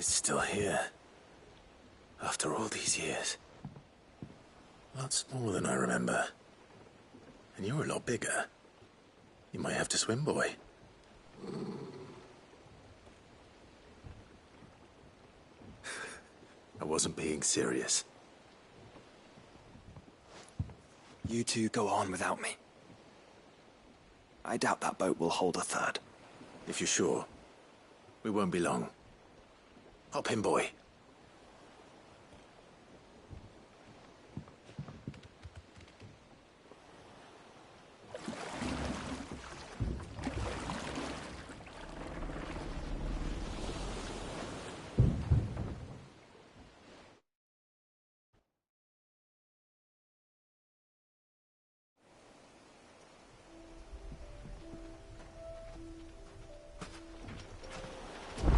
It's still here. After all these years. A lot smaller than I remember. And you're a lot bigger. You might have to swim, boy. I wasn't being serious. You two go on without me. I doubt that boat will hold a third. If you're sure, we won't be long. Hop in, boy.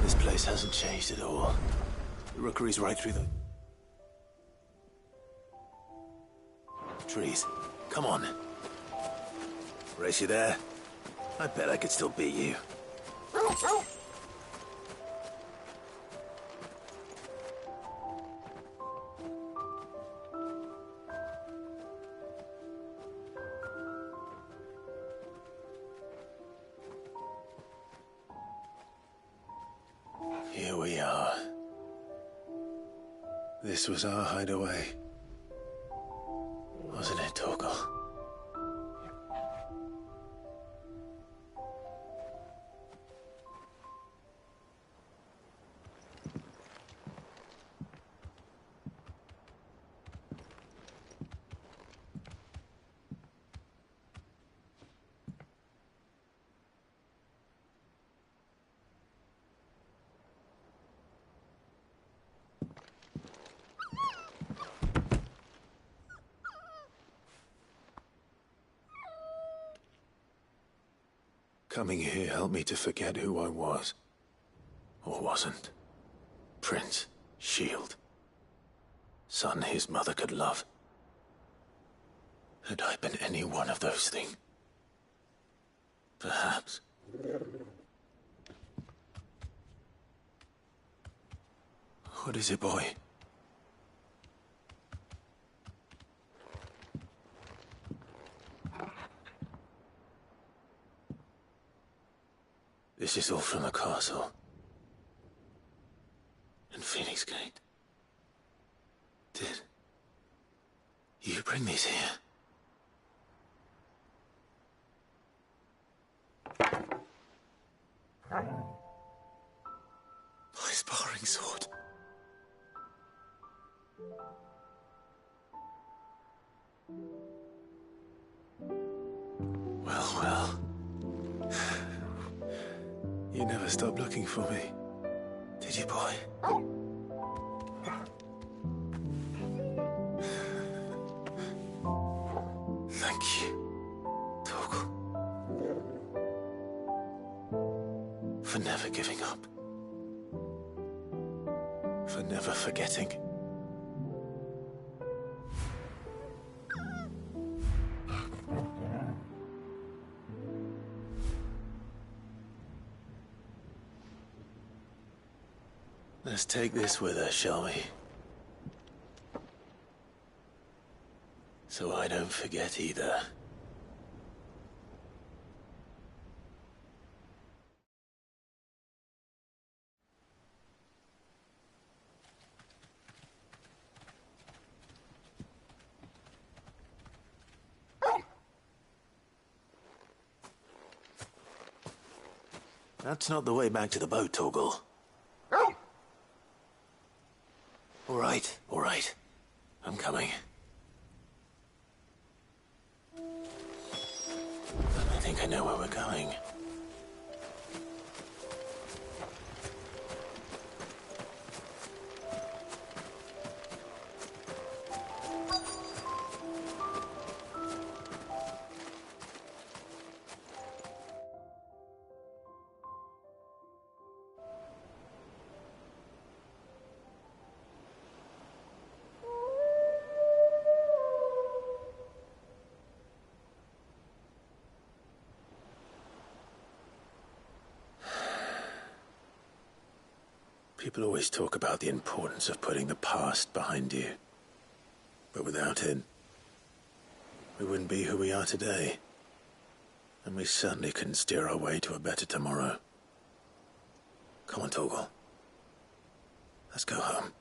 This place hasn't changed at all. The rookery's right through the trees. Come on. Race you there? I bet I could still beat you. Here we are. This was our hideaway. Wasn't it, Torgal? Coming here helped me to forget who I was. Or wasn't. Prince, shield. Son his mother could love. Had I been any one of those things? Perhaps. What is it, boy? This is all from the castle. And Phoenix Gate. Did you bring these here? My sparring sword. Well, well. You never stopped looking for me, did you, boy? Thank you, Torgal. For never giving up. For never forgetting. Let's take this with us, shall we? So I don't forget either. That's not the way back to the boat, Torgal. All right. I'm coming. I think I know where we're going. People always talk about the importance of putting the past behind you. But without it, we wouldn't be who we are today. And we certainly couldn't steer our way to a better tomorrow. Come on, Torgal. Let's go home.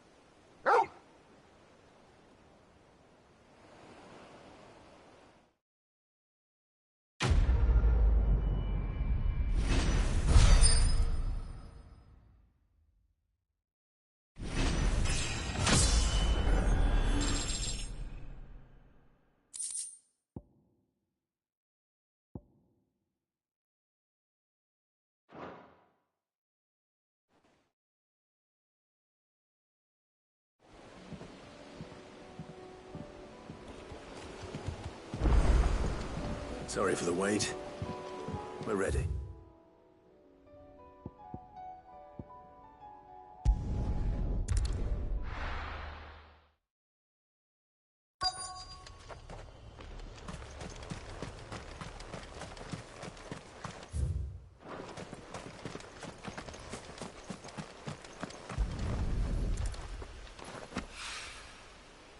Sorry for the wait. We're ready.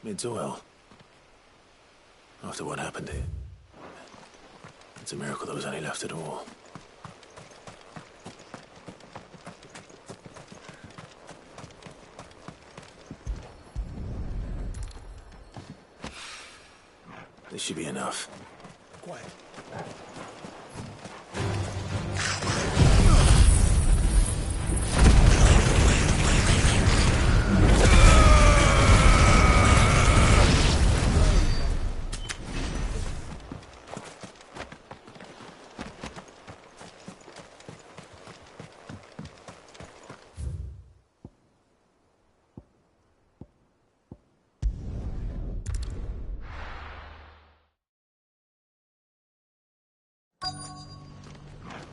It's well. After what happened here. It's a miracle there was any left at all. This should be enough. Quiet.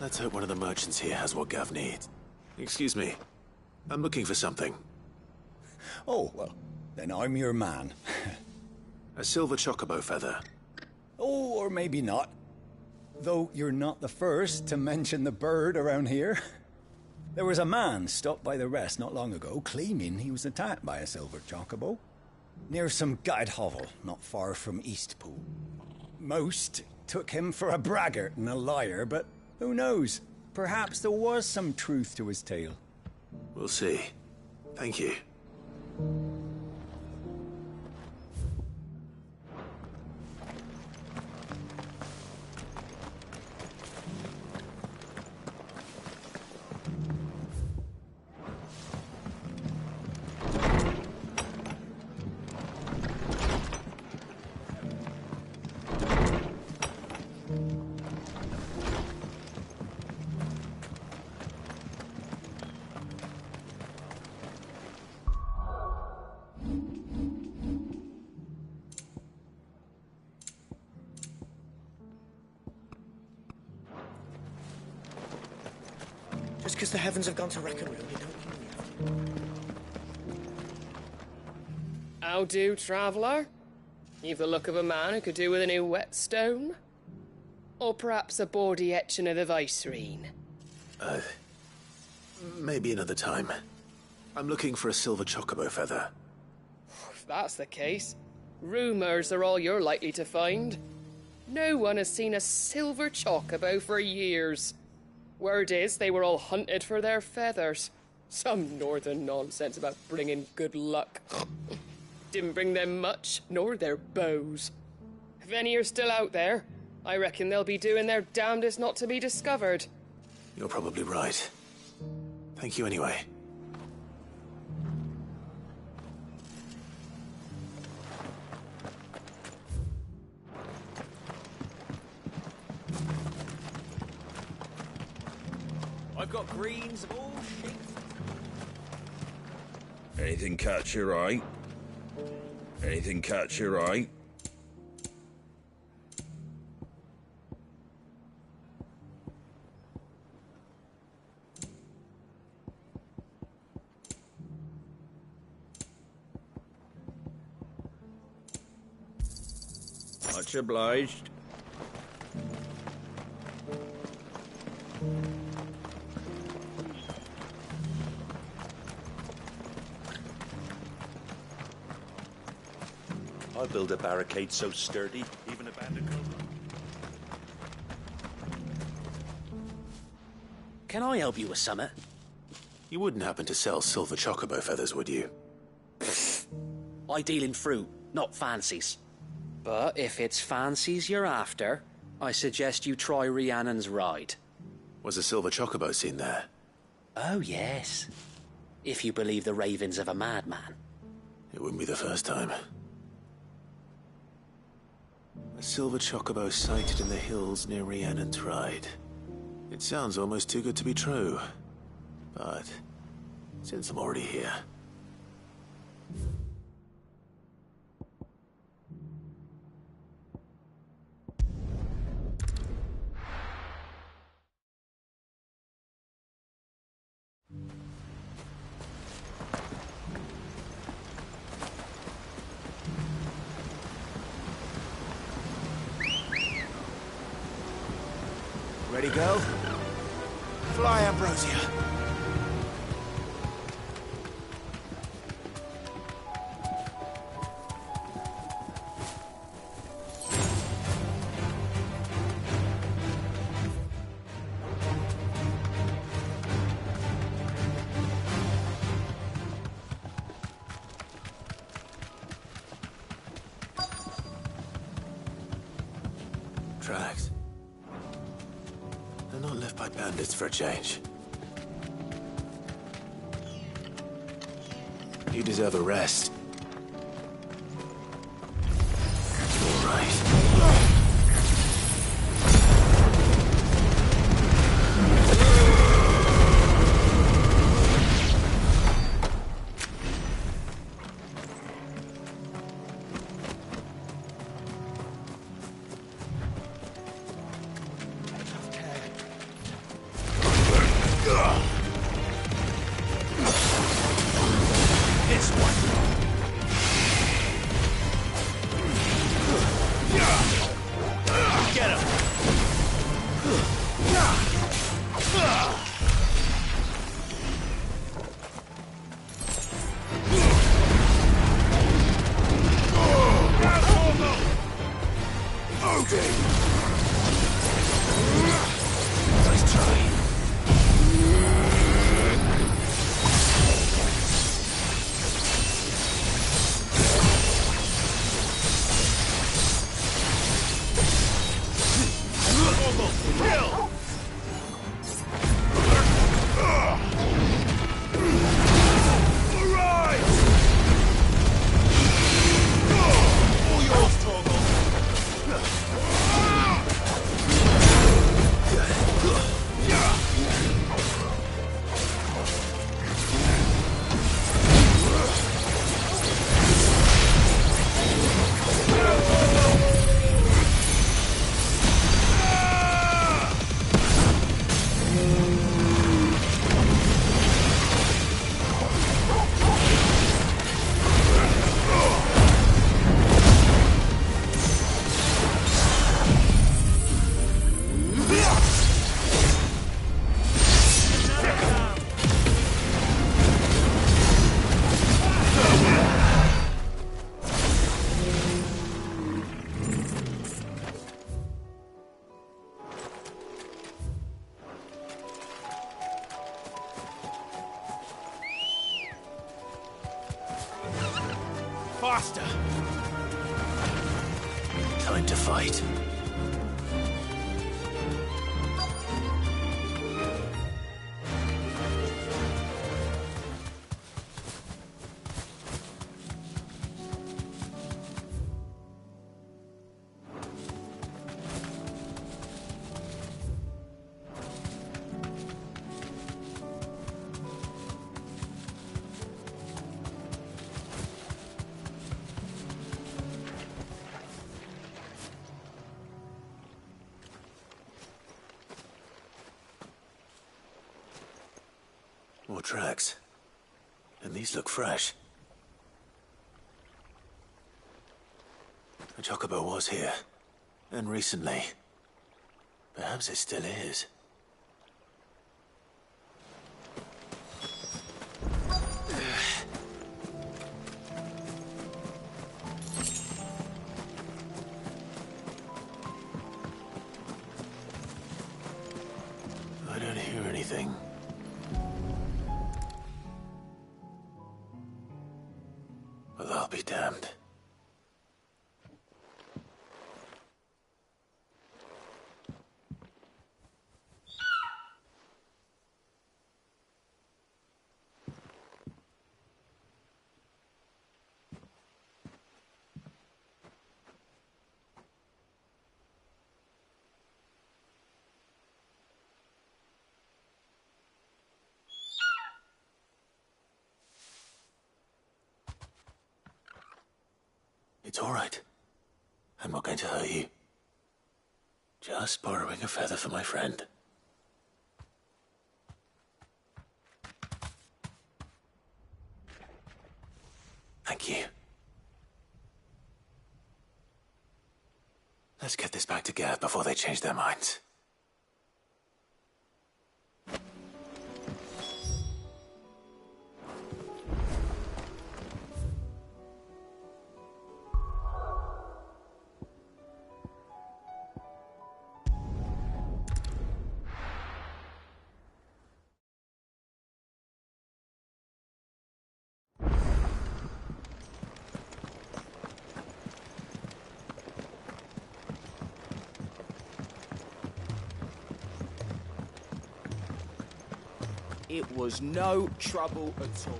Let's hope one of the merchants here has what Gav needs. Excuse me. I'm looking for something. Oh, well, then I'm your man. A silver chocobo feather. Oh, or maybe not. Though you're not the first to mention the bird around here. There was a man stopped by the rest not long ago, claiming he was attacked by a silver chocobo. Near some guide hovel, not far from Eastpool. Most took him for a braggart and a liar, but who knows? Perhaps there was some truth to his tale. We'll see. Thank you. Just because the heavens have gone to rack and ruin, you don't mean How do, traveller? You've the look of a man who could do with a new whetstone. Or perhaps a bawdy etching of the Vicerine. Maybe another time. I'm looking for a silver chocobo feather. If that's the case, rumours are all you're likely to find. No one has seen a silver chocobo for years. Word is they were all hunted for their feathers. Some northern nonsense about bringing good luck. Didn't bring them much, nor their bows. If any are still out there, I reckon they'll be doing their damnedest not to be discovered. You're probably right. Thank you anyway. I've got greens of all shapes. Anything catch your eye? Anything catch your eye? Much obliged. I'll build a barricade so sturdy, even a bandit cobra. Can I help you with something? You wouldn't happen to sell silver chocobo feathers, would you? I deal in fruit, not fancies. But if it's fancies you're after, I suggest you try Rhiannon's ride. Was a silver chocobo seen there? Oh, yes. If you believe the ravings of a madman. It wouldn't be the first time. A silver chocobo sighted in the hills near Rhiannon's Ride. It sounds almost too good to be true. But since I'm already here... Ready, go? Fly, Ambrosia. Tracks. They're not left by bandits for a change. You deserve a rest. All right. Faster! Time to fight. More tracks. And these look fresh. The chocobo was here. And recently. Perhaps it still is. anything. Well, I'll be damned. It's all right. I'm not going to hurt you. Just borrowing a feather for my friend. Thank you. Let's get this back to Gav before they change their minds. It was no trouble at all.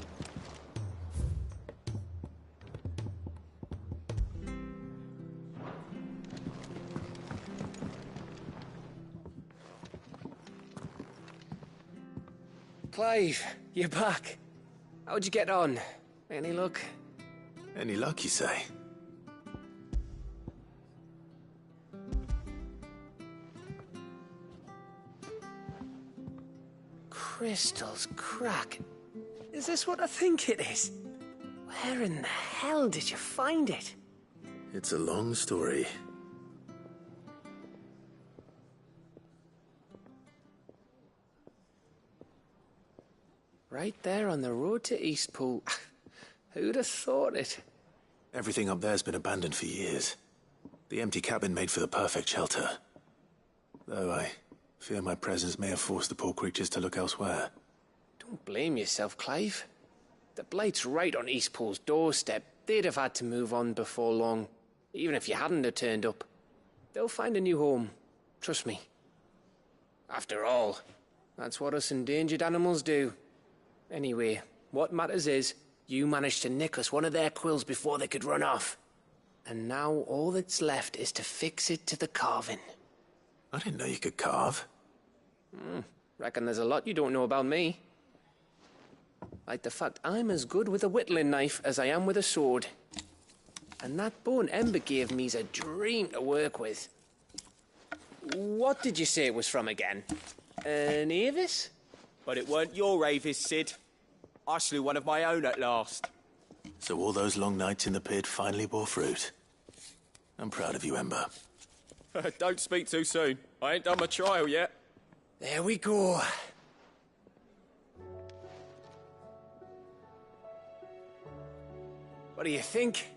Clive, you're back. How'd you get on? Any luck? Any luck, you say? Crystals crack. Is this what I think it is? Where in the hell did you find it? It's a long story. Right there on the road to Eastpool. Who'd have thought it? Everything up there's been abandoned for years. The empty cabin made for the perfect shelter. Though I fear my presence may have forced the poor creatures to look elsewhere. Don't blame yourself, Clive. The Blight's right on Eastpool's doorstep. They'd have had to move on before long, even if you hadn't have turned up. They'll find a new home. Trust me. After all, that's what us endangered animals do. Anyway, what matters is, you managed to nick us one of their quills before they could run off. And now all that's left is to fix it to the carving. I didn't know you could carve. Reckon there's a lot you don't know about me. Like the fact I'm as good with a whittling knife as I am with a sword. And that bone Ember gave me's a dream to work with. What did you say it was from again? An Avis? But it weren't your Avis, Sid. I slew one of my own at last. So all those long nights in the pit finally bore fruit. I'm proud of you, Ember. Don't speak too soon. I ain't done my trial yet. There we go. What do you think?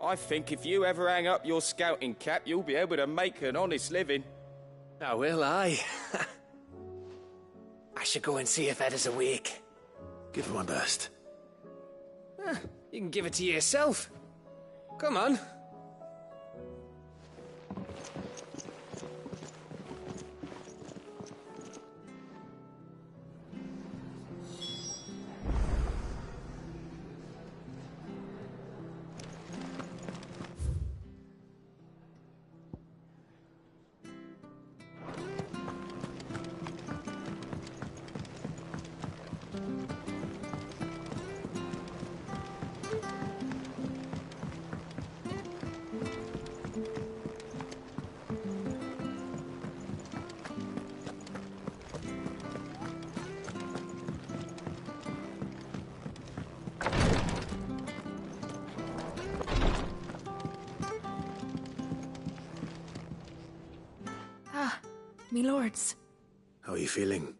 I think if you ever hang up your scouting cap, you'll be able to make an honest living. Oh, will I? I should go and see if Ed is awake. Give it my best. You can give it to yourself. Come on. Me lords. How are you feeling?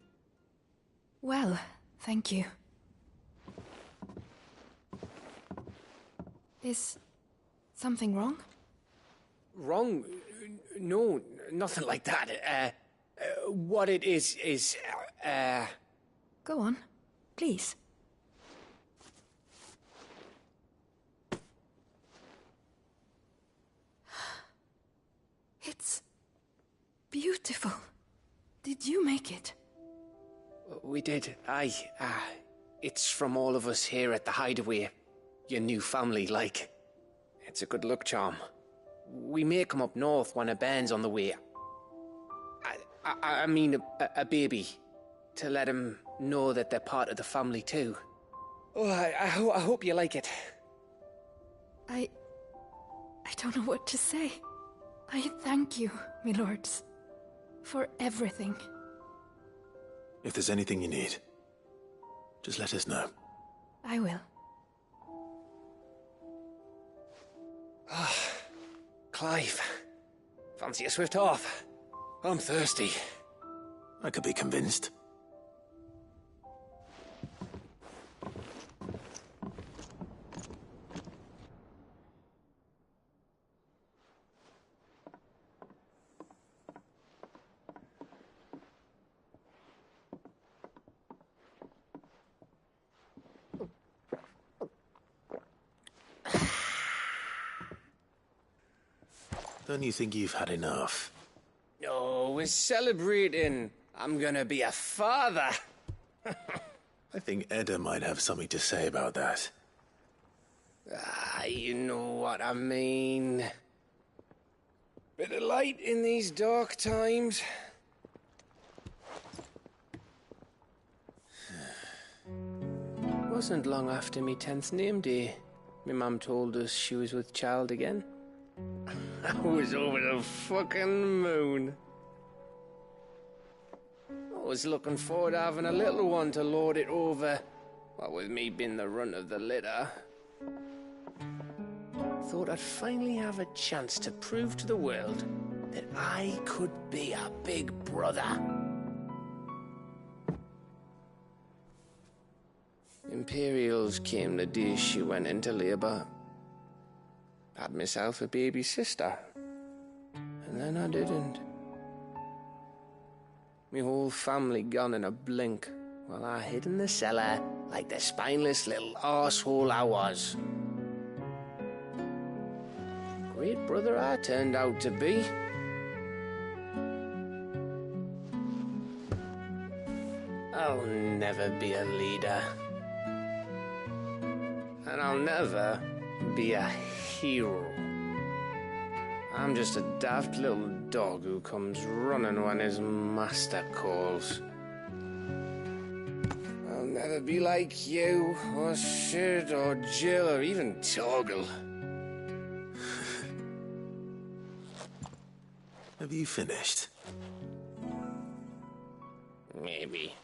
Well, thank you. Is something wrong? Wrong? No, nothing like that. What it is Go on, please. It's beautiful. Did you make it? We did, aye. It's from all of us here at the Hideaway. Your new family, like. It's a good luck charm. We may come up north when a band's on the way. I mean a baby. To let him know that they're part of the family too. Oh, I hope you like it. I don't know what to say. I thank you, my lords, for everything. If there's anything you need, just let us know. I will. Clive, fancy a swift off? I'm thirsty. I could be convinced. Don't you think you've had enough? Oh, we're celebrating. I'm gonna be a father. I think Edda might have something to say about that. You know what I mean. Bit of light in these dark times. Wasn't long after me 10th name day. My mum told us she was with child again. I was over the fucking moon. I was looking forward to having a little one to lord it over, what with me being the runt of the litter. Thought I'd finally have a chance to prove to the world that I could be a big brother. Imperials came the day she went into labour. Had myself a baby sister, and then I didn't. Me whole family gone in a blink, while I hid in the cellar like the spineless little arsehole I was. Great brother I turned out to be. I'll never be a leader. And I'll never be a hero. I'm just a daft little dog who comes running when his master calls. I'll never be like you, or Sid, or Jill, or even Torgal. Have you finished? Maybe.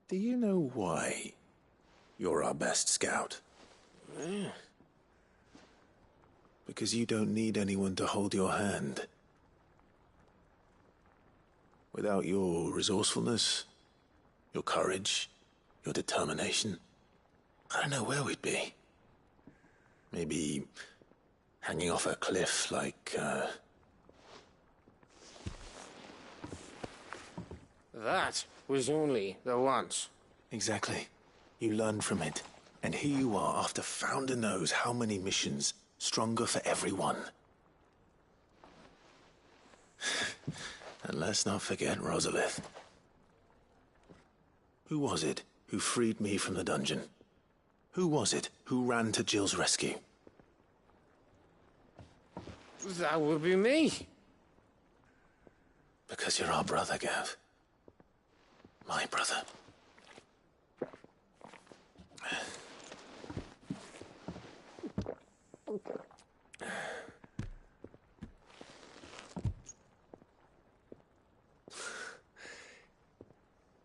Do you know why you're our best scout? Because you don't need anyone to hold your hand. Without your resourcefulness, your courage, your determination, I don't know where we'd be. Maybe hanging off a cliff like, That was only the once. Exactly. You learned from it. And here you are after Founder knows how many missions, stronger for everyone. And let's not forget Rosalith. Who was it who freed me from the dungeon? Who was it who ran to Jill's rescue? That would be me. Because you're our brother, Gav. My brother.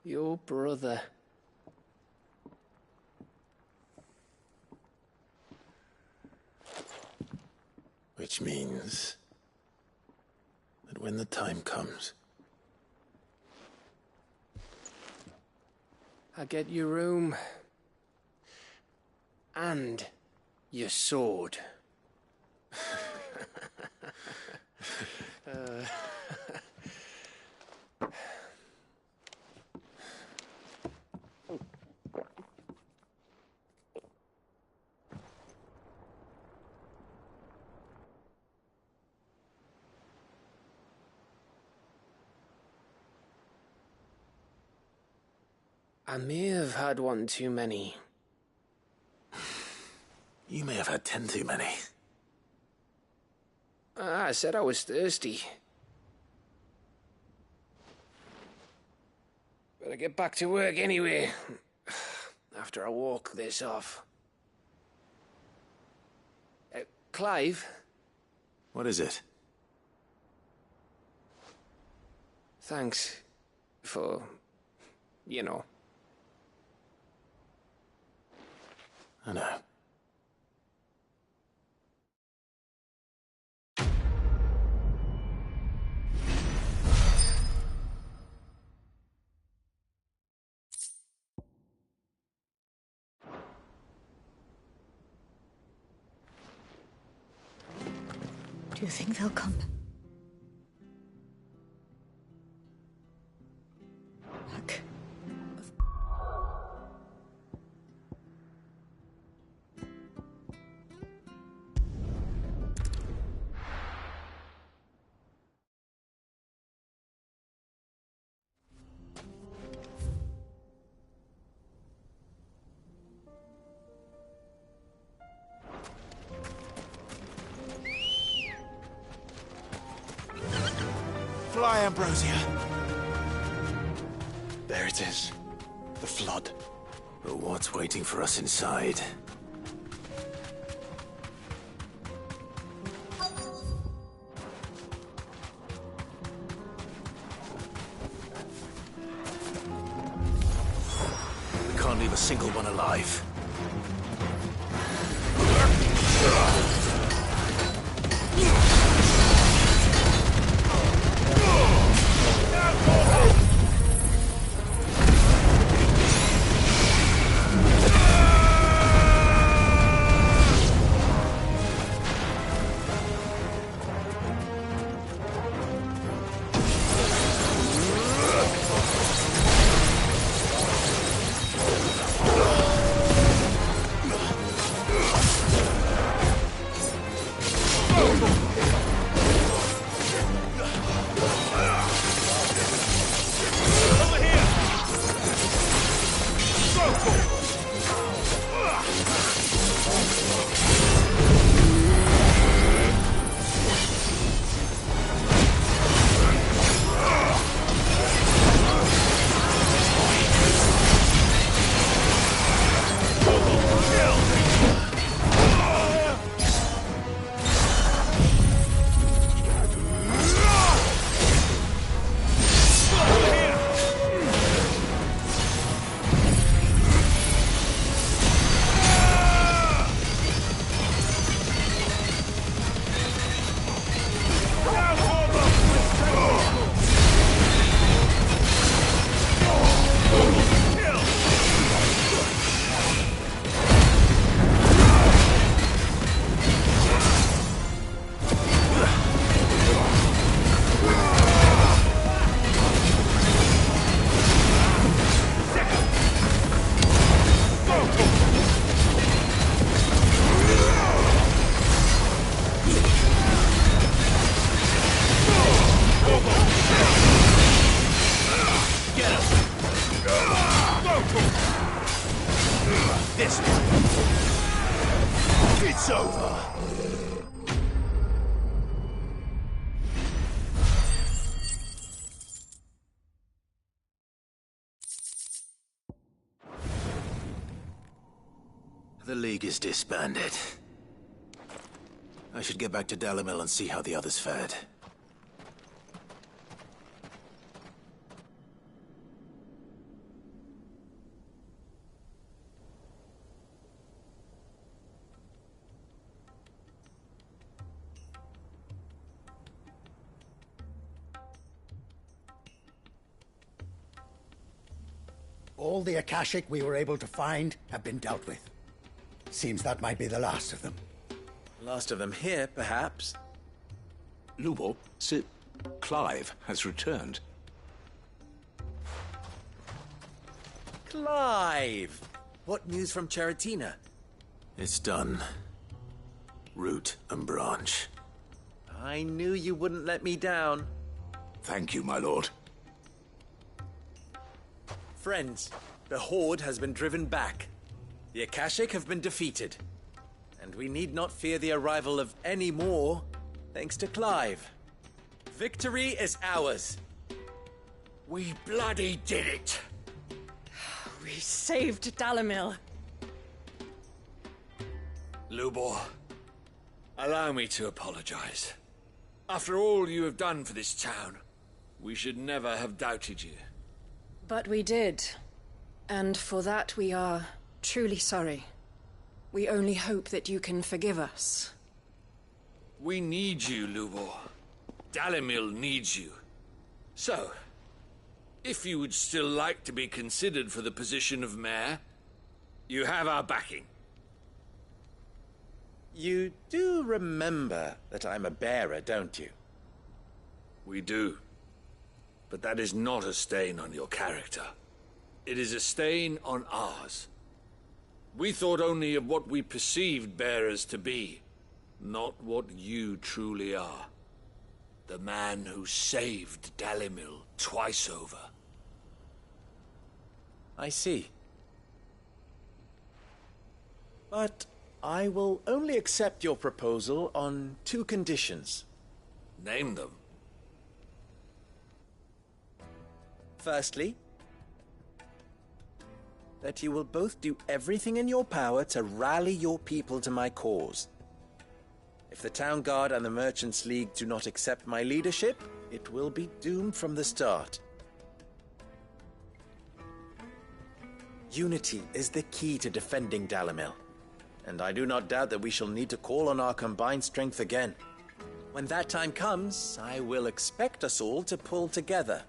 Your brother. Which means that when the time comes, I get your room. And your sword. I may have had one too many. You may have had 10 too many. I said I was thirsty. Better get back to work anyway, after I walk this off. Clive? What is it? Thanks for, you know. I know. Do you think they'll come back? Fly, Ambrosia. There it is. The flood. But what's waiting for us inside? We can't leave a single one alive. This one. It's over. The League is disbanded. I should get back to Dalamil and see how the others fared. All the Akashic we were able to find have been dealt with. Seems that might be the last of them. Last of them here, perhaps. Lubor, Sir Clive has returned. Clive! What news from Charatina? It's done. Root and branch. I knew you wouldn't let me down. Thank you, my lord. Friends, the Horde has been driven back. The Akashic have been defeated. And we need not fear the arrival of any more, thanks to Clive. Victory is ours. We bloody did it! We saved Dalimil. Lubor, allow me to apologize. After all you have done for this town, we should never have doubted you. But we did. And for that we are truly sorry. We only hope that you can forgive us. We need you, Lubor. Dalimil needs you. So, if you would still like to be considered for the position of mayor, you have our backing. You do remember that I'm a bearer, don't you? We do. But that is not a stain on your character. It is a stain on ours. We thought only of what we perceived bearers to be, not what you truly are. The man who saved Dalimil twice over. I see. But I will only accept your proposal on 2 conditions. Name them. Firstly, that you will both do everything in your power to rally your people to my cause. If the Town Guard and the Merchants League do not accept my leadership, it will be doomed from the start. Unity is the key to defending Dalimil, and I do not doubt that we shall need to call on our combined strength again. When that time comes, I will expect us all to pull together,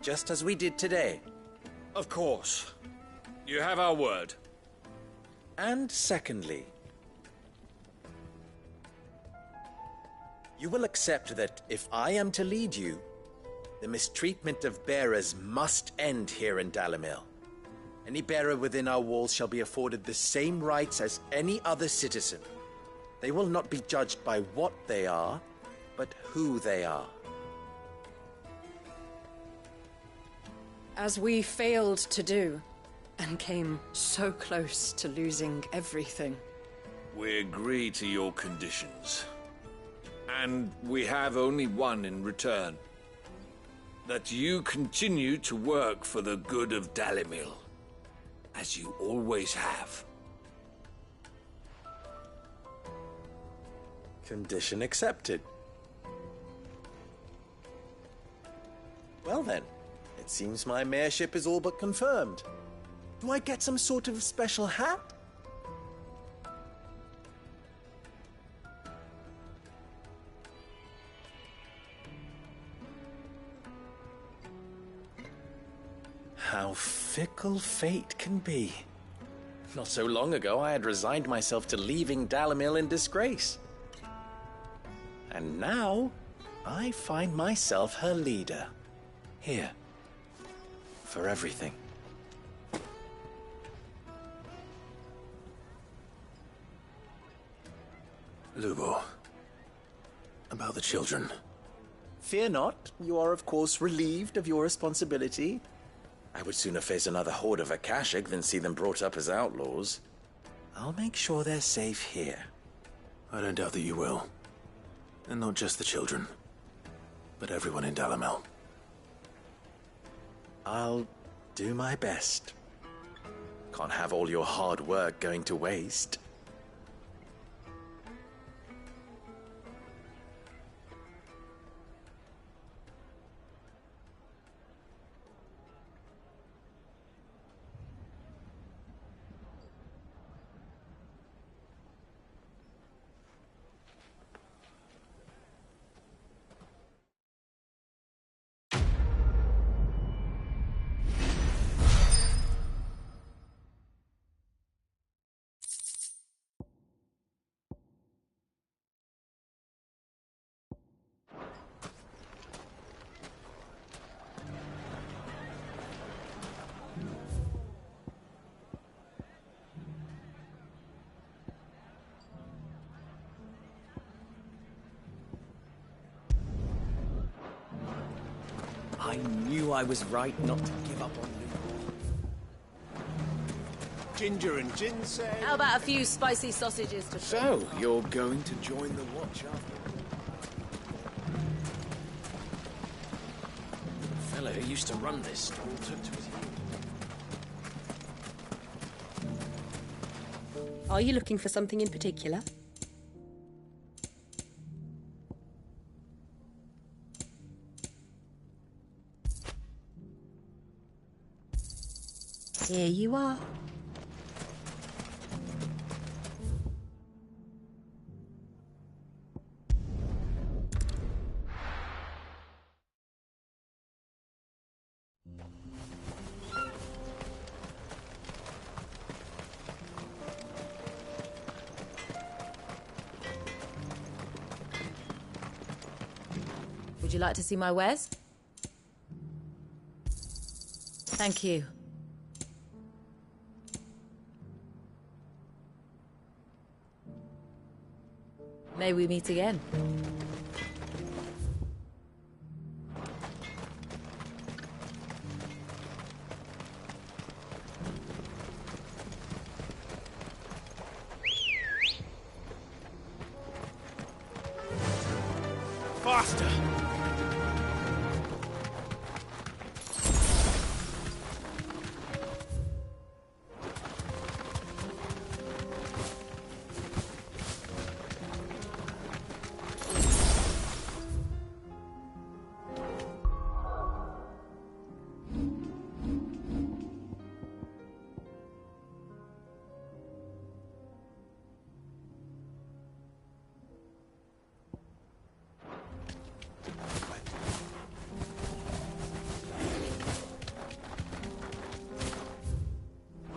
just as we did today. Of course. You have our word. And secondly, you will accept that if I am to lead you, the mistreatment of bearers must end here in Dalimil. Any bearer within our walls shall be afforded the same rights as any other citizen. They will not be judged by what they are, but who they are. As we failed to do, and came so close to losing everything. We agree to your conditions. And we have only one in return. That you continue to work for the good of Dalimil, as you always have. Condition accepted. Well then, it seems my mayorship is all but confirmed. Do I get some sort of special hat? How fickle fate can be. Not so long ago, I had resigned myself to leaving Dalimil in disgrace. And now, I find myself her leader. Here. For everything. Lubor. About the children. Fear not. You are, of course, relieved of your responsibility. I would sooner face another horde of Akashic than see them brought up as outlaws. I'll make sure they're safe here. I don't doubt that you will. And not just the children, but everyone in Dalimil. I'll do my best. Can't have all your hard work going to waste. I knew I was right not to give up on you. Ginger and ginseng. How about a few spicy sausages to... So, you're going to join the watch after? The fellow who used to run this stall took to his heels. Are you looking for something in particular? Here you are. Would you like to see my wares? Thank you. May we meet again. Faster!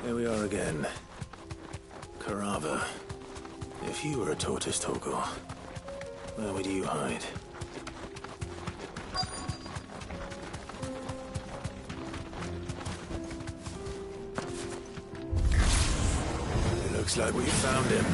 Here we are again. Carava. If you were a tortoise, Torgor, where would you hide? It looks like we found him.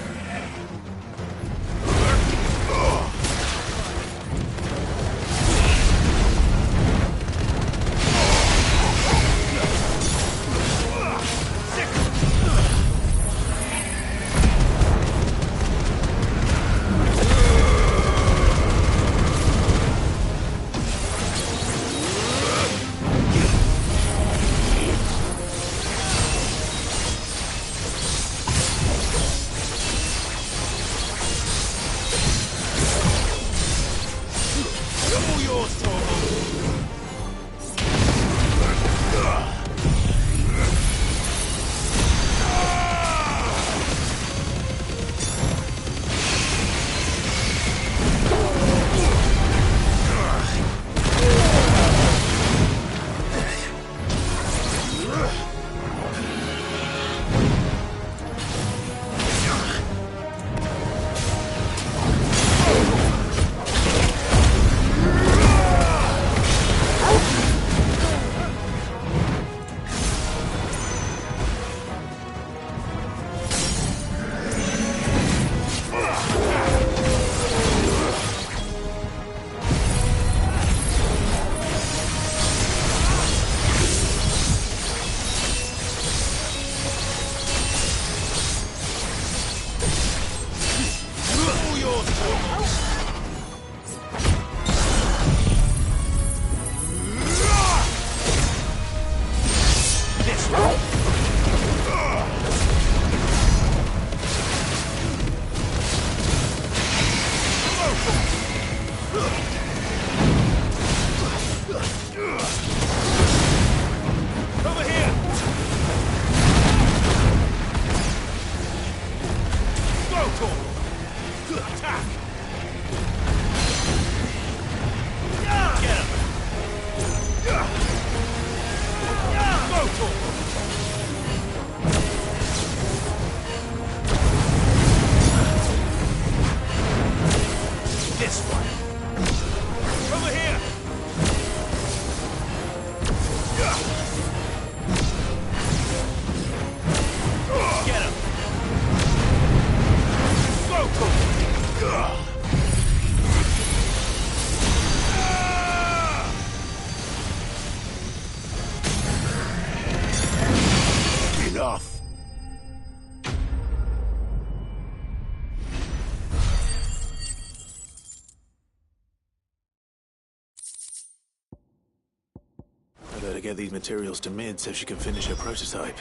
better get these materials to Mid so she can finish her prototype.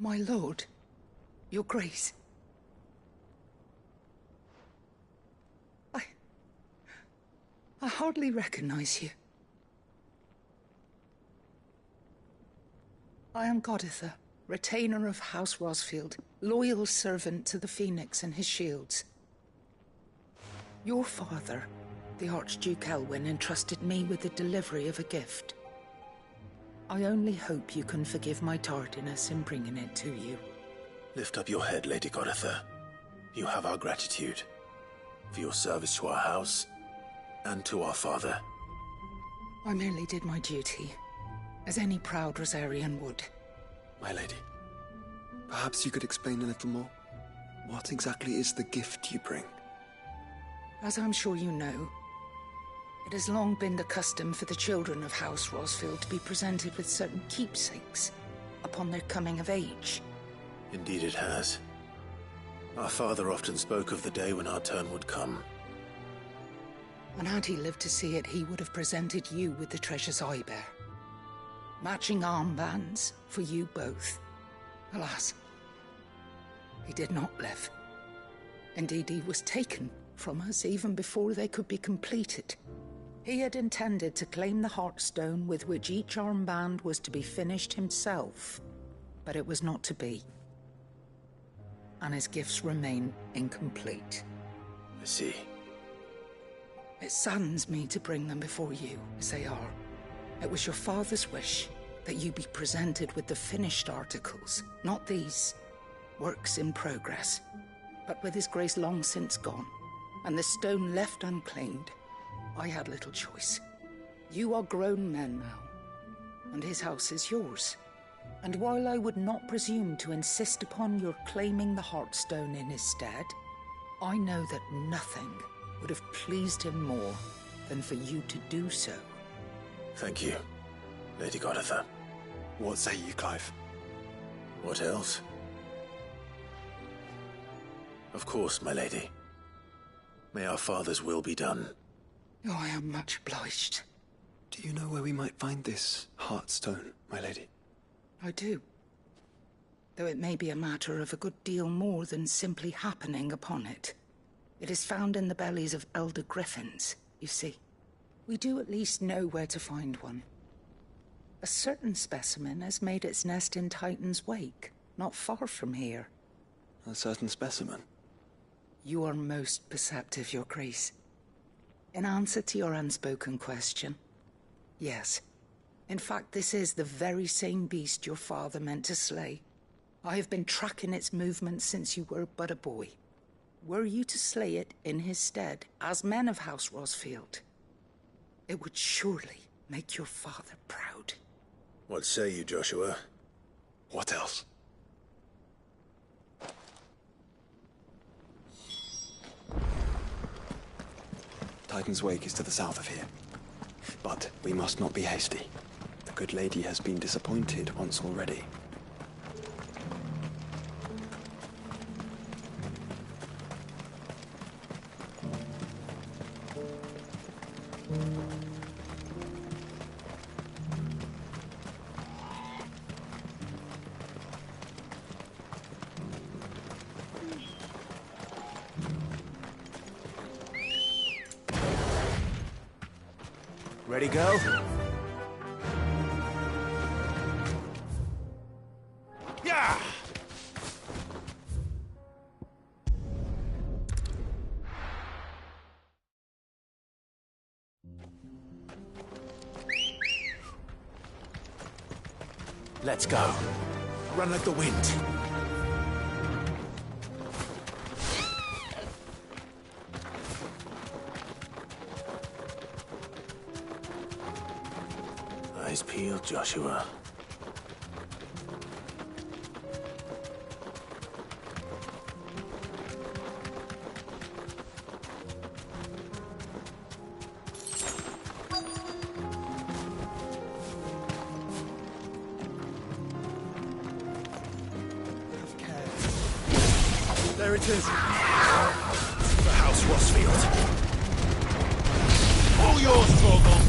My lord, your grace. I hardly recognize you. I am Goditha, retainer of House Rosfield, loyal servant to the Phoenix and his shields. Your father, the Archduke Elwyn, entrusted me with the delivery of a gift. I only hope you can forgive my tardiness in bringing it to you. Lift up your head, Lady Goditha. You have our gratitude for your service to our house and to our father. I merely did my duty, as any proud Rosarian would. My lady, perhaps you could explain a little more? What exactly is the gift you bring? As I'm sure you know, it has long been the custom for the children of House Rosfield to be presented with certain keepsakes upon their coming of age. Indeed it has. Our father often spoke of the day when our turn would come. And had he lived to see it, he would have presented you with the treasures I bear. Matching armbands for you both. Alas, he did not live. Indeed, he was taken from us even before they could be completed. He had intended to claim the Heartstone with which each armband was to be finished himself, but it was not to be. And his gifts remain incomplete. I see. It saddens me to bring them before you, as they are. It was your father's wish that you be presented with the finished articles, not these, works in progress. But with his grace long since gone, and the stone left unclaimed, I had little choice. You are grown men now, and his house is yours. And while I would not presume to insist upon your claiming the Heartstone in his stead, I know that nothing would have pleased him more than for you to do so. Thank you, Lady Goditha. What say you, Clive? What else? Of course, my lady. May our father's will be done. Oh, I am much obliged. Do you know where we might find this Heartstone, my lady? I do. Though it may be a matter of a good deal more than simply happening upon it. It is found in the bellies of elder griffins, you see. We do at least know where to find one. A certain specimen has made its nest in Titan's Wake, not far from here. A certain specimen? You are most perceptive, Your Grace. In answer to your unspoken question, yes. In fact, this is the very same beast your father meant to slay. I have been tracking its movements since you were but a boy. Were you to slay it in his stead, as men of House Rosfield, it would surely make your father proud. What say you, Joshua? What else? Titan's Wake is to the south of here. But we must not be hasty. The good lady has been disappointed once already. Ready, go? Yeah! Let's go. Run like the wind. Eyes peeled, Joshua. There it is. The House Rosfield. All yours, Torgal.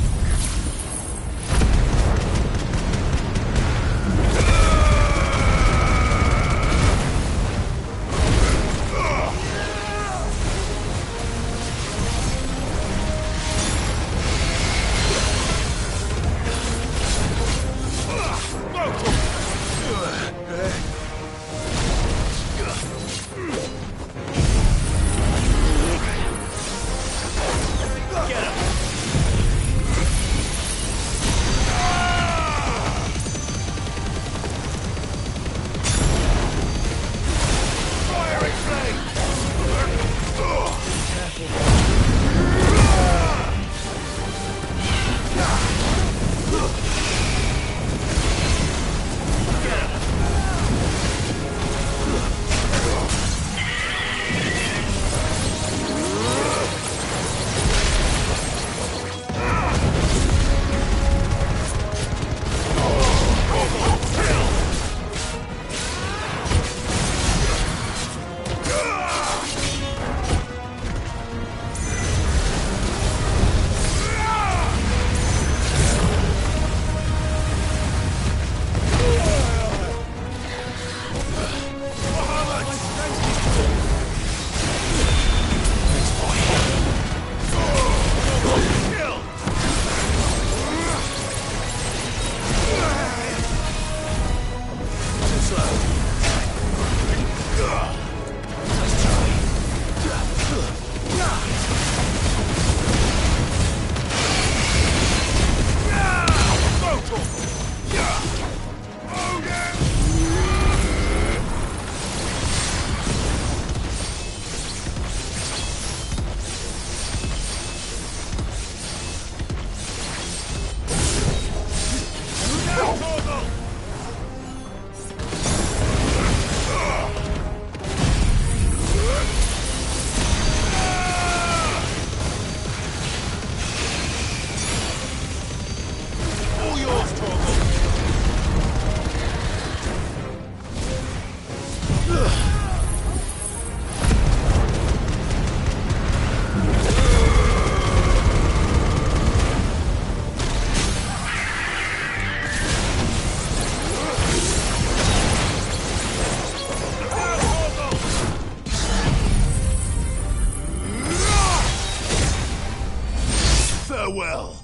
Farewell.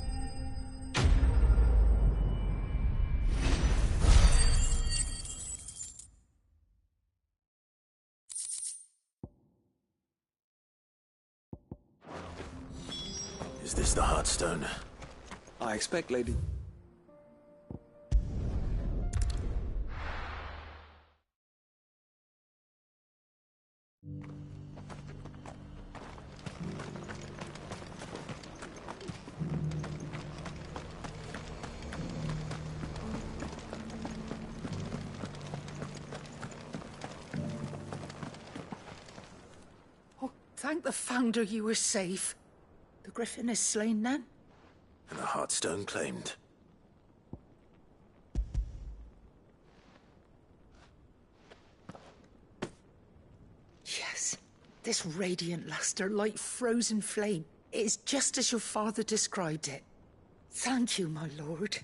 Is this the Heartstone? I expect, lady. Thank the Founder you were safe. The Griffin is slain then? And the Heartstone claimed. Yes. This radiant luster, like frozen flame, it is just as your father described it. Thank you, my lord.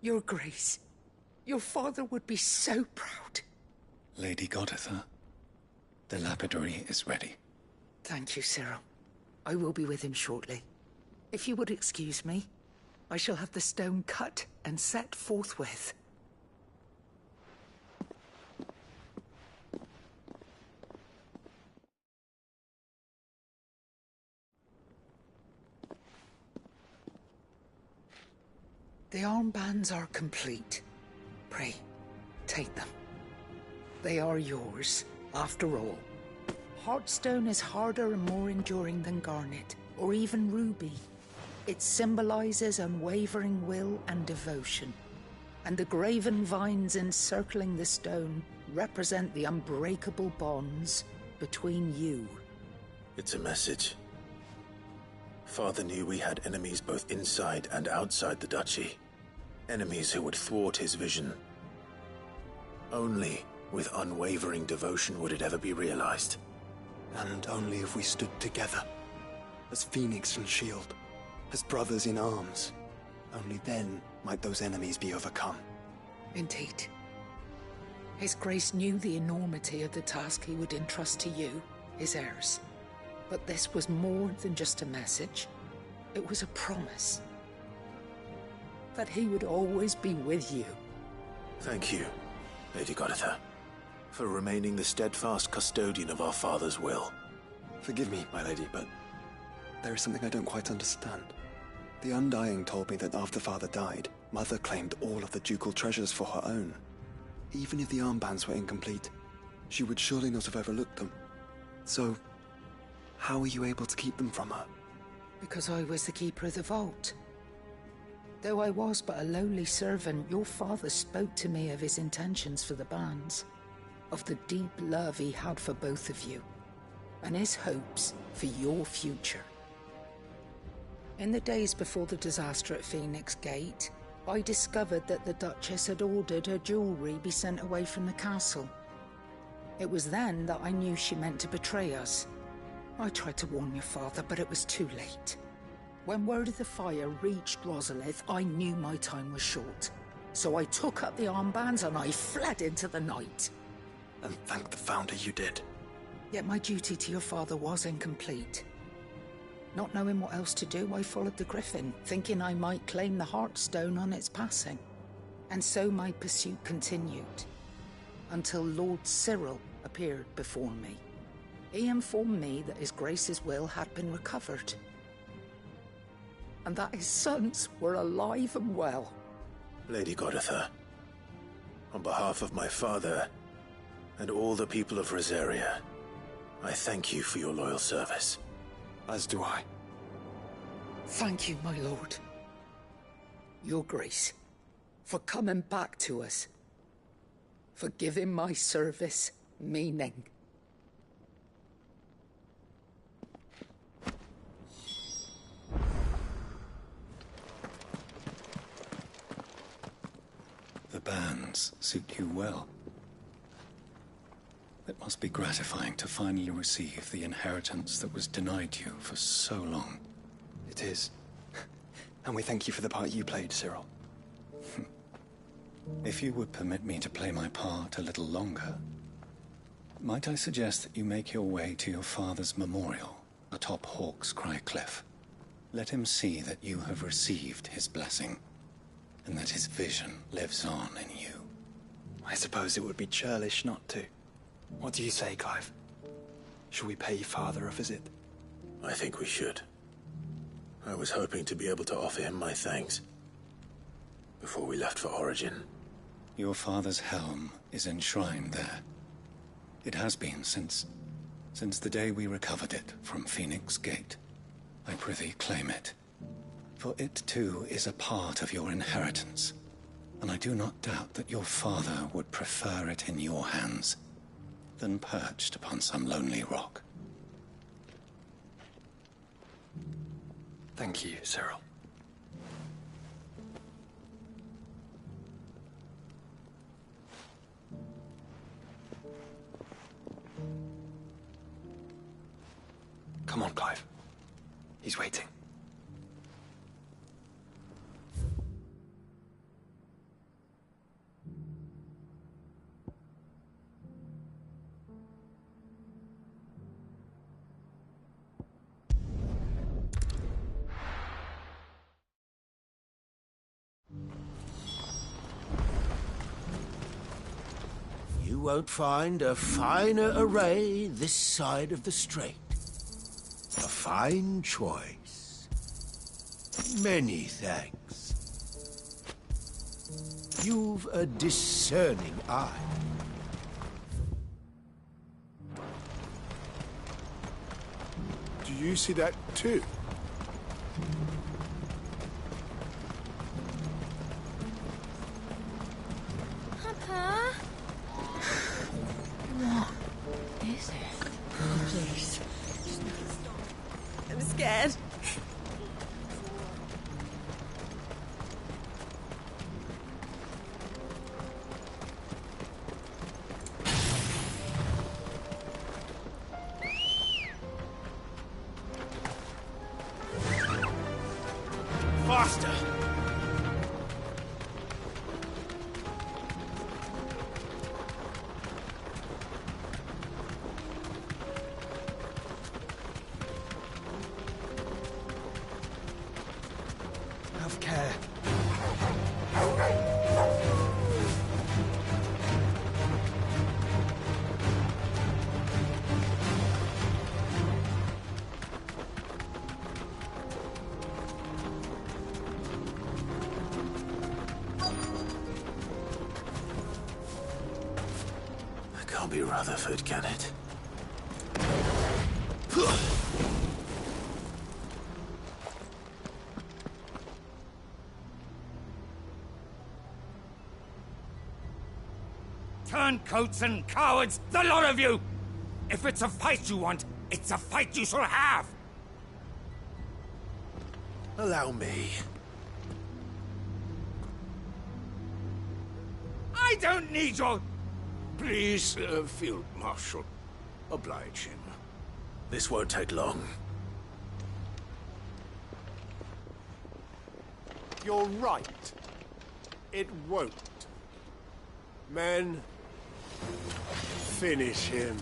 Your grace. Your father would be so proud. Lady Goditha, the lapidary is ready. Thank you, Cyril. I will be with him shortly. If you would excuse me, I shall have the stone cut and set forthwith. The armbands are complete. Pray, take them. They are yours, after all. Heartstone is harder and more enduring than garnet, or even ruby. It symbolizes unwavering will and devotion. And the graven vines encircling the stone represent the unbreakable bonds between you. It's a message. Father knew we had enemies both inside and outside the duchy. Enemies who would thwart his vision. Only with unwavering devotion would it ever be realized. And only if we stood together, as Phoenix and Shield, as brothers in arms, only then might those enemies be overcome. Indeed. His Grace knew the enormity of the task he would entrust to you, his heirs. But this was more than just a message. It was a promise. That he would always be with you. Thank you, Lady Goditha, for remaining the steadfast custodian of our father's will. Forgive me, my lady, but there is something I don't quite understand. The Undying told me that after Father died, Mother claimed all of the ducal treasures for her own. Even if the armbands were incomplete, she would surely not have overlooked them. So, how were you able to keep them from her? Because I was the keeper of the vault. Though I was but a lowly servant, your father spoke to me of his intentions for the bands, of the deep love he had for both of you, and his hopes for your future. In the days before the disaster at Phoenix Gate, I discovered that the Duchess had ordered her jewelry be sent away from the castle. It was then that I knew she meant to betray us. I tried to warn your father, but it was too late. When word of the fire reached Rosalith, I knew my time was short. So I took up the armbands and I fled into the night. And thank the Founder you did. Yet my duty to your father was incomplete. Not knowing what else to do, I followed the Griffin, thinking I might claim the Heartstone on its passing. And so my pursuit continued, until Lord Cyril appeared before me. He informed me that His Grace's will had been recovered, and that his sons were alive and well. Lady Goditha, on behalf of my father and all the people of Rosaria, I thank you for your loyal service. As do I. Thank you, my lord. Your Grace, for coming back to us, for giving my service meaning. The bands suit you well. It must be gratifying to finally receive the inheritance that was denied you for so long. It is. And we thank you for the part you played, Cyril. If you would permit me to play my part a little longer, might I suggest that you make your way to your father's memorial atop Hawk's Cry Cliff? Let him see that you have received his blessing, and that his vision lives on in you. I suppose it would be churlish not to. What do you say, Clive? Shall we pay Father a visit? I think we should. I was hoping to be able to offer him my thanks before we left for Origin. Your father's helm is enshrined there. It has been since the day we recovered it from Phoenix Gate. I prithee claim it. For it too is a part of your inheritance, and I do not doubt that your father would prefer it in your hands than perched upon some lonely rock. Thank you, Cyril. Come on, Clive. He's waiting. You won't find a finer array this side of the strait. A fine choice. Many thanks. You've a discerning eye. Do you see that too? Papa? What is it? Oh, please. I'm scared. Faster! Have care. It can't be Rutherford, can it? Turncoats and cowards, the lot of you! If it's a fight you want, it's a fight you shall have! Allow me. I don't need your... Please, Field Marshal, oblige him. This won't take long. You're right. It won't. Men, finish him.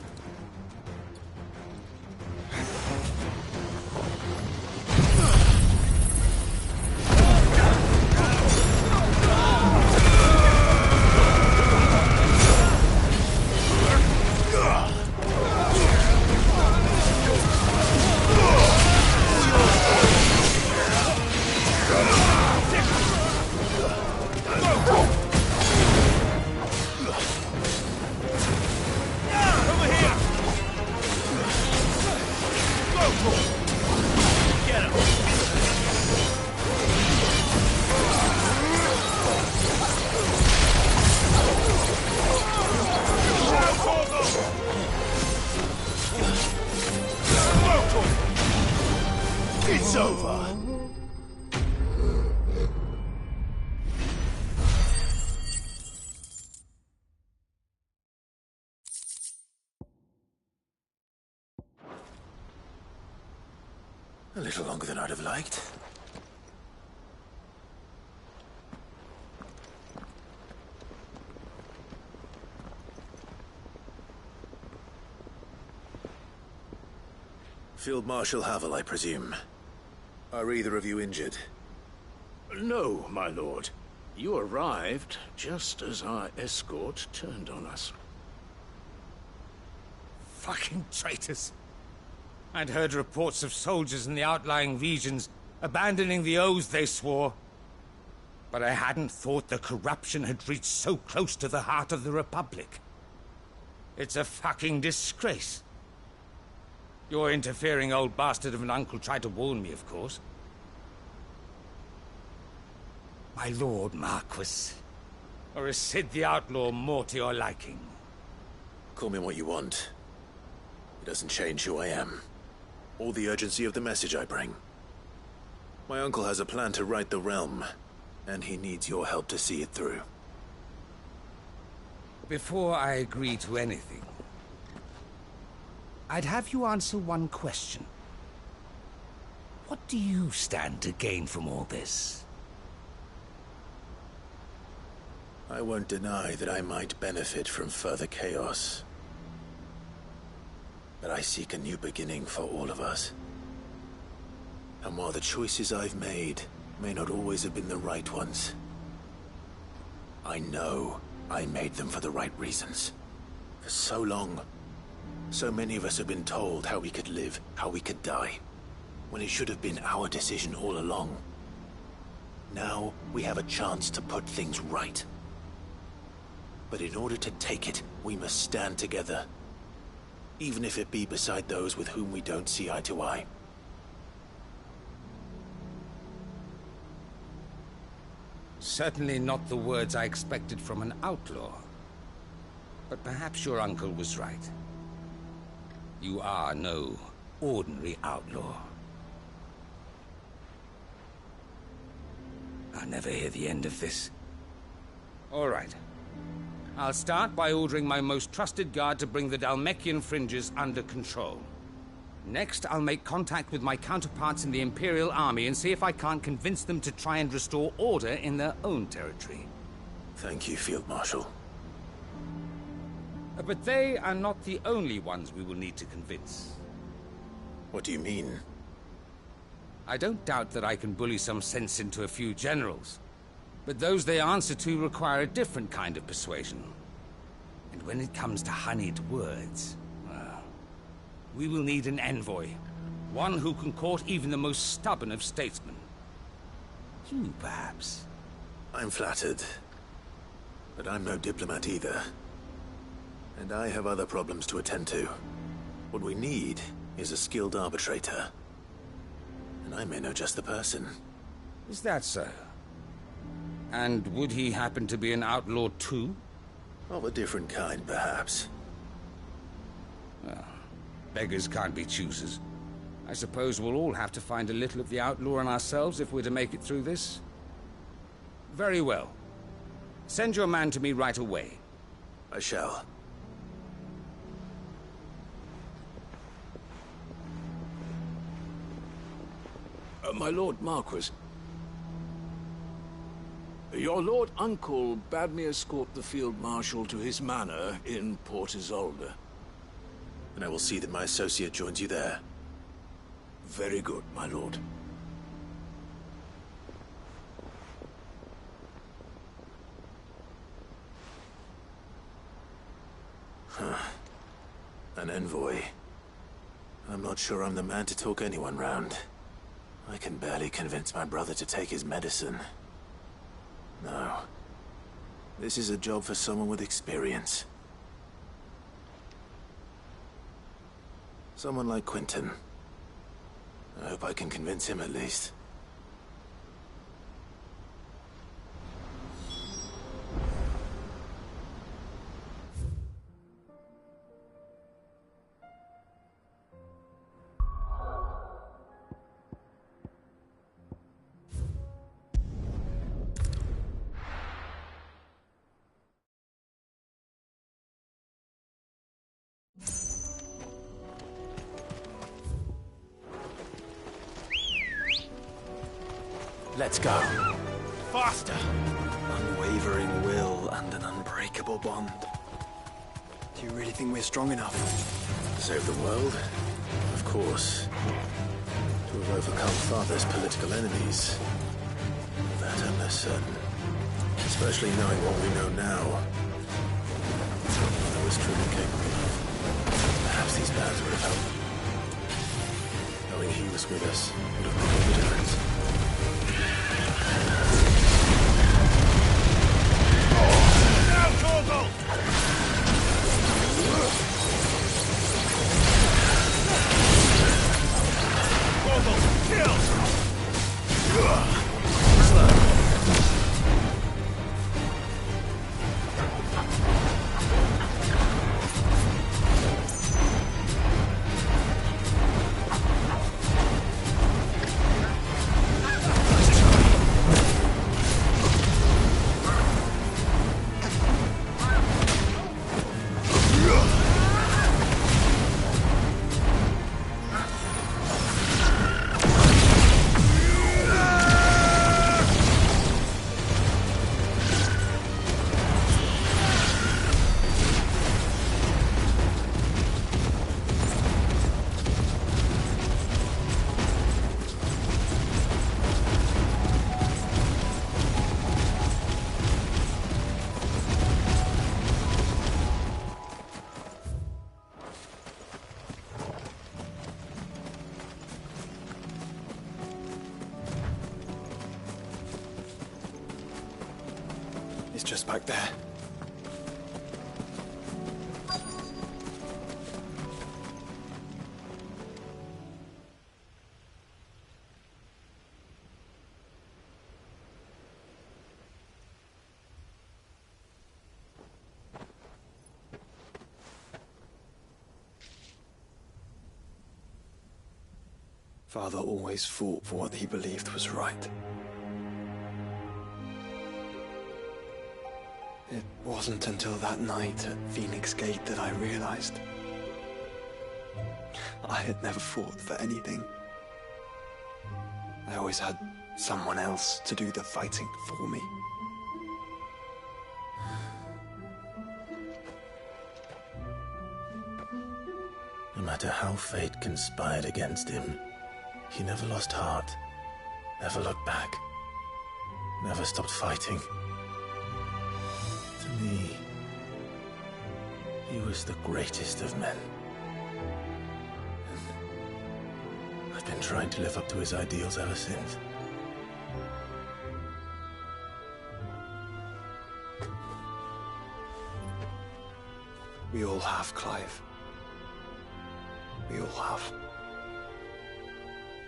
It's over. A little longer than I'd have liked. Field Marshal Havel, I presume. Are either of you injured? No, my lord. You arrived just as our escort turned on us. Fucking traitors. I'd heard reports of soldiers in the outlying regions abandoning the oaths they swore. But I hadn't thought the corruption had reached so close to the heart of the Republic. It's a fucking disgrace. Your interfering old bastard of an uncle tried to warn me, of course. My lord Marquis. Or is Sid the Outlaw more to your liking? Call me what you want. It doesn't change who I am, or the urgency of the message I bring. My uncle has a plan to right the realm, and he needs your help to see it through. Before I agree to anything, I'd have you answer one question. What do you stand to gain from all this? I won't deny that I might benefit from further chaos. But I seek a new beginning for all of us. And while the choices I've made may not always have been the right ones, I know I made them for the right reasons. For so long, so many of us have been told how we could live, how we could die, when it should have been our decision all along. Now we have a chance to put things right. But in order to take it, we must stand together. Even if it be beside those with whom we don't see eye to eye. Certainly not the words I expected from an outlaw. But perhaps your uncle was right. You are no ordinary outlaw. I'll never hear the end of this. All right. I'll start by ordering my most trusted guard to bring the Dalmekian fringes under control. Next, I'll make contact with my counterparts in the Imperial Army and see if I can't convince them to try and restore order in their own territory. Thank you, Field Marshal. But they are not the only ones we will need to convince. What do you mean? I don't doubt that I can bully some sense into a few generals, but those they answer to require a different kind of persuasion. And when it comes to honeyed words, well, we will need an envoy. One who can court even the most stubborn of statesmen. You, perhaps. I'm flattered. But I'm no diplomat either. And I have other problems to attend to. What we need is a skilled arbitrator. And I may know just the person. Is that so? And would he happen to be an outlaw too? Of a different kind, perhaps. Well, beggars can't be choosers. I suppose we'll all have to find a little of the outlaw in ourselves if we're to make it through this. Very well. Send your man to me right away. I shall. My Lord Marquis. Your Lord Uncle bade me escort the Field Marshal to his manor in Port Isolde. And I will see that my associate joins you there. Very good, my lord. Huh. An envoy. I'm not sure I'm the man to talk anyone round. I can barely convince my brother to take his medicine. No. This is a job for someone with experience. Someone like Quentin. I hope I can convince him at least. Let's go. Faster! Unwavering will and an unbreakable bond. Do you really think we're strong enough? Save the world? Of course. To have overcome Father's political enemies. Of that I'm less certain. Especially knowing what we know now. I was truly capable of. Perhaps these bands would have helped. Knowing he was with us would have made all the difference. It's just back there. Father always fought for what he believed was right. It wasn't until that night at Phoenix Gate that I realized. I had never fought for anything. I always had someone else to do the fighting for me. No matter how fate conspired against him, he never lost heart, never looked back, never stopped fighting. To me, he was the greatest of men. I've been trying to live up to his ideals ever since. We all have, Clive. We all have.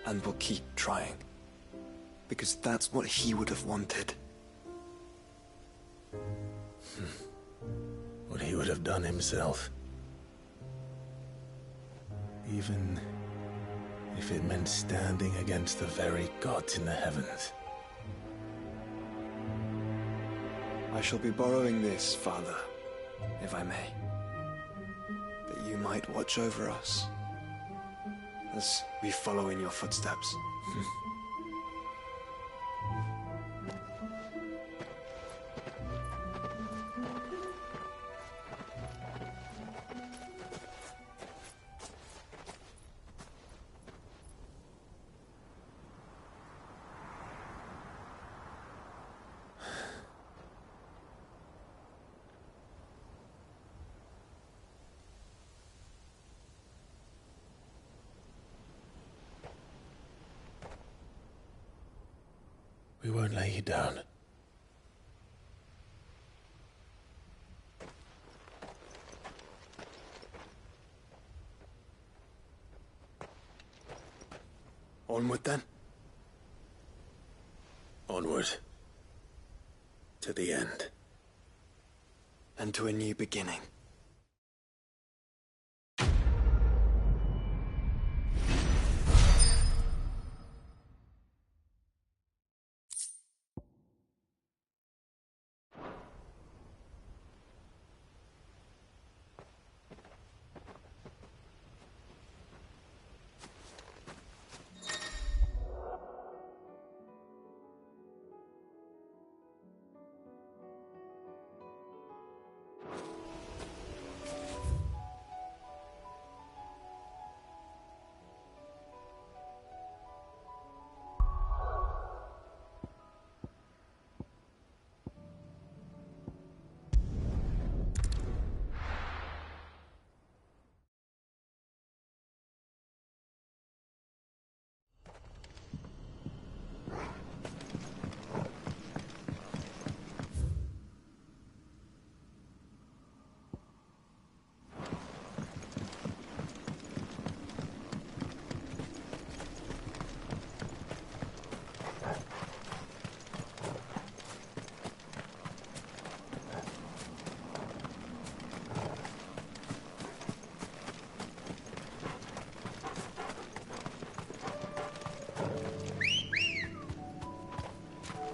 And we'll keep trying. Because that's what he would have wanted. What he would have done himself. Even if it meant standing against the very gods in the heavens. I shall be borrowing this, Father, if I may. That you might watch over us as we follow in your footsteps. We won't lay you down. Onward then. Onward. To the end. And to a new beginning.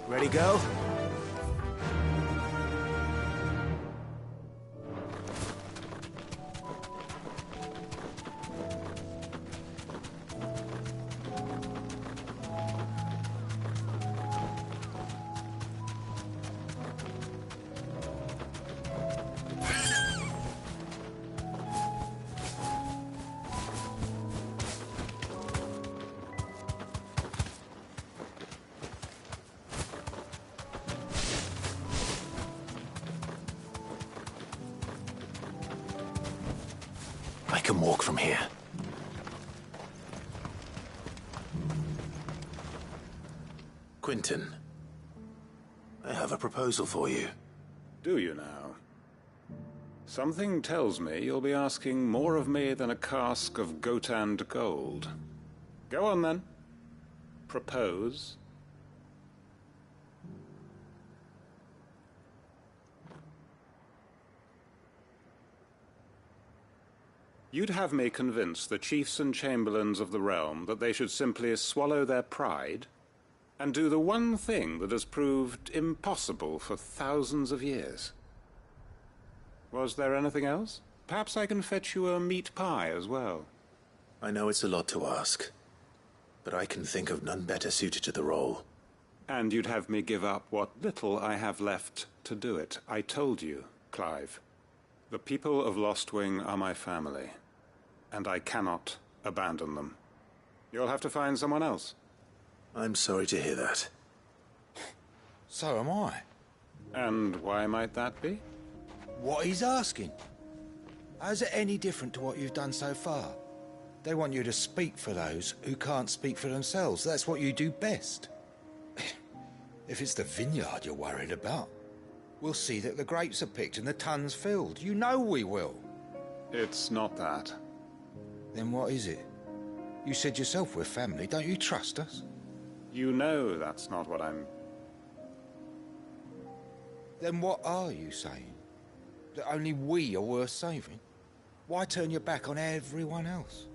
Ready, go? I can walk from here. Quentin, I have a proposal for you. Do you now? Something tells me you'll be asking more of me than a cask of Gotand gold. Go on then. Propose. You'd have me convince the chiefs and chamberlains of the realm that they should simply swallow their pride and do the one thing that has proved impossible for thousands of years. Was there anything else? Perhaps I can fetch you a meat pie as well. I know it's a lot to ask, but I can think of none better suited to the role. And you'd have me give up what little I have left to do it. I told you, Clive. The people of Lostwing are my family, and I cannot abandon them. You'll have to find someone else. I'm sorry to hear that. So am I. And why might that be? What he's asking. How's it any different to what you've done so far? They want you to speak for those who can't speak for themselves. That's what you do best. If it's the vineyard you're worried about, we'll see that the grapes are picked and the tons filled. You know we will. It's not that. Then what is it? You said yourself we're family. Don't you trust us? You know that's not what I'm... Then what are you saying? That only we are worth saving? Why turn your back on everyone else?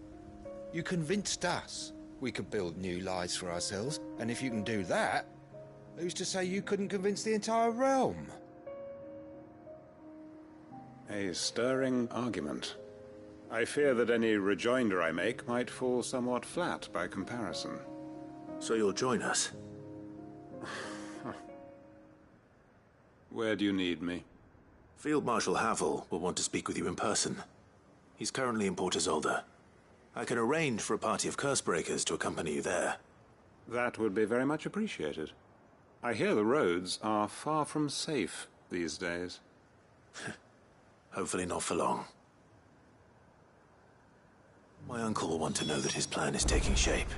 You convinced us we could build new lives for ourselves, and if you can do that, who's to say you couldn't convince the entire realm? A stirring argument. I fear that any rejoinder I make might fall somewhat flat by comparison. So you'll join us? Where do you need me? Field Marshal Havel will want to speak with you in person. He's currently in Port Isolde. I can arrange for a party of Cursebreakers to accompany you there. That would be very much appreciated. I hear the roads are far from safe these days. Hopefully not for long. My uncle will want to know that his plan is taking shape.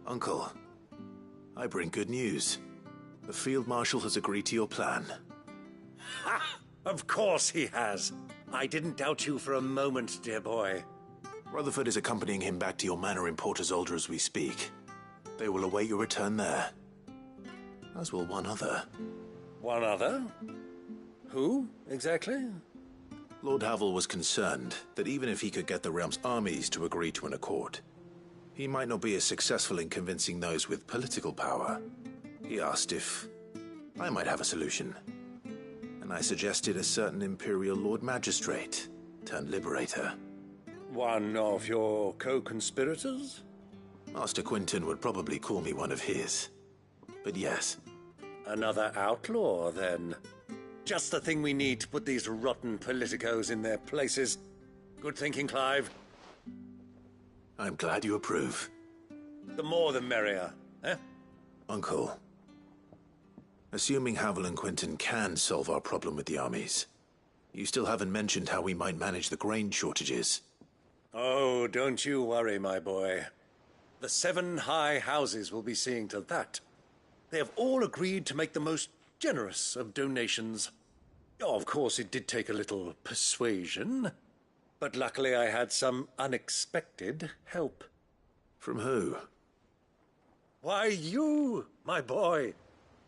Uncle, I bring good news. The Field Marshal has agreed to your plan. Ha! Of course he has. I didn't doubt you for a moment, dear boy. Rutherford is accompanying him back to your manor in Port Isolde as we speak. They will await your return there. As will one other. One other? Who, exactly? Lord Havel was concerned that even if he could get the realm's armies to agree to an accord, he might not be as successful in convincing those with political power. He asked if I might have a solution, and I suggested a certain Imperial Lord Magistrate turned Liberator. One of your co-conspirators? Master Quinton would probably call me one of his, but yes. Another outlaw, then. Just the thing we need to put these rotten politicos in their places. Good thinking, Clive. I'm glad you approve. The more the merrier, eh? Uncle, assuming Havel and Quinton can solve our problem with the armies, you still haven't mentioned how we might manage the grain shortages. Oh, don't you worry, my boy. The 7 high houses will be seeing to that. They have all agreed to make the most generous of donations. Oh, of course, it did take a little persuasion, but luckily I had some unexpected help. From who? Why, you, my boy.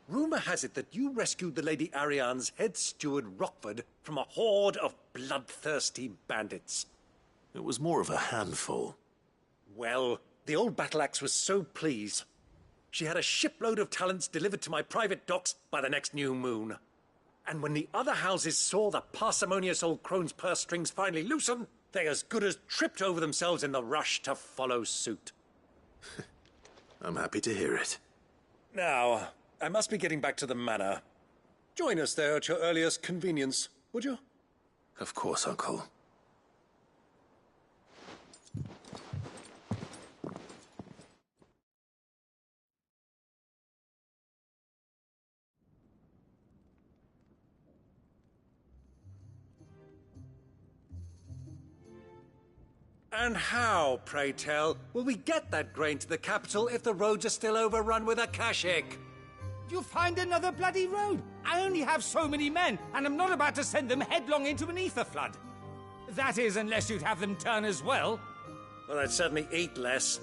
Rumor has it that you rescued the Lady Ariane's head steward Rockford from a horde of bloodthirsty bandits. It was more of a handful. Well, the old battle axe was so pleased. She had a shipload of talents delivered to my private docks by the next new moon. And when the other houses saw the parsimonious old crone's purse strings finally loosen, they as good as tripped over themselves in the rush to follow suit. I'm happy to hear it. Now, I must be getting back to the manor. Join us there at your earliest convenience, would you? Of course, Uncle. And how, pray tell, will we get that grain to the capital if the roads are still overrun with akashic? You'll find another bloody road. I only have so many men, and I'm not about to send them headlong into an ether flood. That is, unless you'd have them turn as well. Well, I'd certainly eat less.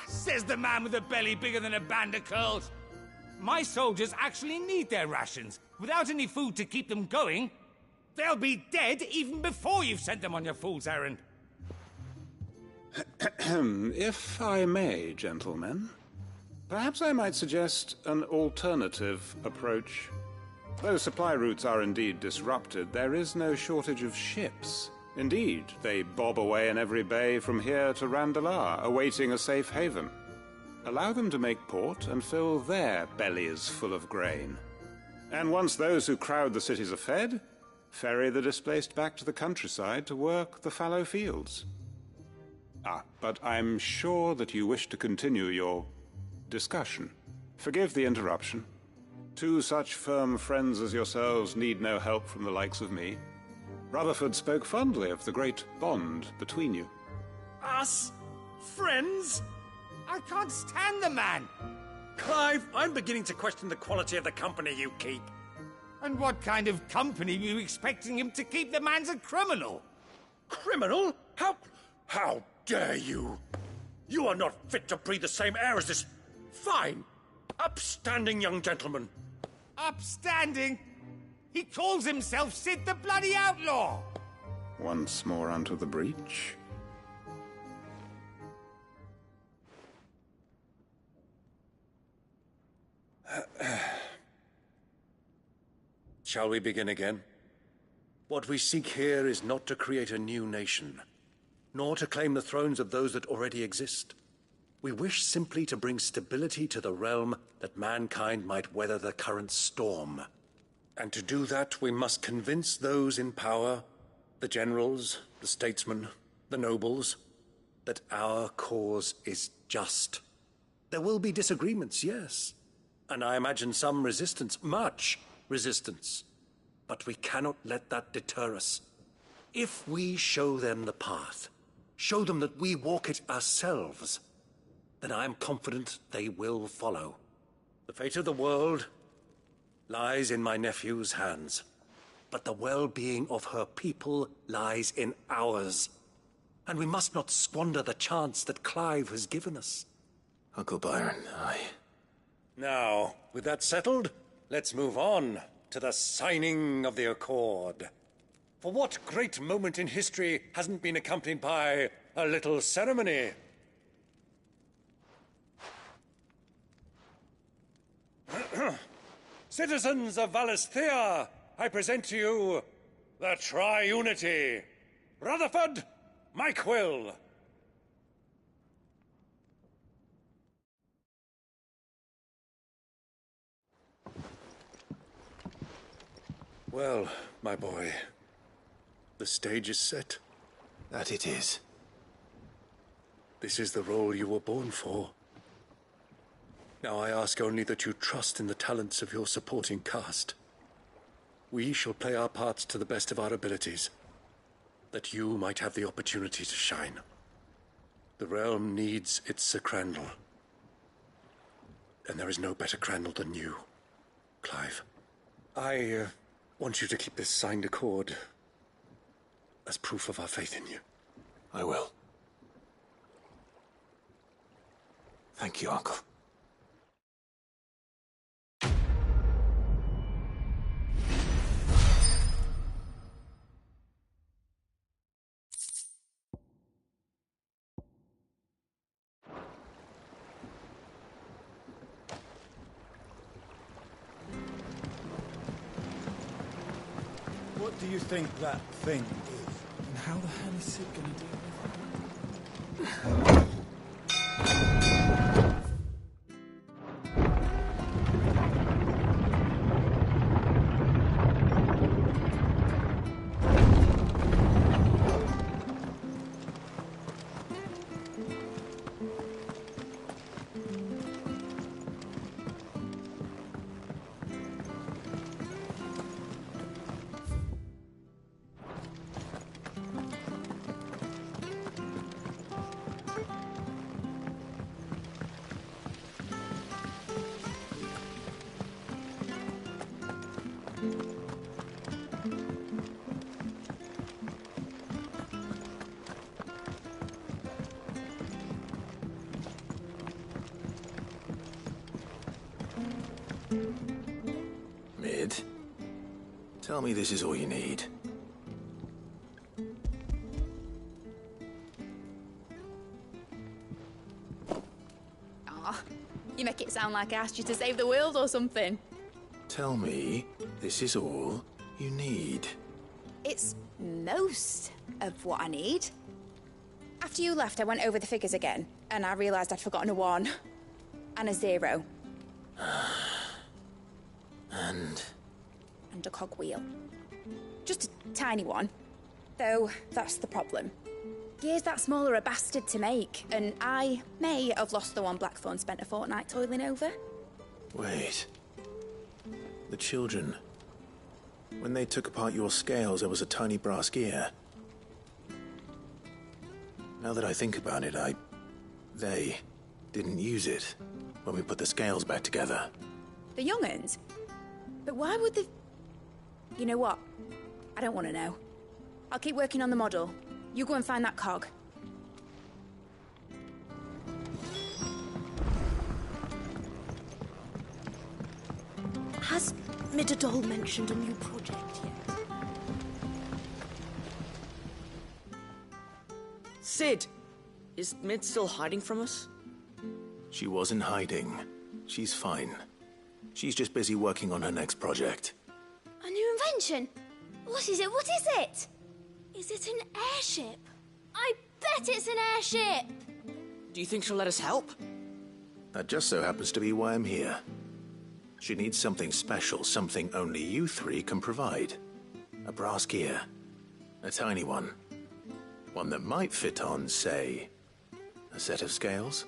Says the man with a belly bigger than a band of curls. My soldiers actually need their rations. Without any food to keep them going, they'll be dead even before you've sent them on your fool's errand. If I may, gentlemen, perhaps I might suggest an alternative approach. Though supply routes are indeed disrupted, there is no shortage of ships. Indeed, they bob away in every bay from here to Randalar, awaiting a safe haven. Allow them to make port and fill their bellies full of grain. And once those who crowd the cities are fed, ferry the displaced back to the countryside to work the fallow fields. But I'm sure that you wish to continue your discussion. Forgive the interruption. Two such firm friends as yourselves need no help from the likes of me. Rutherford spoke fondly of the great bond between you. Us? Friends? I can't stand the man! Clive, I'm beginning to question the quality of the company you keep. And what kind of company were you expecting him to keep? The man's a criminal! Criminal? How dare you? You are not fit to breathe the same air as this fine, upstanding young gentleman. Upstanding? He calls himself Sid the Bloody Outlaw! Once more onto the breach. Shall we begin again? What we seek here is not to create a new nation, nor to claim the thrones of those that already exist. We wish simply to bring stability to the realm that mankind might weather the current storm. And to do that, we must convince those in power, the generals, the statesmen, the nobles, that our cause is just. There will be disagreements, yes, and I imagine some resistance, much resistance. But we cannot let that deter us. If we show them the path, show them that we walk it ourselves, then I am confident they will follow. The fate of the world lies in my nephew's hands, but the well-being of her people lies in ours. And we must not squander the chance that Clive has given us. Uncle Byron, Now, with that settled, let's move on to the signing of the Accord. For what great moment in history hasn't been accompanied by a little ceremony? Citizens of Valisthea, I present to you the Triunity. Rutherford, Mike Will. Well, my boy, the stage is set. That it is. This is the role you were born for. Now I ask only that you trust in the talents of your supporting cast. We shall play our parts to the best of our abilities, that you might have the opportunity to shine. The realm needs its Sir Crandall, and there is no better Crandall than you, Clive. I want you to keep this signed accord as proof of our faith in you. I will. Thank you, Uncle. What do you think that thing is? And how the hell is Sid gonna deal with it? Tell me this is all you need. Aw, you make it sound like I asked you to save the world or something. Tell me this is all you need. It's most of what I need. After you left, I went over the figures again, and I realised I'd forgotten a 1 and a 0. And a cogwheel. Just a tiny one. Though, that's the problem. Gears that small are a bastard to make, and I may have lost the one Blackthorn spent a fortnight toiling over. wait. The children. When they took apart your scales, there was a tiny brass gear. Now that I think about it, they didn't use it when we put the scales back together. The young'uns? But why would they... You know what? I don't want to know. I'll keep working on the model. You go and find that cog. Has Midadol mentioned a new project yet? Sid! Is Mid still hiding from us? She wasn't hiding. She's fine. She's just busy working on her next project. A new invention? What is it? What is it? Is it an airship? I bet it's an airship! Do you think she'll let us help? That just so happens to be why I'm here. She needs something special, something only you three can provide. A brass gear. A tiny one. One that might fit on, say, a set of scales?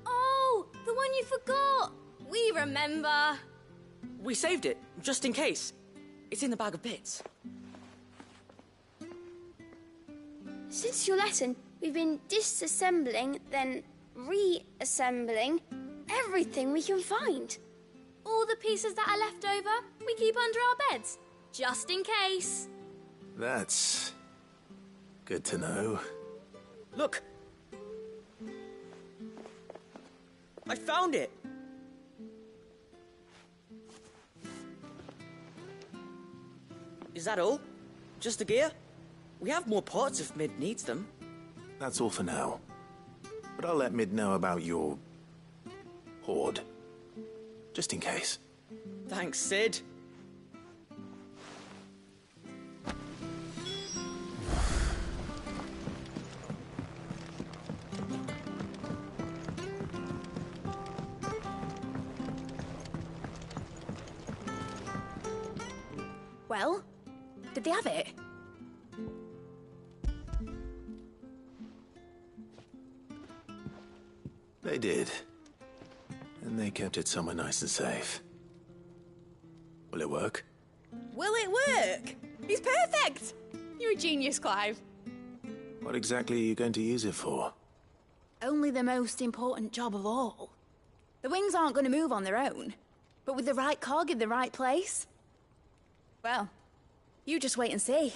Oh, the one you forgot! We remember! We saved it, just in case. It's in the bag of bits. Since your lesson, we've been disassembling, then reassembling everything we can find. All the pieces that are left over, we keep under our beds, just in case. That's good to know. Look! I found it! Is that all? Just the gear? We have more parts if Mid needs them. That's all for now. But I'll let Mid know about your hoard. Just in case. Thanks, Sid. Well, did they have it? They did. And they kept it somewhere nice and safe. Will it work? Will it work? He's perfect! You're a genius, Clive. What exactly are you going to use it for? Only the most important job of all. The wings aren't going to move on their own. But with the right cog in the right place... Well, you just wait and see.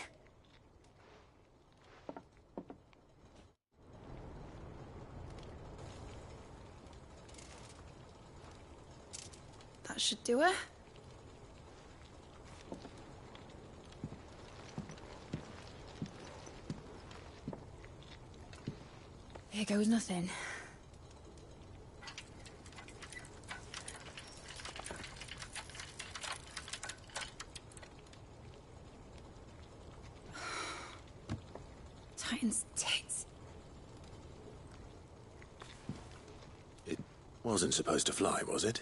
That should do it. Here goes nothing. Titan's tits. It wasn't supposed to fly, was it?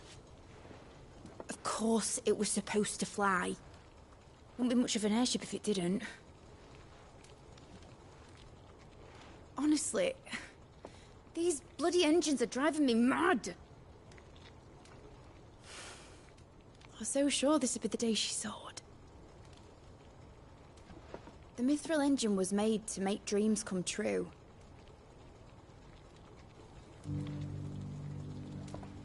Of course it was supposed to fly. Wouldn't be much of an airship if it didn't. Honestly, these bloody engines are driving me mad. I was so sure this would be the day she soared. The Mithril engine was made to make dreams come true.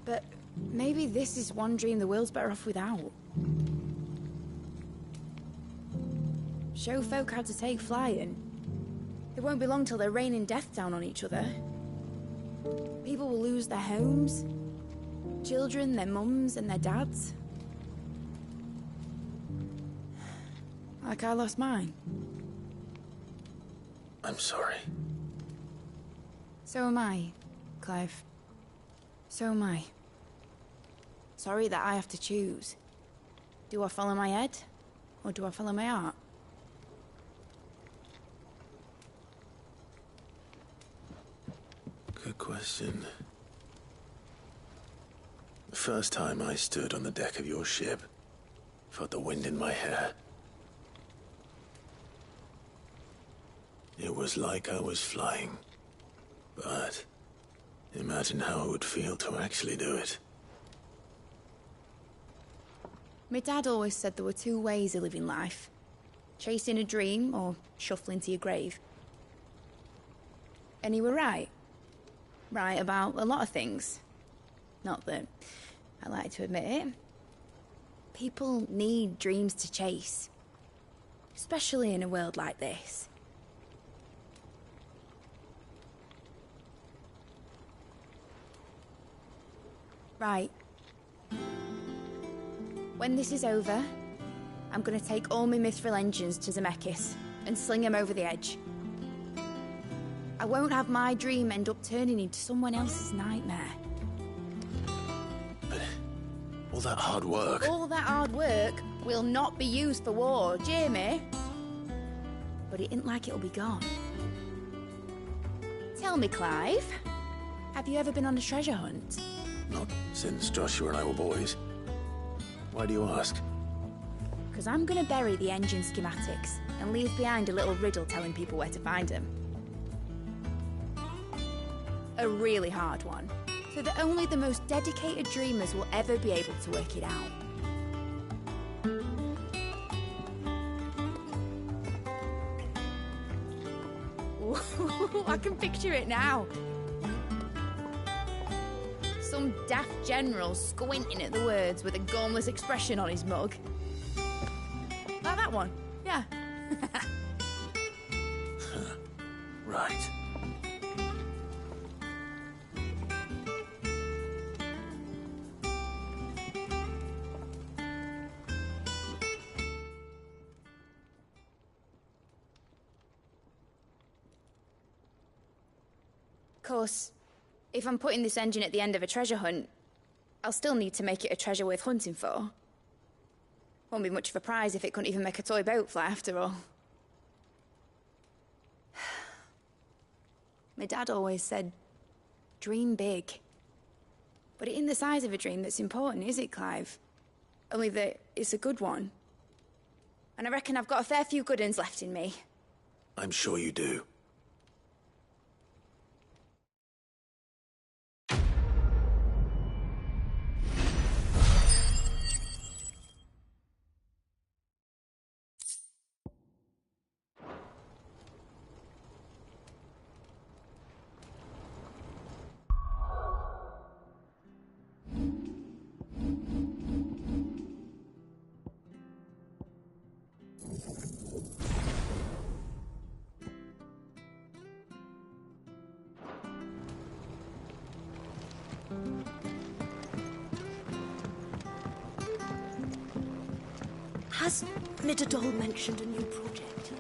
But maybe this is one dream the world's better off without. Show folk how to take flying. It won't be long till they're raining death down on each other. People will lose their homes. Children, their mums and their dads. Like I lost mine. I'm sorry. So am I, Clive. So am I. Sorry that I have to choose. Do I follow my head, or do I follow my heart? Good question. The first time I stood on the deck of your ship, felt the wind in my hair. It was like I was flying. But imagine how it would feel to actually do it. My dad always said there were two ways of living life. Chasing a dream or shuffling to your grave. And he were right. Right about a lot of things. Not that I like to admit it. People need dreams to chase. Especially in a world like this. Right. When this is over, I'm gonna take all my mithril engines to Zemeckis and sling them over the edge. I won't have my dream end up turning into someone else's nightmare. But all that hard work... All that hard work will not be used for war, Jamie. But it ain't like it'll be gone. Tell me, Clive, have you ever been on a treasure hunt? Not since Joshua and I were boys. Why do you ask? Because I'm gonna bury the engine schematics and leave behind a little riddle telling people where to find them. A really hard one, so that only the most dedicated dreamers will ever be able to work it out. Ooh, I can picture it now. Some daft general squinting at the words with a gormless expression on his mug. Like that one, yeah. Right. Of course, if I'm putting this engine at the end of a treasure hunt, I'll still need to make it a treasure worth hunting for. Won't be much of a prize if it couldn't even make a toy boat fly after all. My dad always said, dream big. But it ain't the size of a dream that's important, is it, Clive? Only that it's a good one. And I reckon I've got a fair few good uns left in me. I'm sure you do. Has Mitterdol mentioned a new project?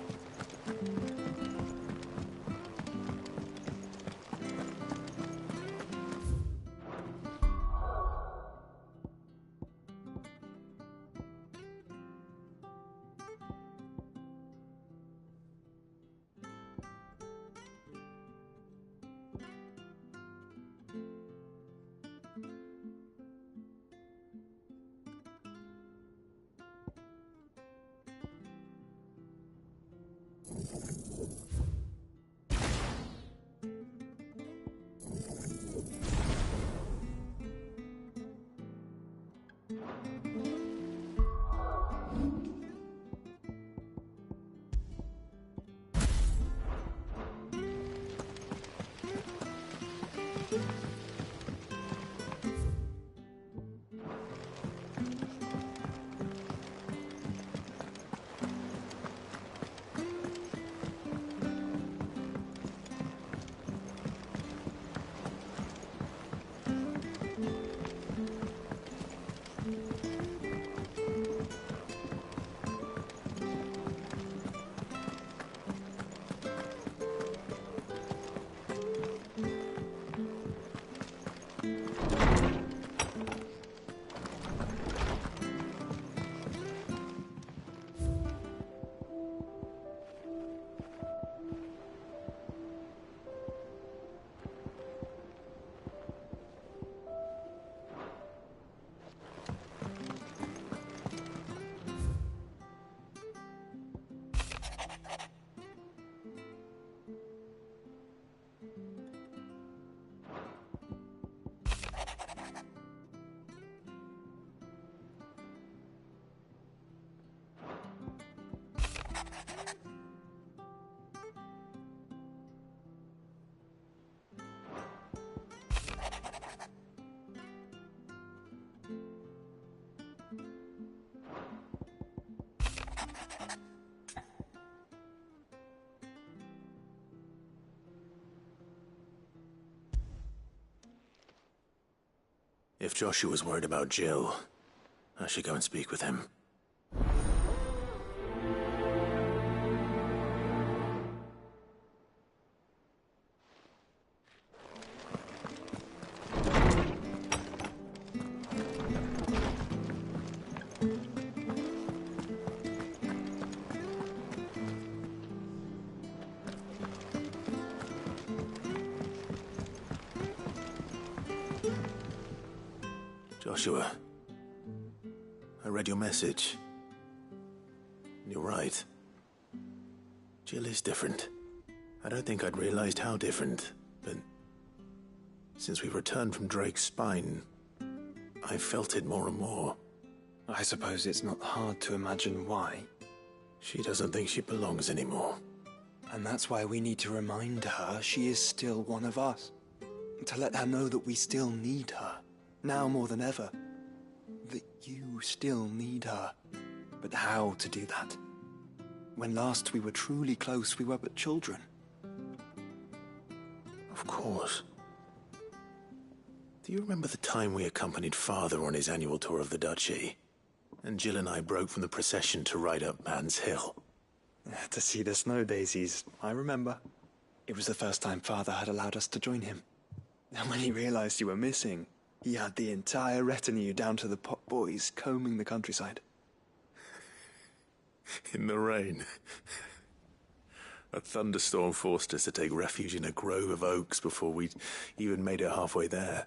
If Joshua's worried about Jill, I should go and speak with him. Joshua, I read your message. You're right. Jill is different. I don't think I'd realized how different, but since we returned from Drake's spine, I've felt it more and more. I suppose it's not hard to imagine why. She doesn't think she belongs anymore. And that's why we need to remind her she is still one of us. To let her know that we still need her. Now more than ever. That you still need her. But how to do that? When last we were truly close, we were but children. Of course. Do you remember the time we accompanied Father on his annual tour of the Duchy? And Jill and I broke from the procession to ride up Man's Hill. To see the snow daisies, I remember. It was the first time Father had allowed us to join him. And when he realized you were missing, he had the entire retinue down to the pot boys combing the countryside. In the rain. A thunderstorm forced us to take refuge in a grove of oaks before we'd even made it halfway there.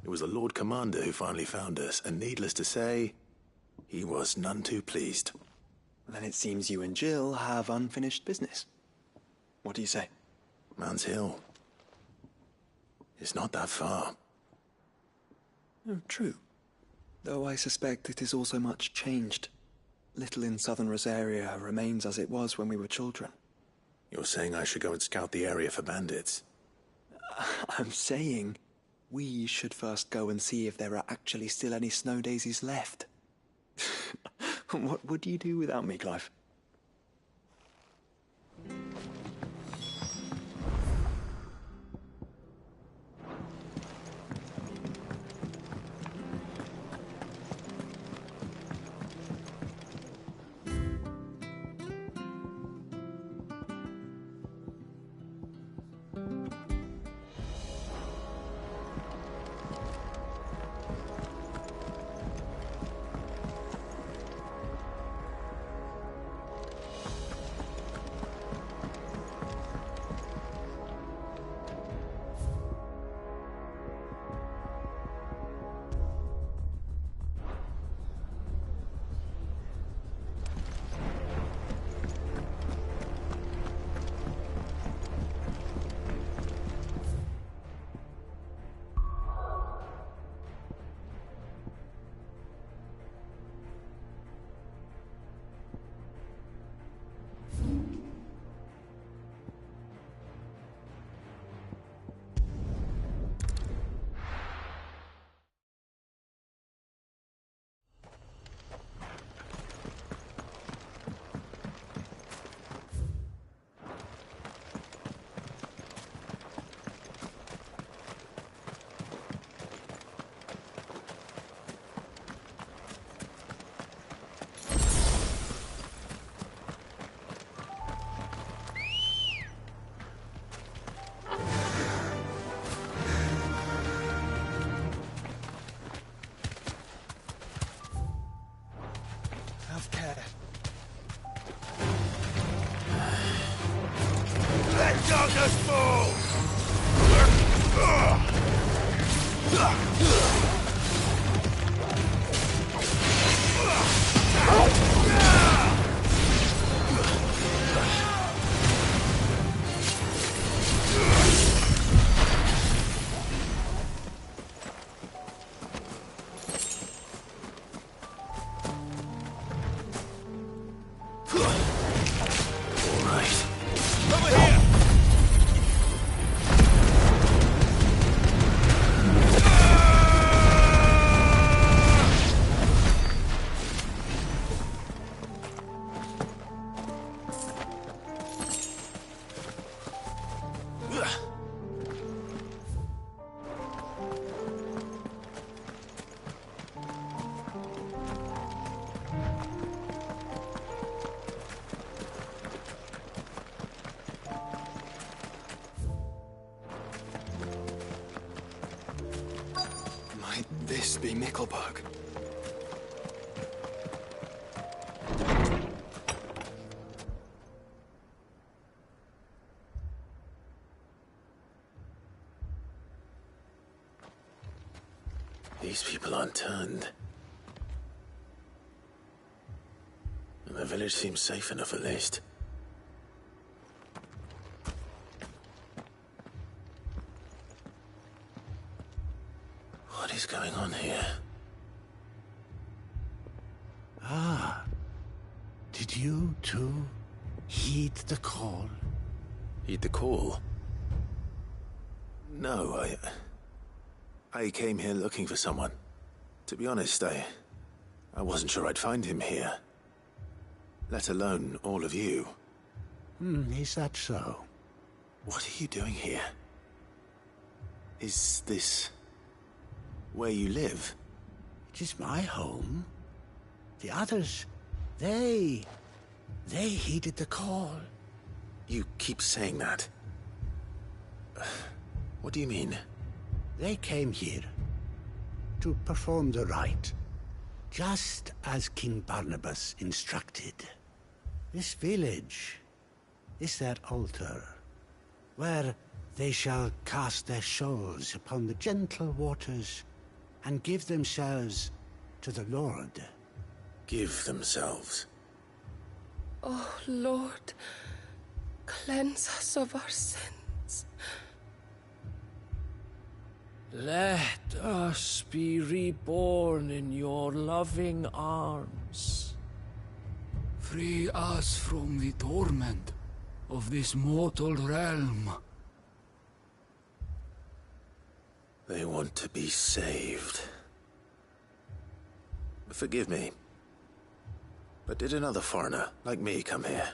It was the Lord Commander who finally found us, and needless to say, he was none too pleased. Then it seems you and Jill have unfinished business. What do you say? Man's Hill. It's not that far. Oh, true. Though I suspect it is also much changed. Little in southern Rosaria remains as it was when we were children. You're saying I should go and scout the area for bandits? I'm saying we should first go and see if there are actually still any snow daisies left. What would you do without me, Clive? Let darkness fall! this be Mickleburg? These people aren't turned. And the village seems safe enough at least. What is going on here? Ah. Did you too heed the call? Heed the call? No, I came here looking for someone. To be honest, I wasn't sure I'd find him here. Let alone all of you. Is that so? What are you doing here? Is this where you live? It is my home. The others, they heeded the call. You keep saying that. What do you mean? They came here to perform the rite, just as King Barnabas instructed. This village is their altar, where they shall cast their souls upon the gentle waters and give themselves to the Lord. Give themselves? Oh, Lord, cleanse us of our sins. Let us be reborn in your loving arms. Free us from the torment of this mortal realm. They want to be saved. Forgive me, but did another foreigner like me come here?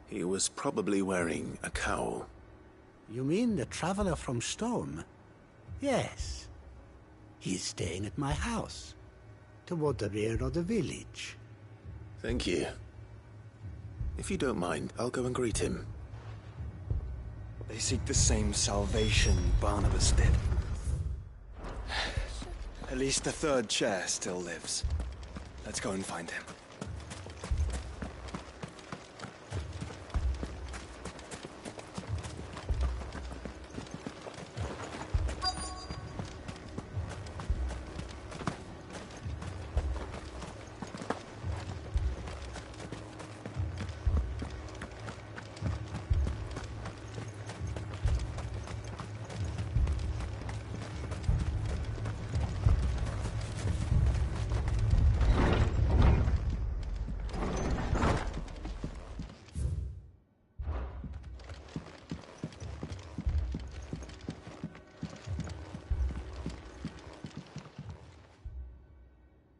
He was probably wearing a cowl. You mean the traveler from Storm? Yes. He is staying at my house, toward the rear of the village. Thank you. If you don't mind, I'll go and greet him. They seek the same salvation Barnabas did. At least the third chair still lives. Let's go and find him.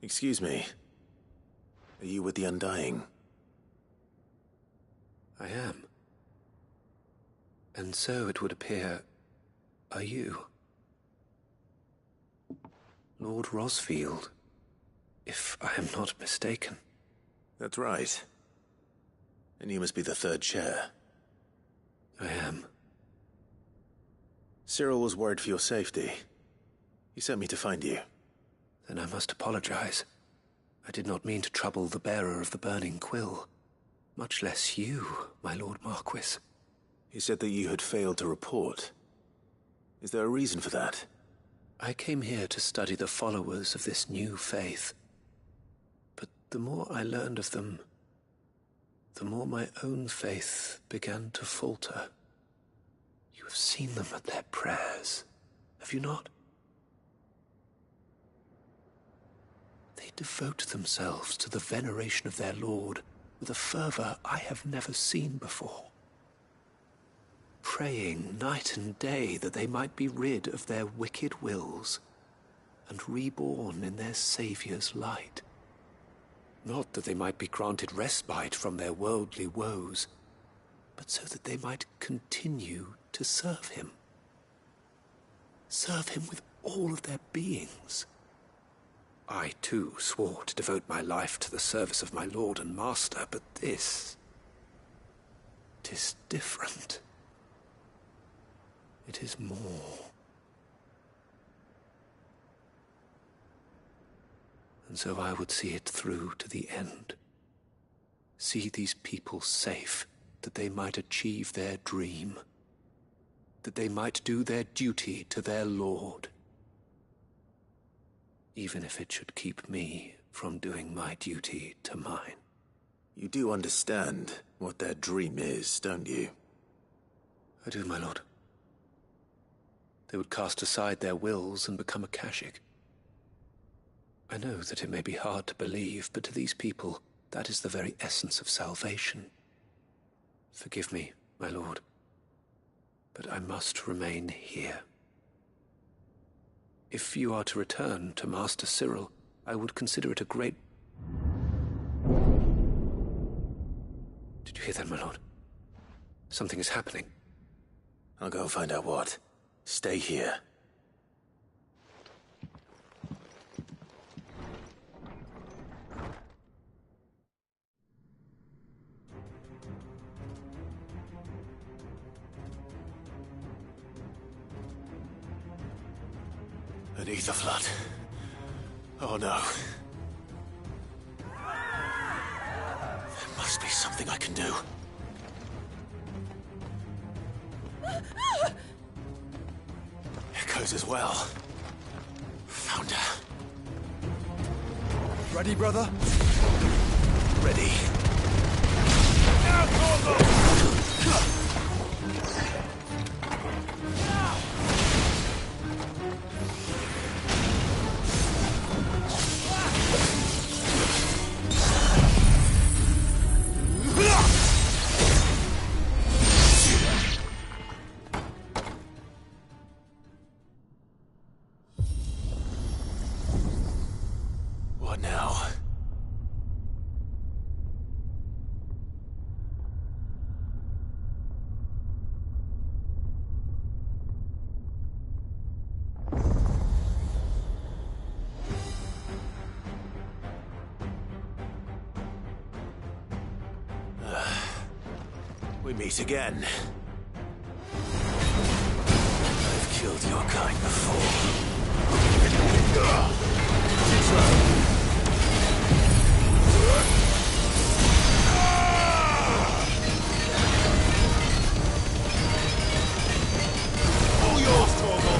Excuse me. Are you with the Undying? I am. And so it would appear, are you? Lord Rosfield, if I am not mistaken. That's right. And you must be the third chair. I am. Cyril was worried for your safety. He sent me to find you. Then I must apologize. I did not mean to trouble the bearer of the burning quill. Much less you, my Lord Marquis. He said that you had failed to report. Is there a reason for that? I came here to study the followers of this new faith. But the more I learned of them, the more my own faith began to falter. You have seen them at their prayers, have you not? They devote themselves to the veneration of their Lord with a fervor I have never seen before. Praying night and day that they might be rid of their wicked wills and reborn in their Saviour's light. Not that they might be granted respite from their worldly woes, but so that they might continue to serve him. Serve him with all of their beings. I, too, swore to devote my life to the service of my Lord and Master, but this... 'tis different. It is more. And so I would see it through to the end. See these people safe, that they might achieve their dream. That they might do their duty to their lord. Even if it should keep me from doing my duty to mine. You do understand what their dream is, don't you? I do, my lord. They would cast aside their wills and become Akashic. I know that it may be hard to believe, but to these people, that is the very essence of salvation. Forgive me, my lord, but I must remain here. If you are to return to Master Cyril, I would consider it a great... Did you hear that, my lord? Something is happening. I'll go and find out what. Stay here. An ether flood. Oh no. There must be something I can do. Echoes as well. Found her. Ready, brother? Ready. Now, Torgo! What now? We meet again. I've killed your kind before. All yours, Torgo!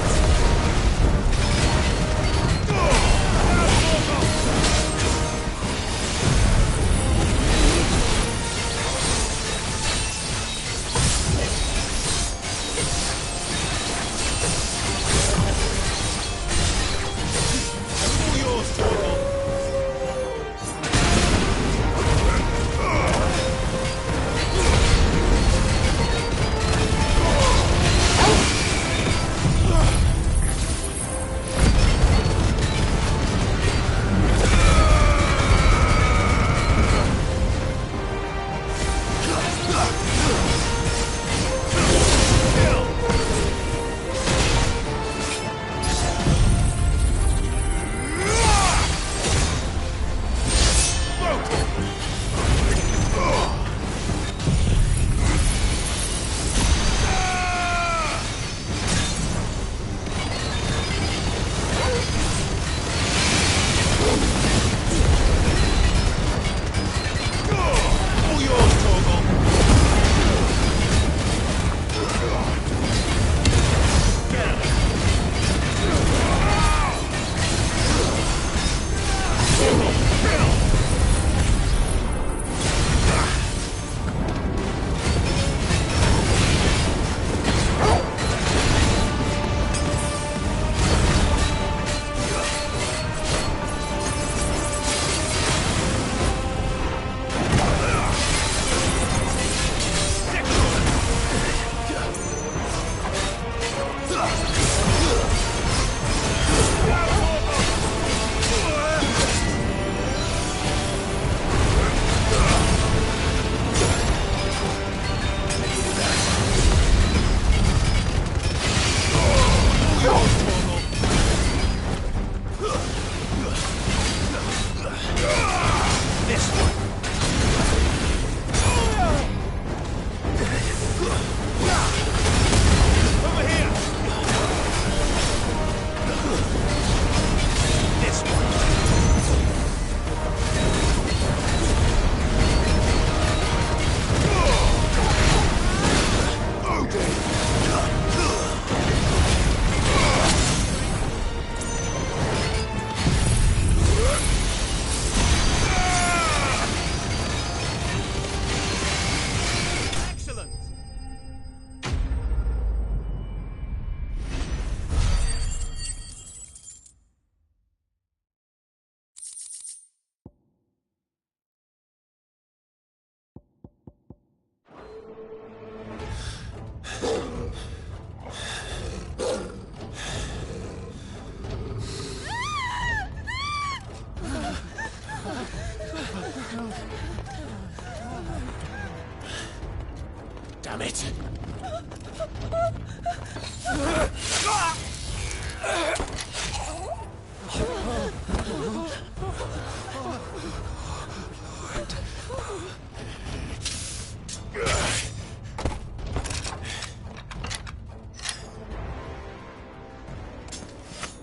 Damn it!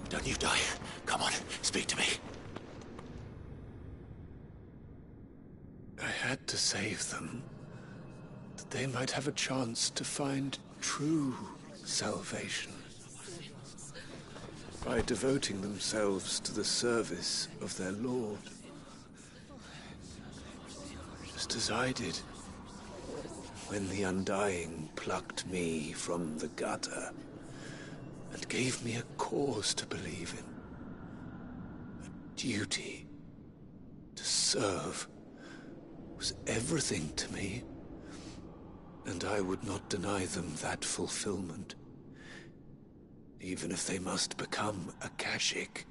Don't you die. Come on, speak to me. I had to save them, that they might have a chance to find true salvation by devoting themselves to the service of their Lord, just as I did when the Undying plucked me from the gutter and gave me a cause to believe in. A duty to serve was everything to me, and I would not deny them that fulfillment, even if they must become a Kashik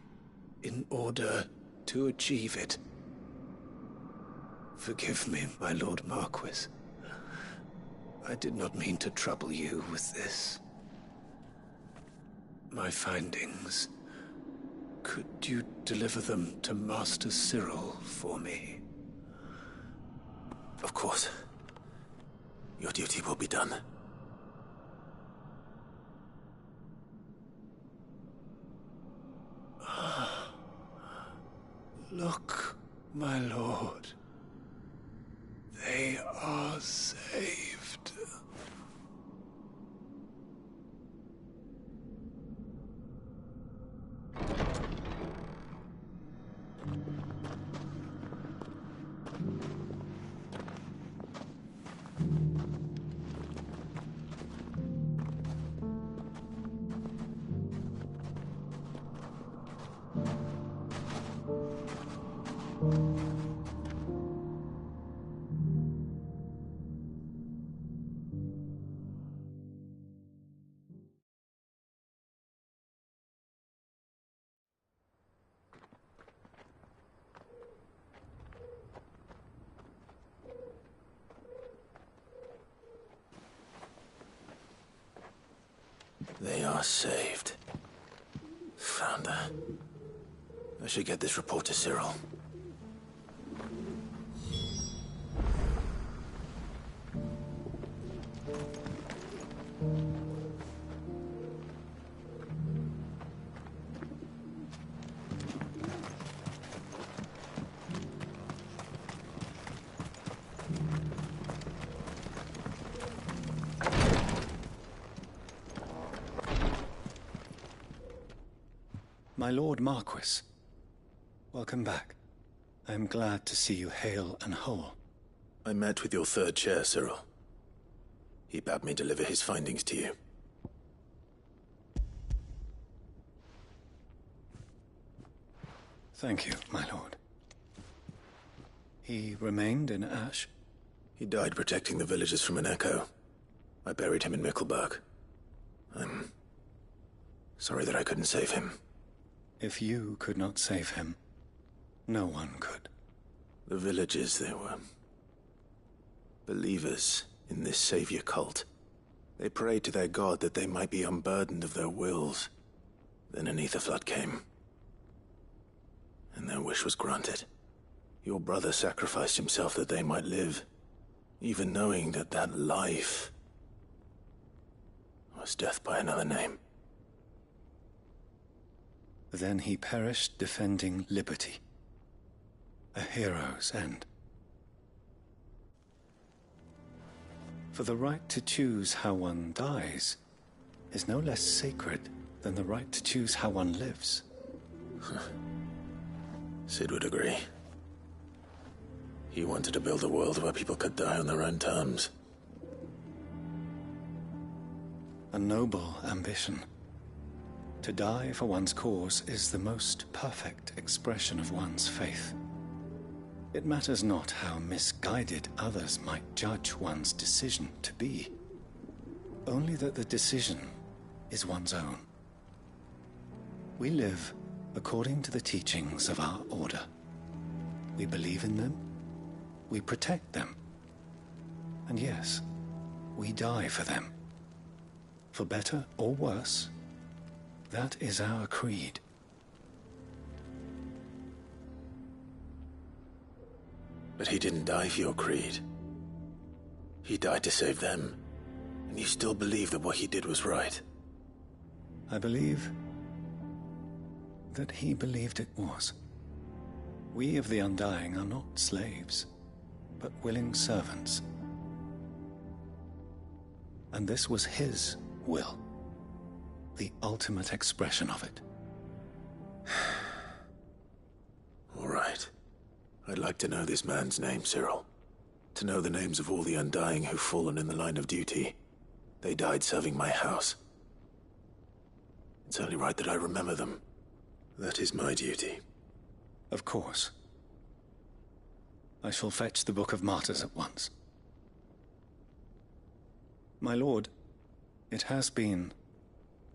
in order to achieve it. Forgive me, my Lord Marquis. I did not mean to trouble you with this. My findings. Could you deliver them to Master Cyril for me? Of course. Your duty will be done. Look, my lord. They are saved. They are saved. Founder. I should get this report to Cyril. My Lord Marquis, welcome back. I am glad to see you hale and whole. I met with your third chair, Cyril. He bade me deliver his findings to you. Thank you, my lord. He remained in Ash? He died protecting the villagers from an echo. I buried him in Mickelberg. I'm sorry that I couldn't save him. If you could not save him, no one could. The villagers, they were believers in this savior cult. They prayed to their god that they might be unburdened of their wills. Then an ether flood came, and their wish was granted. Your brother sacrificed himself that they might live, even knowing that that life was death by another name. Then he perished defending liberty. A hero's end. For the right to choose how one dies is no less sacred than the right to choose how one lives. Sid would agree. He wanted to build a world where people could die on their own terms. A noble ambition. To die for one's cause is the most perfect expression of one's faith. It matters not how misguided others might judge one's decision to be, only that the decision is one's own. We live according to the teachings of our order. We believe in them, we protect them, and yes, We die for them. For better or worse, that is our creed. But he didn't die for your creed. He died to save them. And you still believe that what he did was right? I believe that he believed it was. We of the Undying are not slaves, but willing servants. And this was his will, the ultimate expression of it. All right. I'd like to know this man's name, Cyril. To know the names of all the Undying who've fallen in the line of duty. They died serving my house. It's only right that I remember them. That is my duty. Of course. I shall fetch the Book of Martyrs at once. My lord, it has been,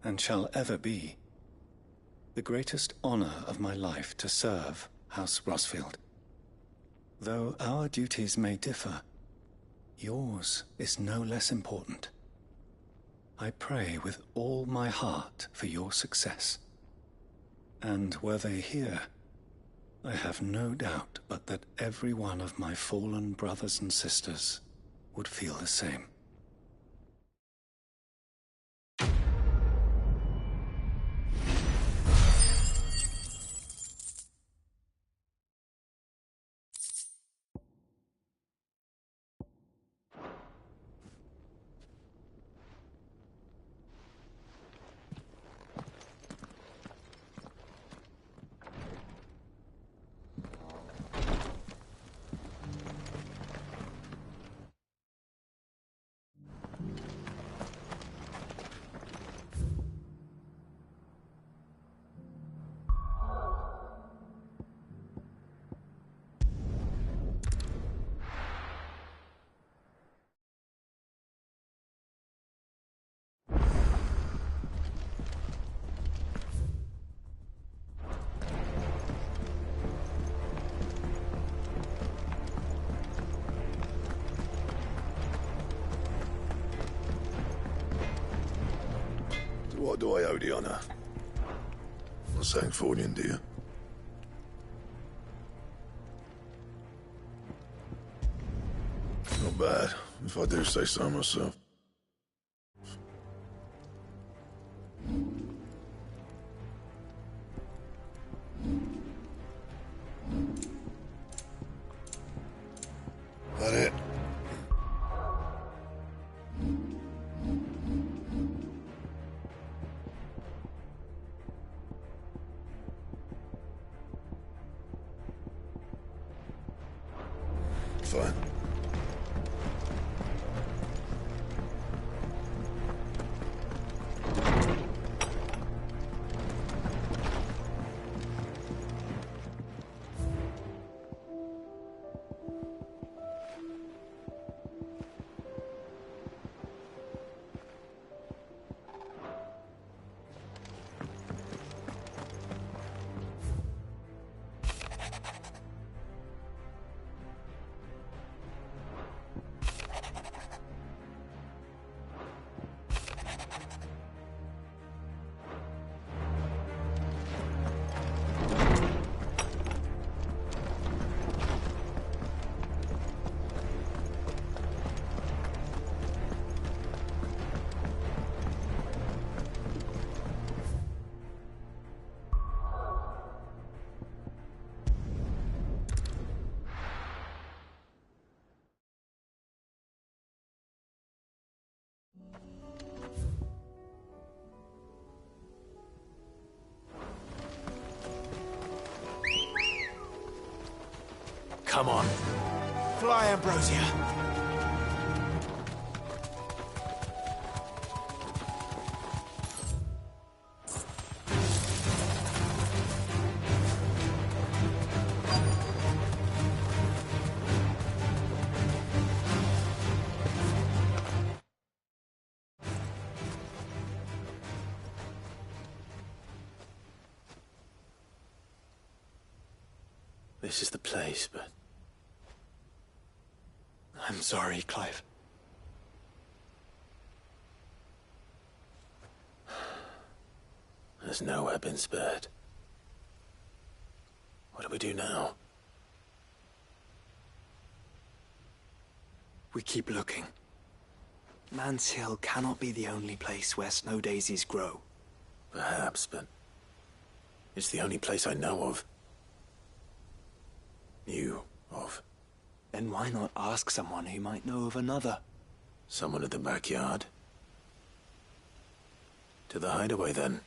and shall ever be, the greatest honor of my life to serve House Rosfield. Though our duties may differ, yours is no less important. I pray with all my heart for your success. And were they here, I have no doubt but that every one of my fallen brothers and sisters would feel the same. What do I owe the honor? Not saying Fornian, do you? Not bad, if I do say so myself. That it? Fine. Come on. Fly, Ambrosia. This is the place, but... I'm sorry, Clive. has nowhere been spared. What do we do now? We keep looking. Man's Hill cannot be the only place where snow daisies grow. Perhaps, but it's the only place I know of. Knew of. Then why not ask someone who might know of another? Someone at the backyard? To the hideaway, then.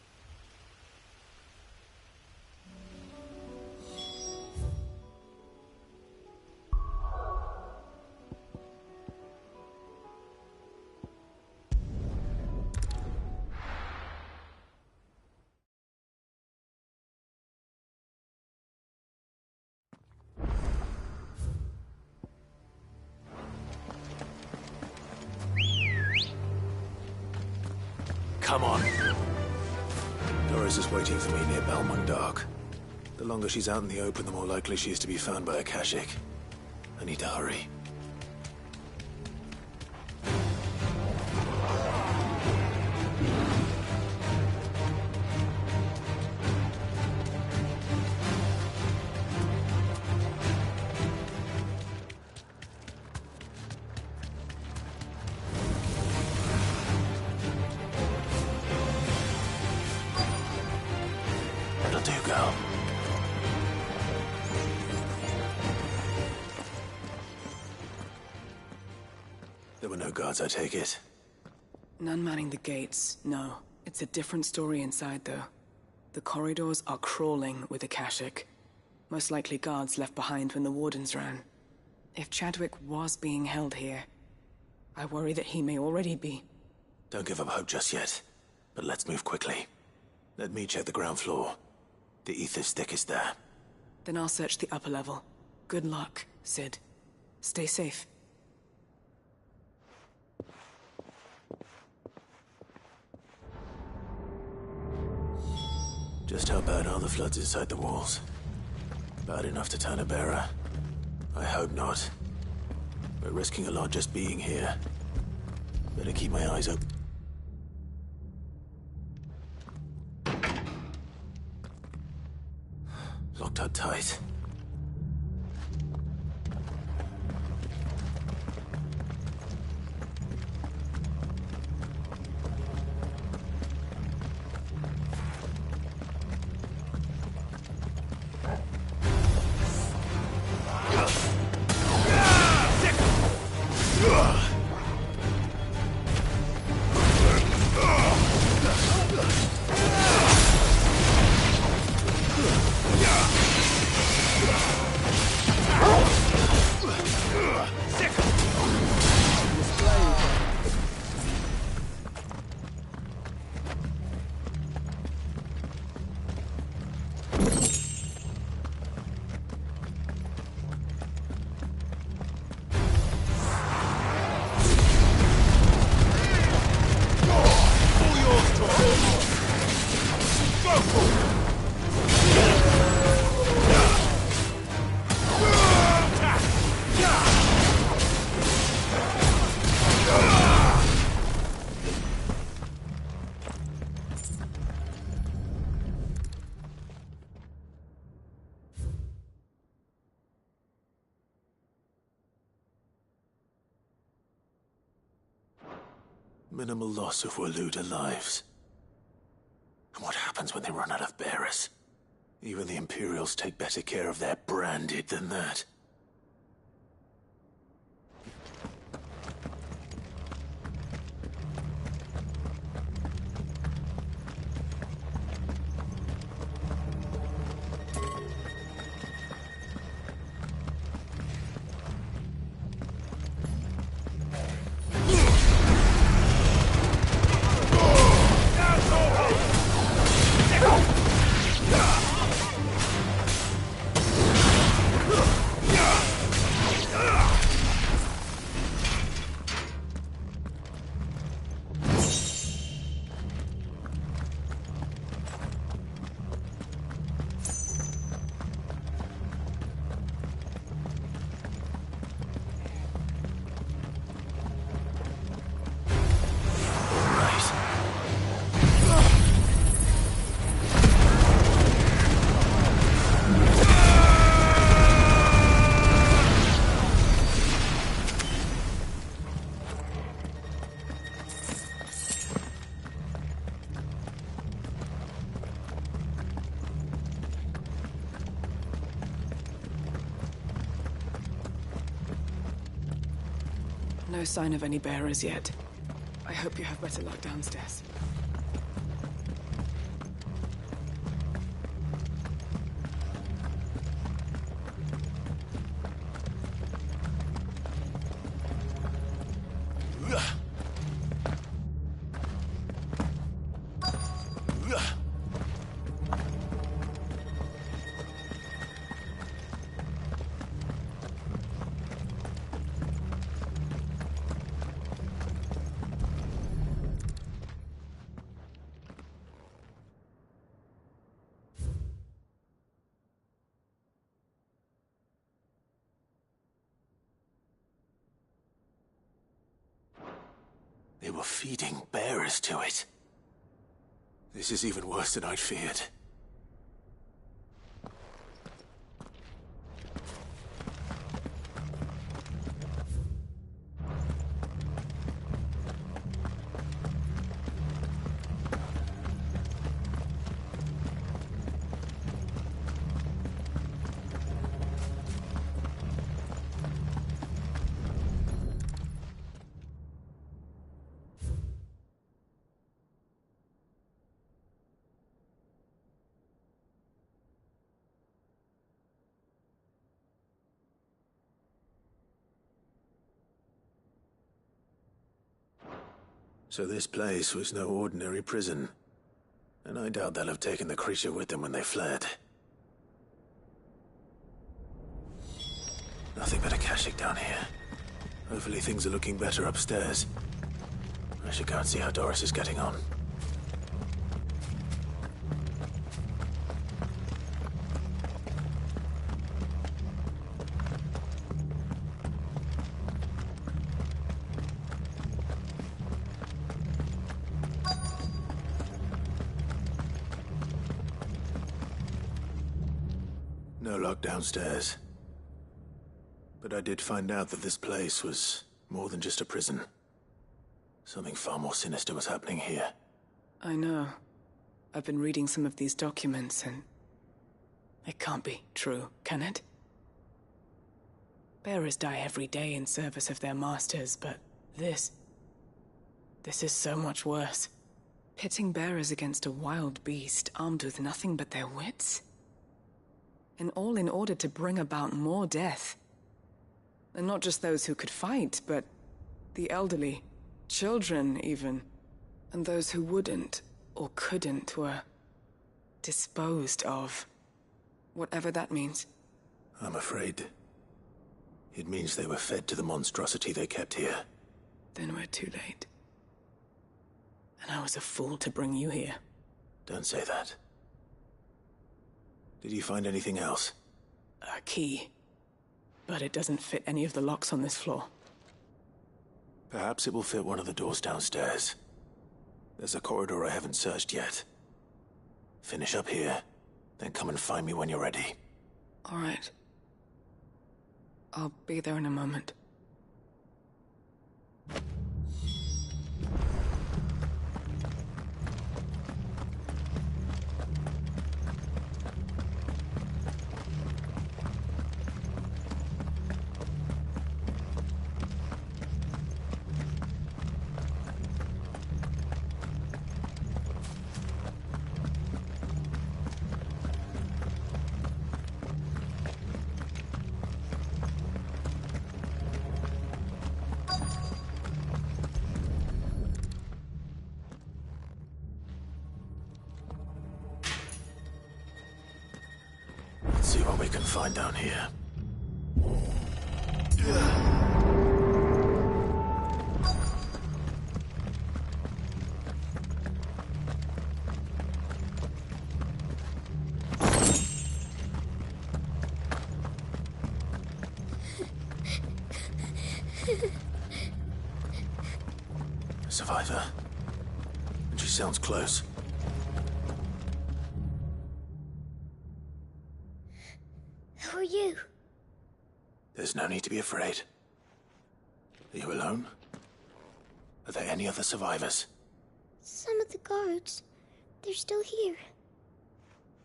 Come on. Doris is waiting for me near Belmont Dock. The longer she's out in the open, the more likely she is to be found by a Kashik. I need to hurry. That'll do, girl. There were no guards, I take it. None manning the gates, no. It's a different story inside, though. The corridors are crawling with Akashic. Most likely guards left behind when the Wardens ran. If Chadwick was being held here, I worry that he may already be. Don't give up hope just yet, but let's move quickly. Let me check the ground floor. The Ff16 is there. Then I'll search the upper level. Good luck, Sid. Stay safe. Just how bad are the floods inside the walls? Bad enough to turn a bearer? I hope not. We're risking a lot just being here. Better keep my eyes open. Locked up tight. Minimal loss of Waluda lives. And what happens when they run out of bearers? Even the Imperials take better care of their branded than that. No sign of any bearers yet. I hope you have better luck downstairs. They were feeding bearers to it. This is even worse than I'd feared. So this place was no ordinary prison. And I doubt they'll have taken the creature with them when they fled. Nothing but a Akashic down here. Hopefully things are looking better upstairs. I should go and see how Doris is getting on. No lock downstairs. But I did find out that this place was more than just a prison. Something far more sinister was happening here. I know. I've been reading some of these documents and... it can't be true, can it? Bearers die every day in service of their masters, but this is so much worse. Pitting bearers against a wild beast armed with nothing but their wits? And all in order to bring about more death. And not just those who could fight, but the elderly, children even. And those who wouldn't or couldn't were disposed of. Whatever that means. I'm afraid it means they were fed to the monstrosity they kept here. Then we're too late. And I was a fool to bring you here. Don't say that. Did you find anything else? A key. But it doesn't fit any of the locks on this floor. Perhaps it will fit one of the doors downstairs. There's a corridor I haven't searched yet. Finish up here, then come and find me when you're ready. All right. I'll be there in a moment. Let's see what we can find down here. Survivor. And she sounds close. Who are you? There's no need to be afraid. Are you alone? Are there any other survivors? Some of the guards. They're still here.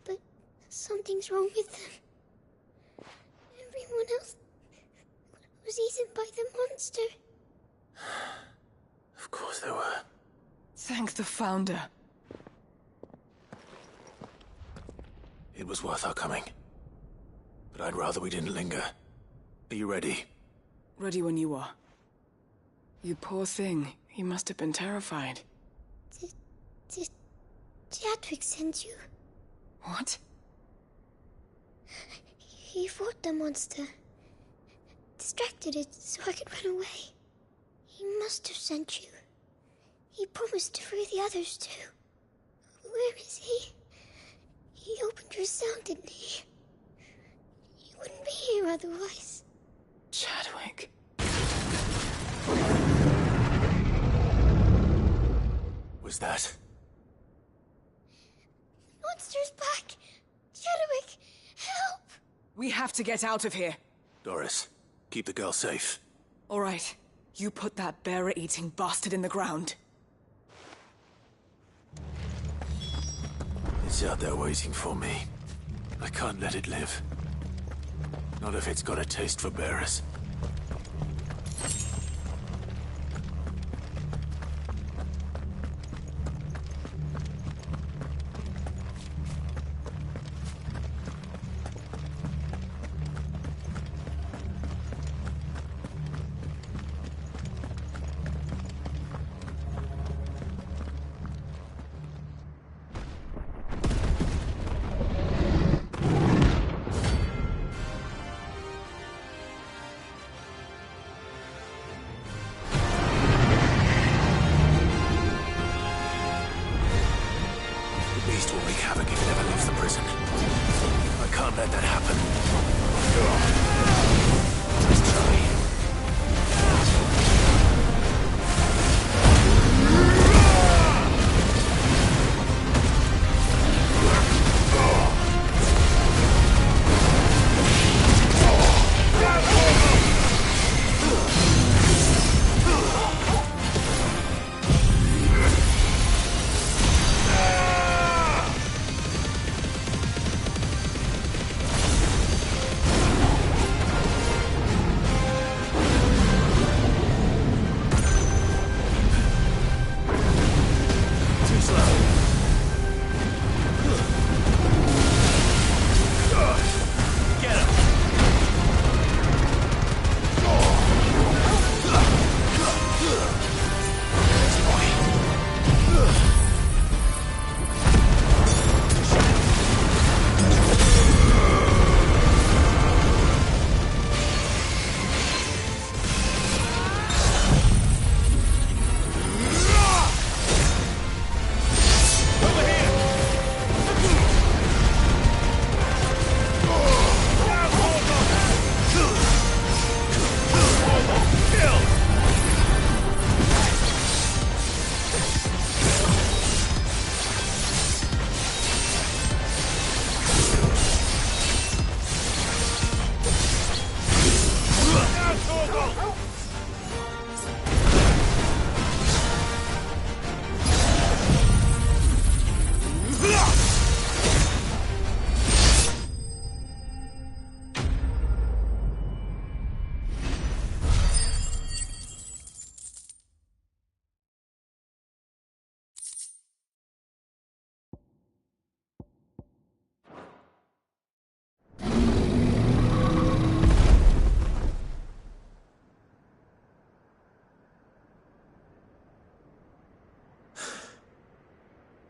But something's wrong with them. Everyone else was eaten by the monster. Of course there were. Thank the Founder. It was worth our coming. But I'd rather we didn't linger. Are you ready? Ready when you are. You poor thing. He must have been terrified. Did Chadwick send you? What? He fought the monster. Distracted it so I could run away. He must have sent you. He promised to free the others too. Where is he? He opened your cell, didn't he? He wouldn't be here otherwise. Chadwick. Was that? Monster's back! Chadwick, help! We have to get out of here. Doris, keep the girl safe. All right. You put that bearer-eating bastard in the ground. It's out there waiting for me. I can't let it live. Not if it's got a taste for bearers.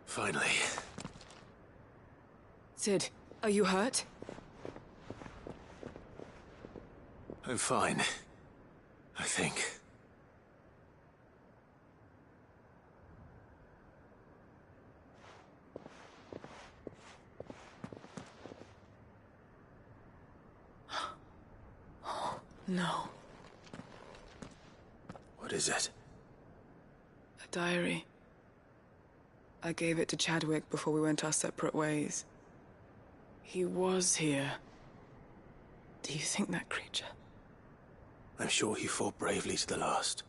Finally. Sid, are you hurt? I'm fine. I think. No. What is it? A diary. I gave it to Chadwick before we went our separate ways. He was here. Do you think that creature? I'm sure he fought bravely to the last.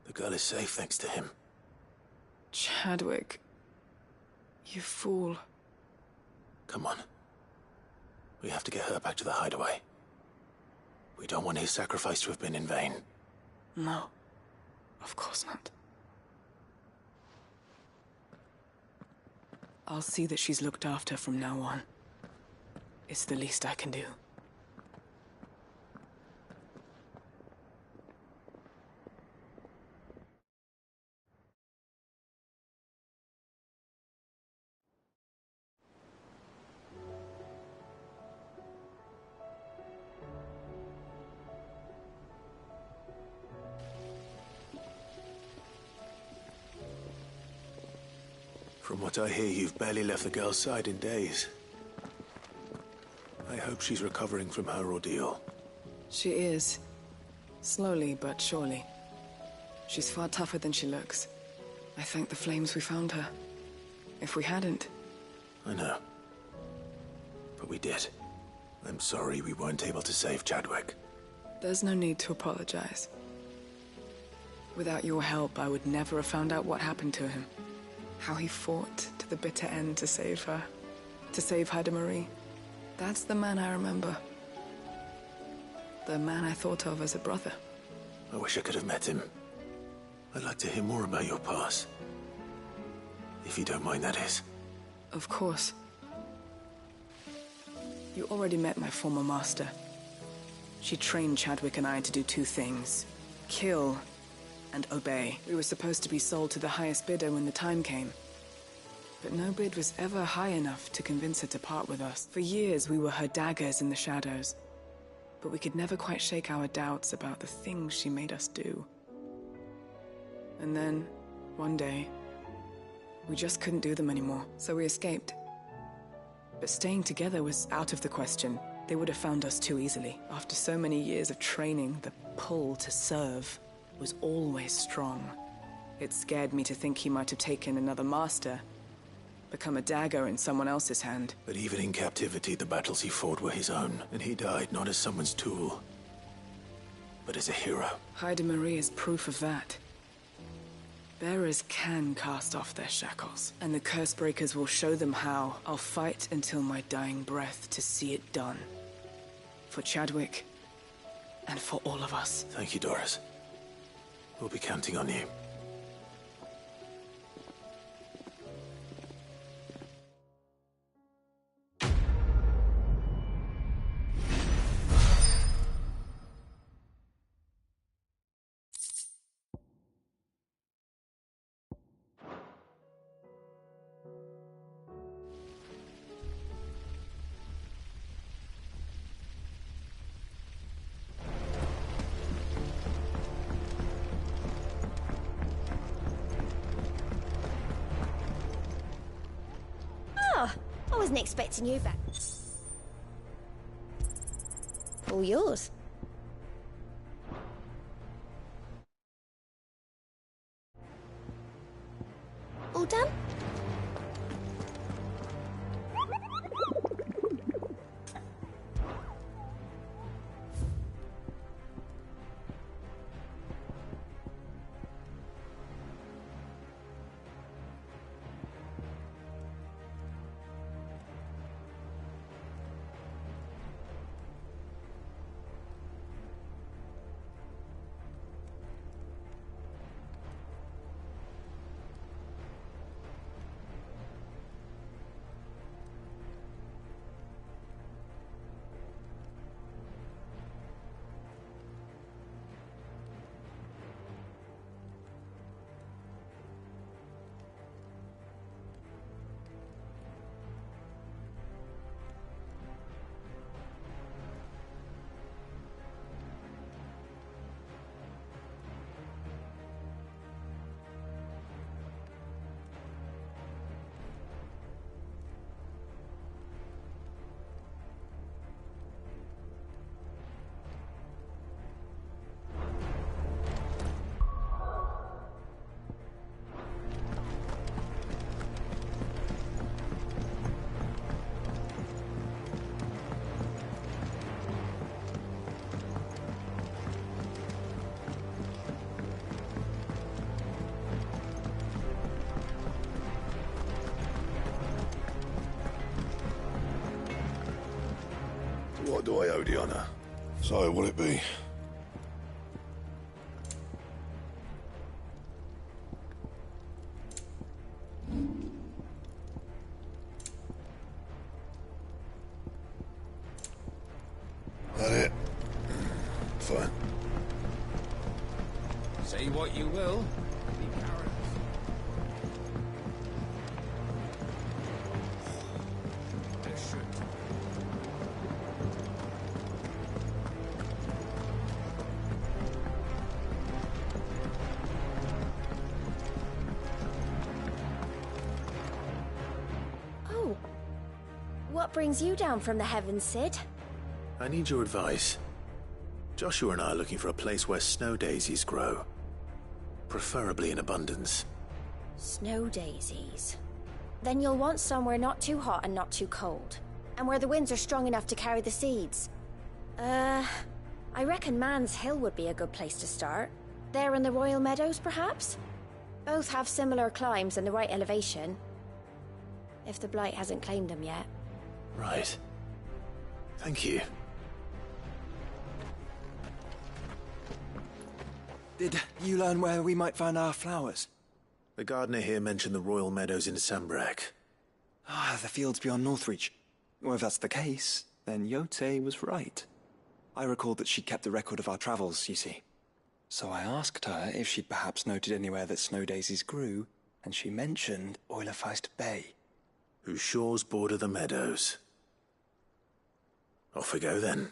The girl is safe thanks to him. Chadwick. You fool. Come on. We have to get her back to the hideaway. We don't want his sacrifice to have been in vain. No, of course not. I'll see that she's looked after from now on. It's the least I can do. From what I hear, you've barely left the girl's side in days. I hope she's recovering from her ordeal. She is. Slowly but surely. She's far tougher than she looks. I thank the flames we found her. If we hadn't... I know. But we did. I'm sorry we weren't able to save Chadwick. There's no need to apologize. Without your help, I would never have found out what happened to him. How he fought to the bitter end to save her. To save Haida Marie. That's the man I remember. The man I thought of as a brother. I wish I could have met him. I'd like to hear more about your past. If you don't mind, that is. Of course. You already met my former master. She trained Chadwick and I to do two things. Kill and obey. We were supposed to be sold to the highest bidder when the time came. But no bid was ever high enough to convince her to part with us. For years, we were her daggers in the shadows. But we could never quite shake our doubts about the things she made us do. And then, one day, we just couldn't do them anymore, so we escaped. But staying together was out of the question. They would have found us too easily. After so many years of training, the pull to serve was always strong. It scared me to think he might have taken another master, become a dagger in someone else's hand. But even in captivity, the battles he fought were his own, and he died not as someone's tool, but as a hero. Haida Marie is proof of that. Bearers can cast off their shackles, and the curse breakers will show them how. I'll fight until my dying breath to see it done. For Chadwick, and for all of us. Thank you, Doris. We'll be counting on you. I wasn't expecting you back. All yours. All done? What do I owe the honor? So, will it be? fine. Say what you will. Be carrots. This should. Oh. What brings you down from the heavens, Sid? I need your advice. Joshua and I are looking for a place where snow daisies grow. Preferably in abundance. Snow daisies. Then you'll want somewhere not too hot and not too cold. And where the winds are strong enough to carry the seeds. I reckon Man's Hill would be a good place to start. There in the Royal Meadows, perhaps? Both have similar climbs and the right elevation. If the Blight hasn't claimed them yet. Right. Thank you. Did you learn where we might find our flowers? The gardener here mentioned the Royal Meadows in Sambrak. Ah, the fields beyond Northreach. Well, if that's the case, then Yote was right. I recalled that she kept a record of our travels, you see. So I asked her if she'd perhaps noted anywhere that snow daisies grew, and she mentioned Oilafeist Bay. Whose shores border the meadows. Off we go then.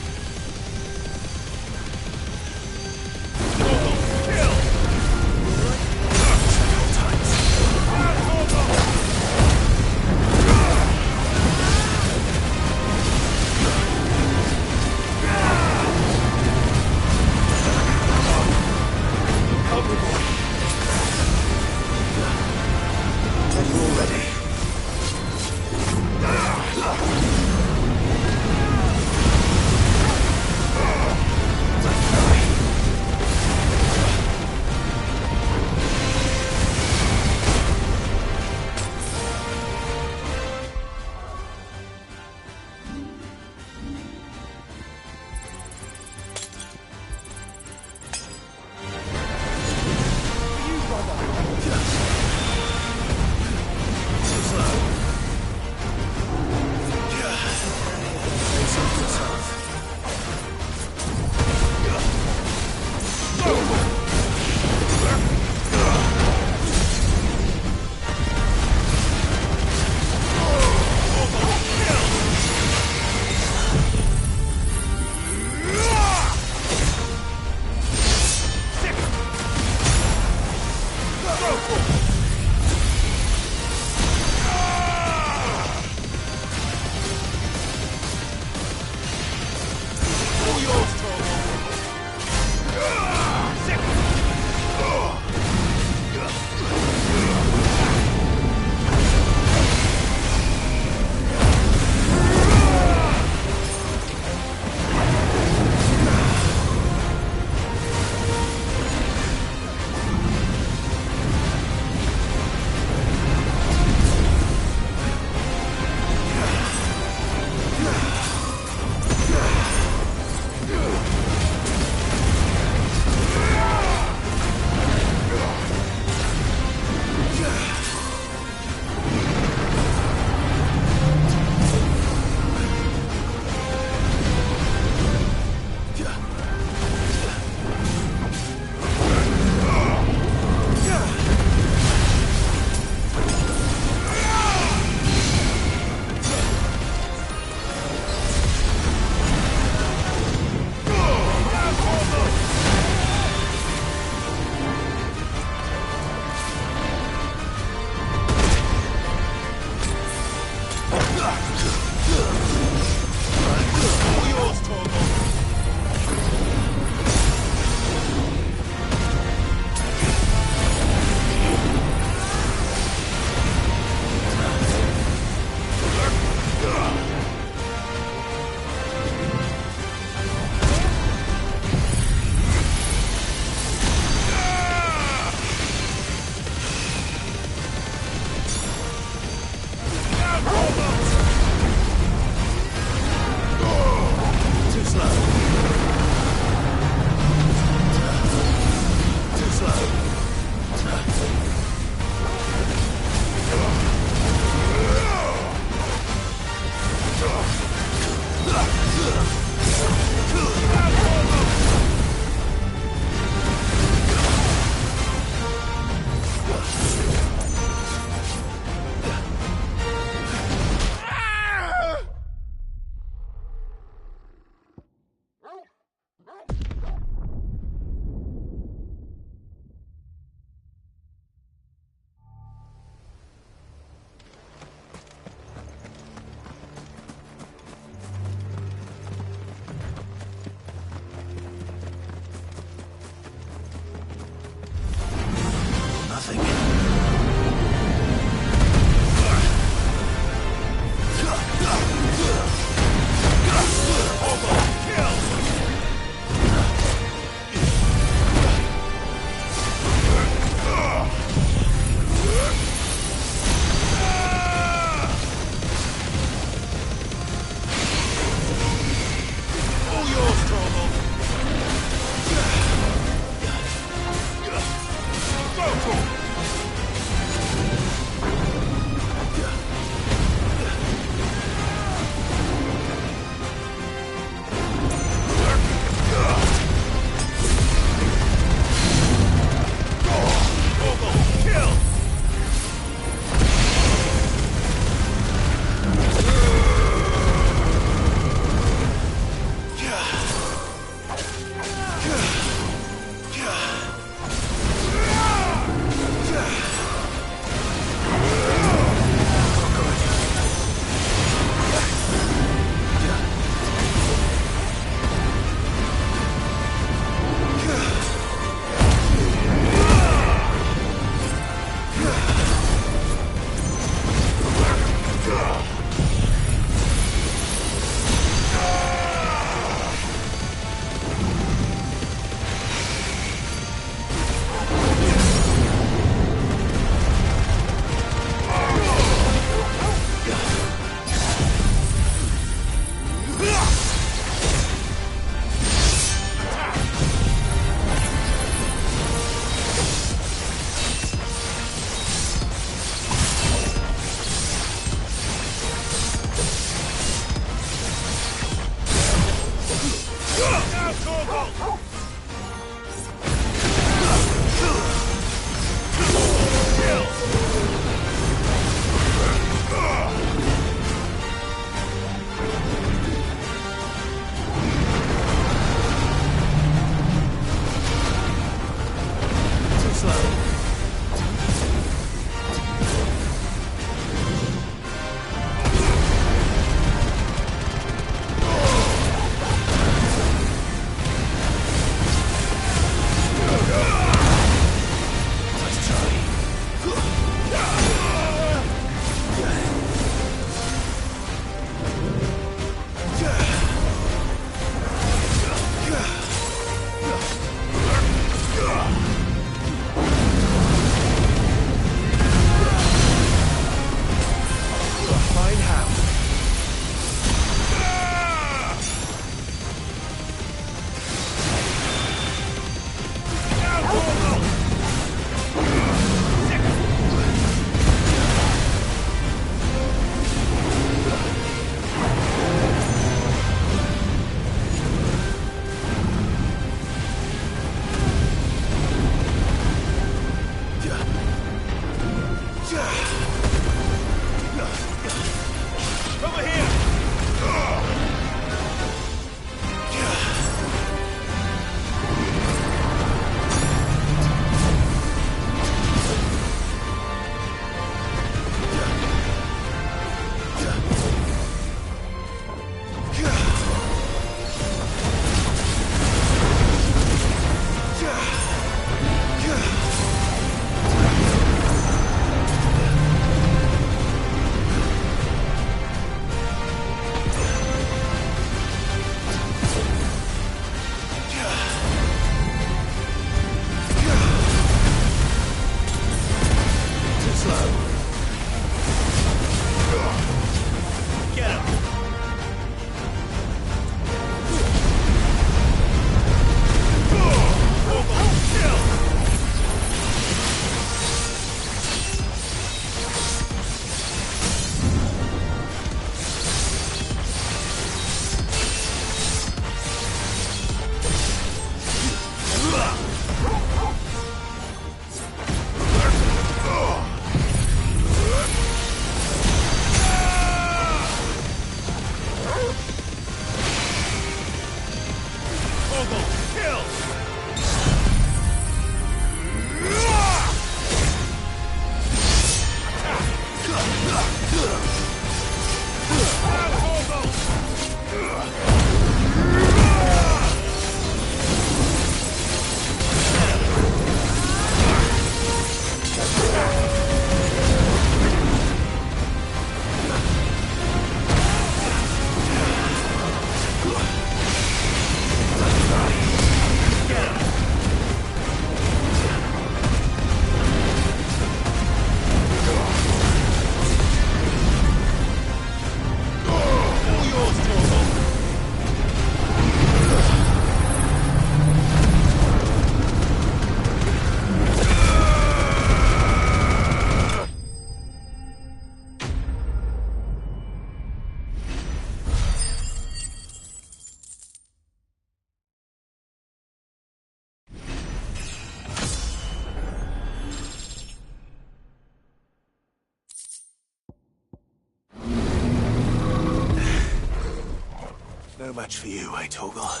No match for you, eh, Torgal?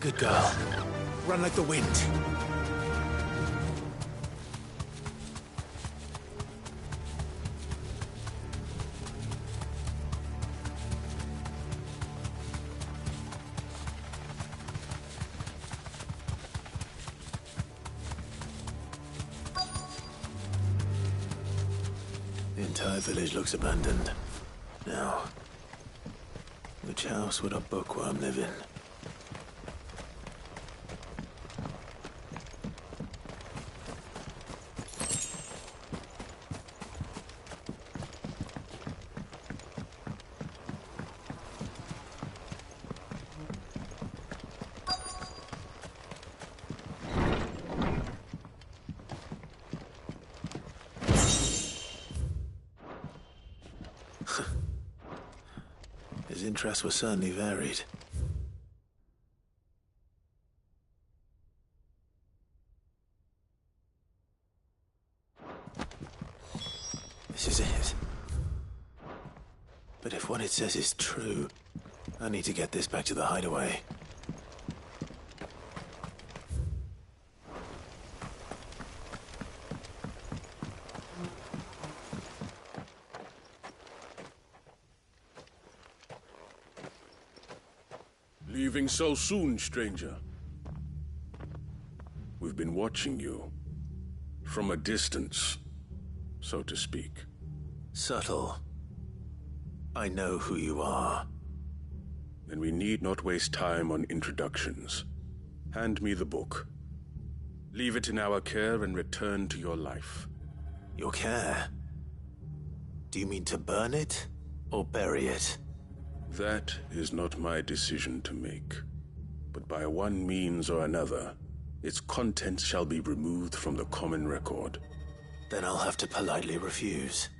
Good girl. Run like the wind. The entire village looks abandoned. Now, which house would a bookworm live in? His interests were certainly varied. This is it. But if what it says is true, I need to get this back to the hideaway. Leaving so soon, stranger? We've been watching you. From a distance, so to speak. Subtle. I know who you are. Then we need not waste time on introductions. Hand me the book. Leave it in our care and return to your life. Your care? Do you mean to burn it or bury it? That is not my decision to make. But by one means or another, its contents shall be removed from the common record. Then I'll have to politely refuse.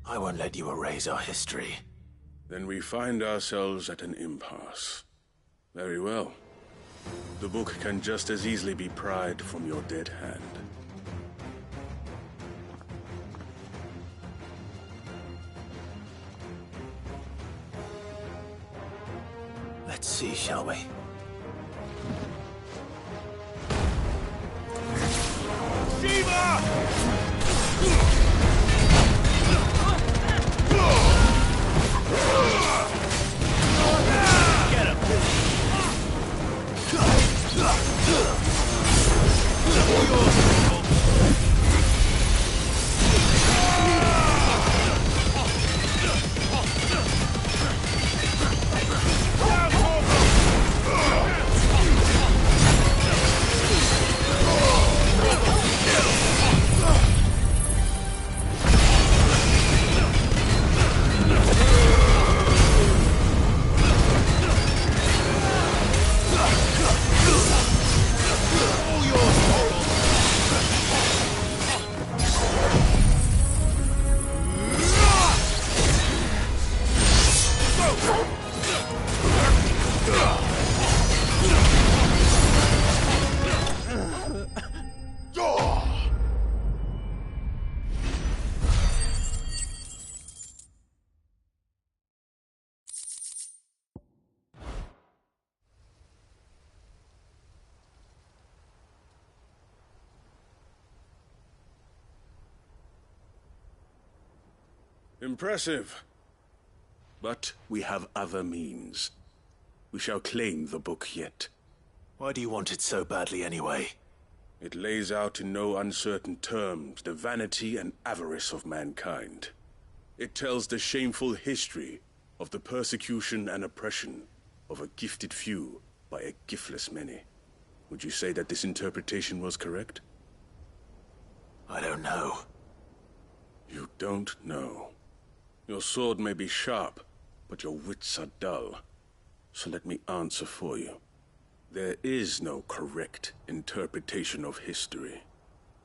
I won't let you erase our history. Then we find ourselves at an impasse. Very well. The book can just as easily be pried from your dead hand. Let's see, shall we? Impressive. But we have other means. We shall claim the book yet. Why do you want it so badly anyway? It lays out in no uncertain terms the vanity and avarice of mankind. It tells the shameful history of the persecution and oppression of a gifted few by a giftless many. Would you say that this interpretation was correct? I don't know. You don't know. Your sword may be sharp, but your wits are dull. So let me answer for you. There is no correct interpretation of history.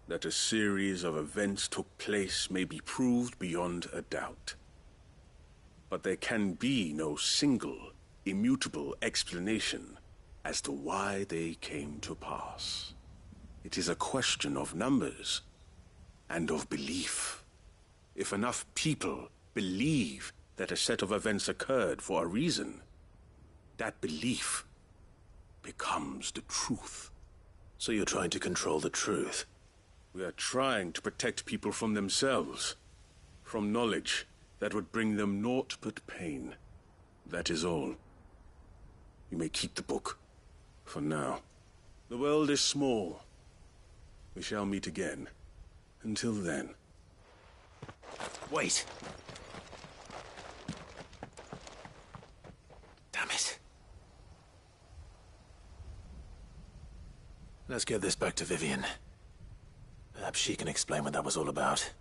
That a series of events took place may be proved beyond a doubt. But there can be no single, immutable explanation as to why they came to pass. It is a question of numbers and of belief. If enough people believe that a set of events occurred for a reason, that belief becomes the truth. So you're trying to control the truth? We are trying to protect people from themselves, from knowledge that would bring them naught but pain. That is all. You may keep the book, for now. The world is small. We shall meet again. Until then. Wait! Damn it. Let's get this back to Vivian. Perhaps she can explain what that was all about.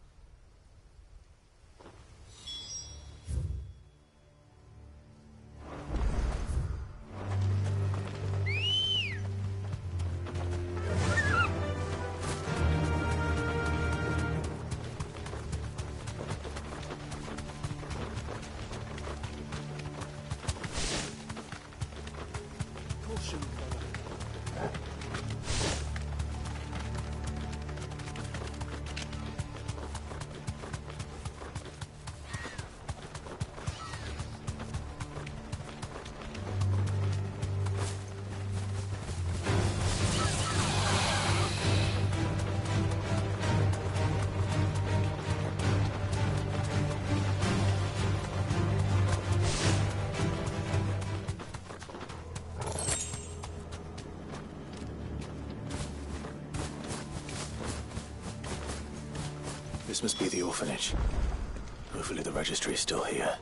This must be the orphanage. Hopefully the registry is still here.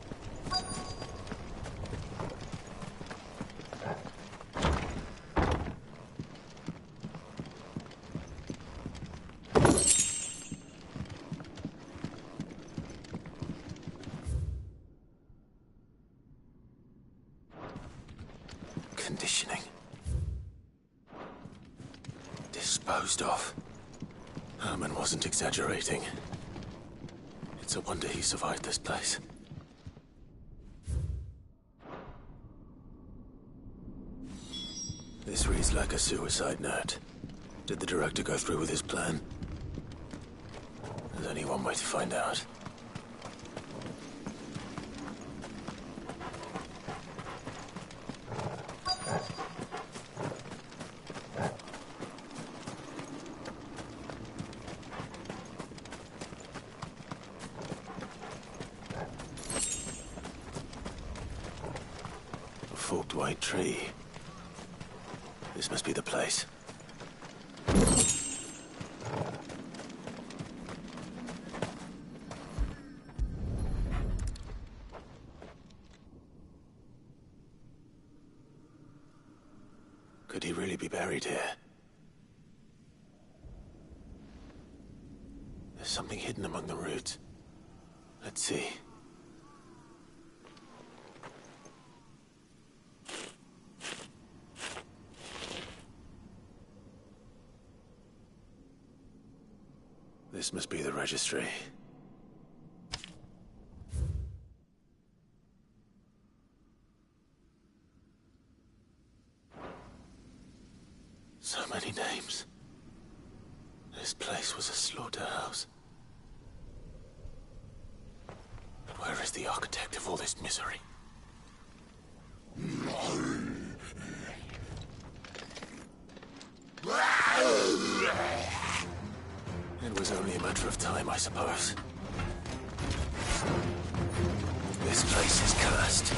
Conditioning. Disposed of. Herman wasn't exaggerating. It's a wonder he survived this place. This reads like a suicide note. Did the director go through with his plan? There's only one way to find out. Forked white tree. This must be the place. Could he really be buried here? There's something hidden among the roots. Let's see. This must be the registry. So many names. This place was a slaughterhouse. But where is the architect of all this misery? It was only a matter of time, I suppose. This place is cursed.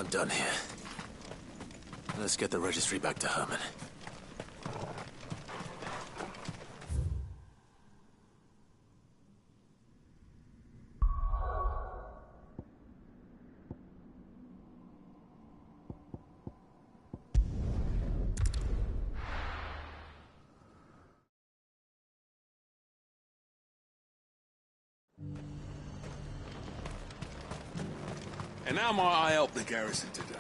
I'm done here. Let's get the registry back to Herman. And how might I help the garrison today?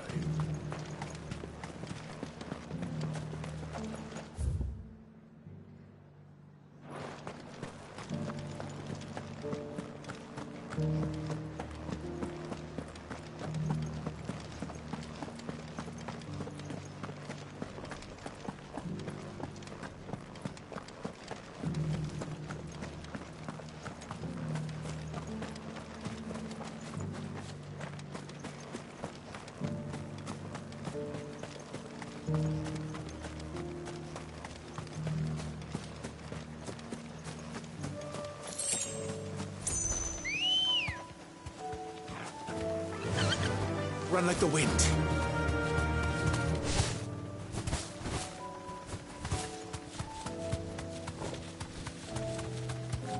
Run like the wind.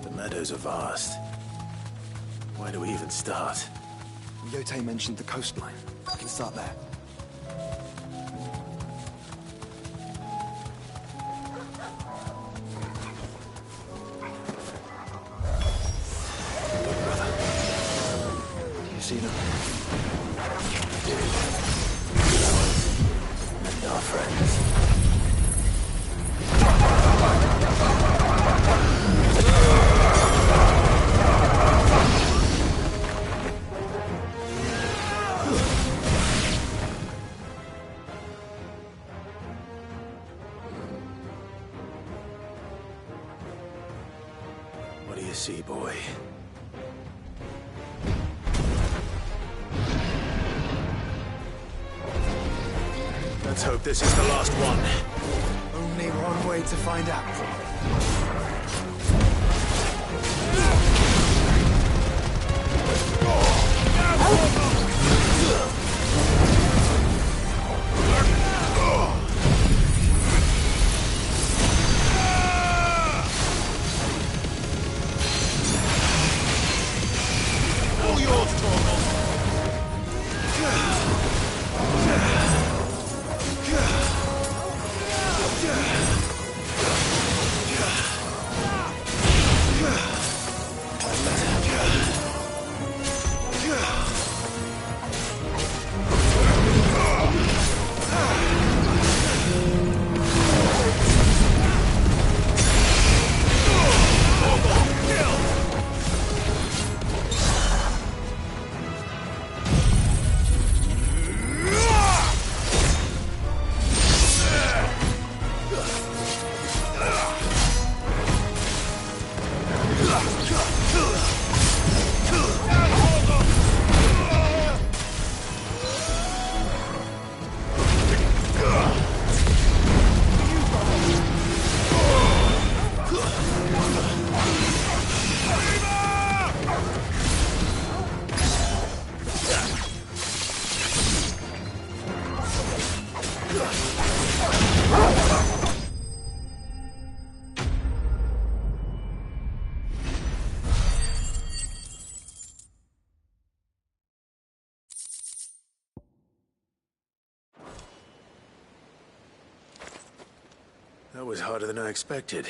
The meadows are vast. Where do we even start? Yote mentioned the coastline. We can start there. Do you see them? And our friends. What do you see, boy? Let's hope this is the last one. Only one way to find out. All yours, Tormund. That was harder than I expected.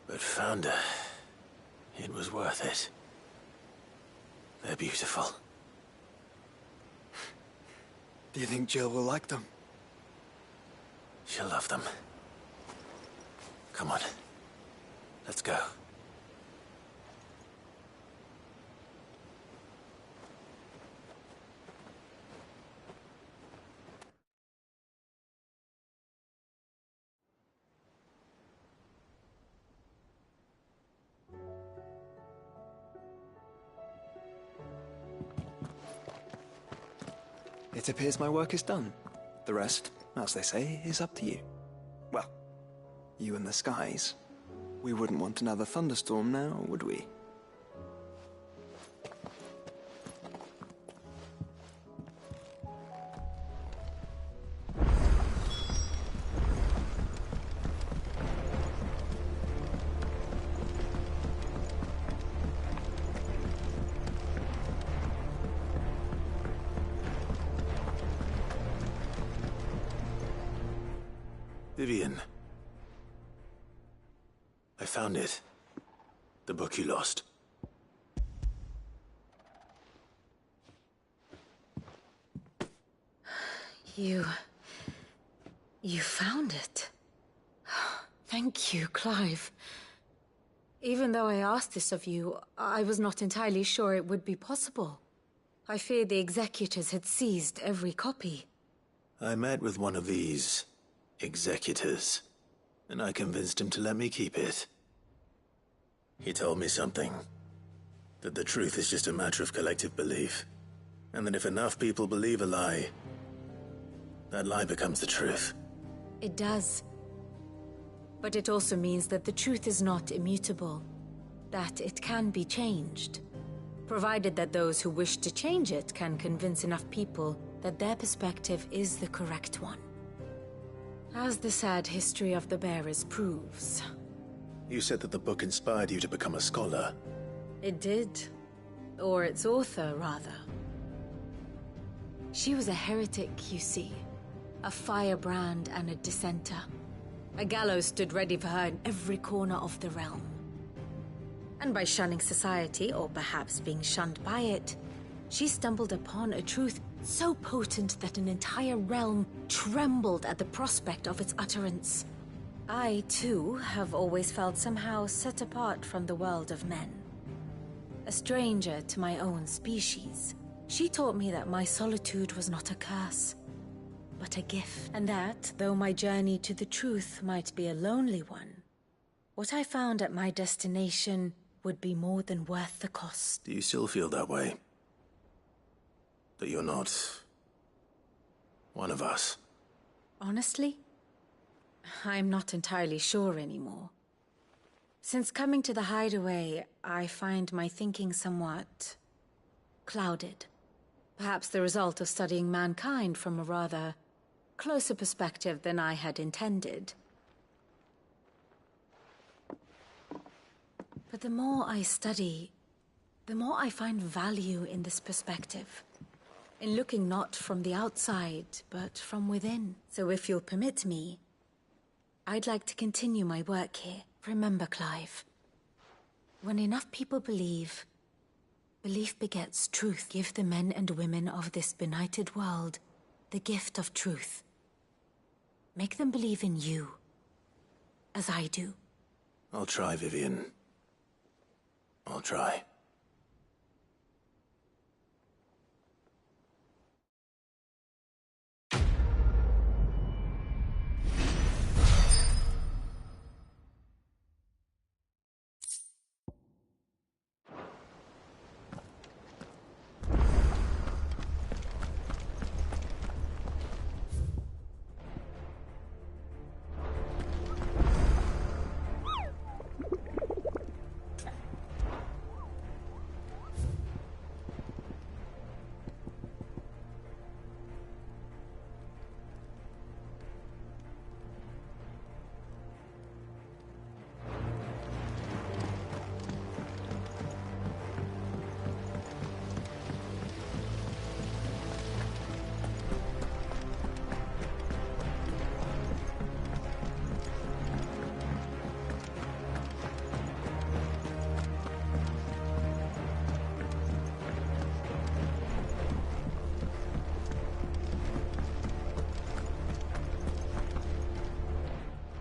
But found her. It was worth it. They're beautiful. Do you think Jill will like them? She'll love them. Come on. Let's go. It appears my work is done. The rest, as they say, is up to you. Well, you and the skies. We wouldn't want another thunderstorm now, would we? Vivian. I found it. The book you lost. You found it. Thank you, Clive. Even though I asked this of you, I was not entirely sure it would be possible. I feared the executors had seized every copy. I met with one of these executors, and I convinced him to let me keep it. He told me something. That the truth is just a matter of collective belief. And that if enough people believe a lie, that lie becomes the truth. It does. But it also means that the truth is not immutable. That it can be changed. Provided that those who wish to change it can convince enough people that their perspective is the correct one. As the sad history of the bearers proves. You said that the book inspired you to become a scholar. It did. Or its author, rather. She was a heretic, you see. A firebrand and a dissenter. A gallows stood ready for her in every corner of the realm. And by shunning society, or perhaps being shunned by it, she stumbled upon a truth so potent that an entire realm trembled at the prospect of its utterance. I, too, have always felt somehow set apart from the world of men. A stranger to my own species. She taught me that my solitude was not a curse, but a gift. And that, though my journey to the truth might be a lonely one, what I found at my destination would be more than worth the cost. Do you still feel that way? That you're not one of us? Honestly, I'm not entirely sure anymore. Since coming to the hideaway, I find my thinking somewhat clouded. Perhaps the result of studying mankind from a rather closer perspective than I had intended. But the more I study, the more I find value in this perspective. In looking not from the outside, but from within. So if you'll permit me, I'd like to continue my work here. Remember, Clive, when enough people believe, belief begets truth. Give the men and women of this benighted world the gift of truth. Make them believe in you, as I do. I'll try, Vivian. I'll try.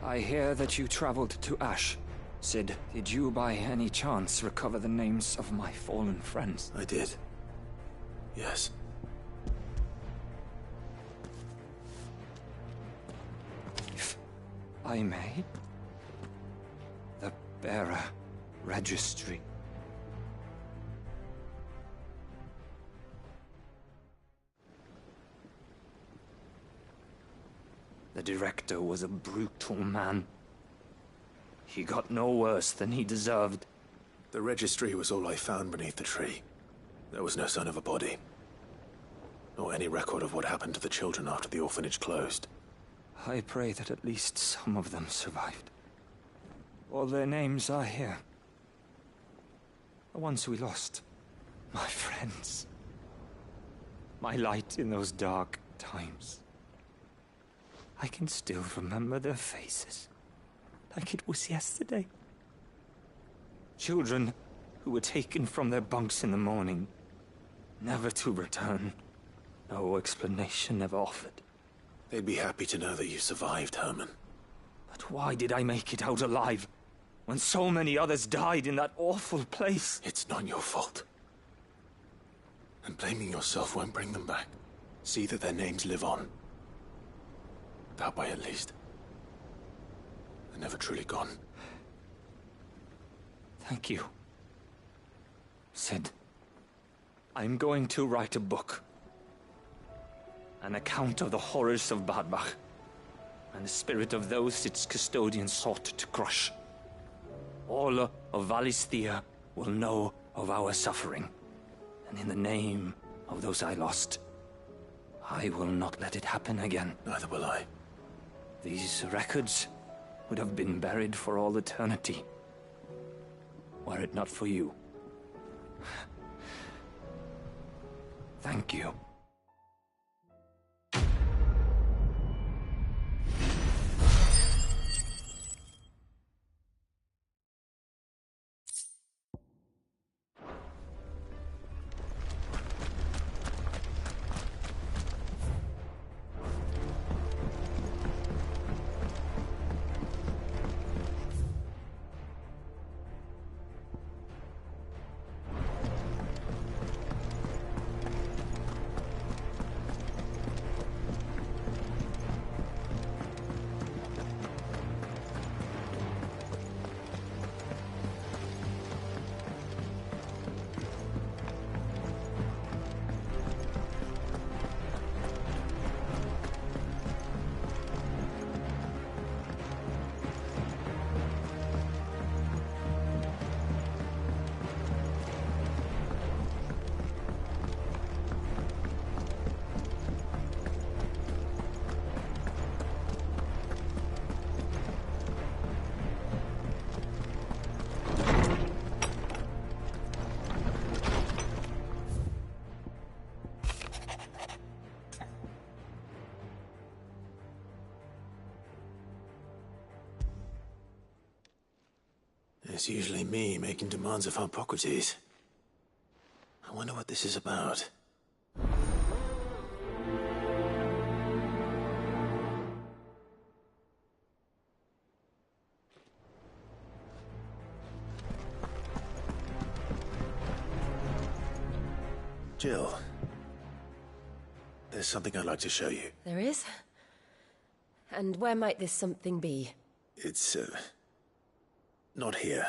I hear that you traveled to Ash. Sid, did you by any chance recover the names of my fallen friends? I did. Yes. If I may? The Bearer Registry. The director was a brutal man. He got no worse than he deserved. The registry was all I found beneath the tree. There was no sign of a body. Or any record of what happened to the children after the orphanage closed. I pray that at least some of them survived. All their names are here. The ones we lost. My friends. My light in those dark times. I can still remember their faces. Like it was yesterday. Children who were taken from their bunks in the morning. Never to return. No explanation ever offered. They'd be happy to know that you survived, Herman. But why did I make it out alive? When so many others died in that awful place? It's not your fault. And blaming yourself won't bring them back. See that their names live on. That way, at least. They're never truly gone. Thank you. Sid, I'm going to write a book. An account of the horrors of Badbach, and the spirit of those its custodians sought to crush. All of Valisthea will know of our suffering, and in the name of those I lost, I will not let it happen again. Neither will I. These records would have been buried for all eternity, were it not for you. Thank you. It's usually me making demands of Hippocrates. I wonder what this is about. Jill, there's something I'd like to show you. There is? And where might this something be? It's, not here.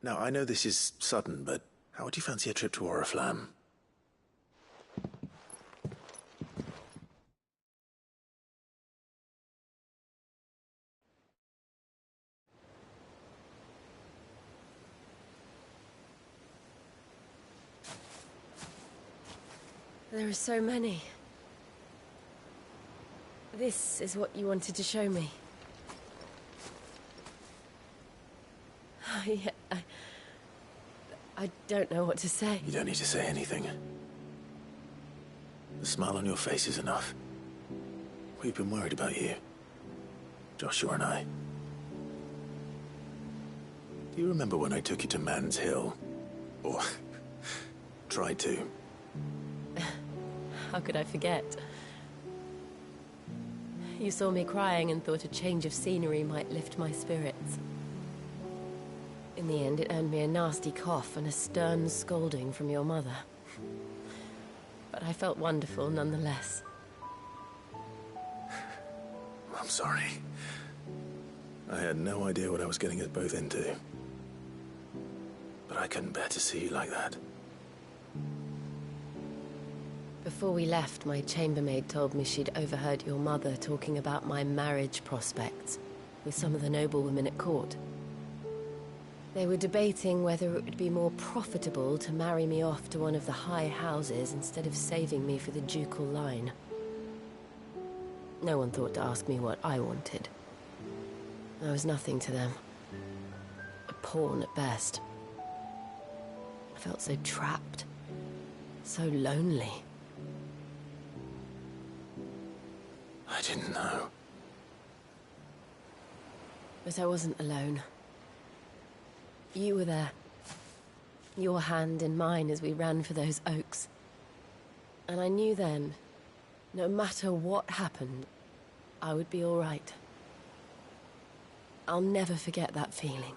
Now, I know this is sudden, but how would you fancy a trip to Oriflamme? There are so many. This is what you wanted to show me. Yeah, I don't know what to say. You don't need to say anything. The smile on your face is enough. We've been worried about you. Joshua and I. Do you remember when I took you to Man's Hill? Or tried to? How could I forget? You saw me crying and thought a change of scenery might lift my spirits. In the end, it earned me a nasty cough and a stern scolding from your mother. But I felt wonderful nonetheless. I'm sorry. I had no idea what I was getting us both into. But I couldn't bear to see you like that. Before we left, my chambermaid told me she'd overheard your mother talking about my marriage prospects with some of the noblewomen at court. They were debating whether it would be more profitable to marry me off to one of the high houses instead of saving me for the ducal line. No one thought to ask me what I wanted. I was nothing to them. A pawn at best. I felt so trapped. So lonely. I didn't know. But I wasn't alone. You were there. Your hand in mine as we ran for those oaks. And I knew then, no matter what happened, I would be all right. I'll never forget that feeling.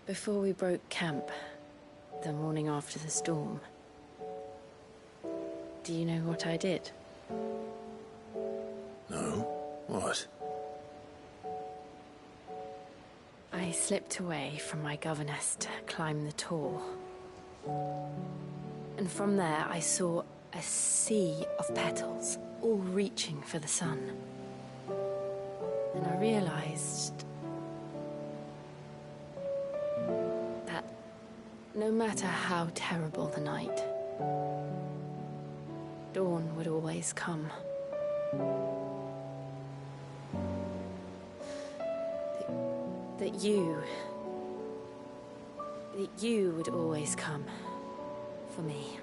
Before we broke camp, the morning after the storm, do you know what I did? No? What? I slipped away from my governess to climb the tor. And from there I saw a sea of petals, all reaching for the sun. And I realized that no matter how terrible the night, dawn would always come. That you would always come for me.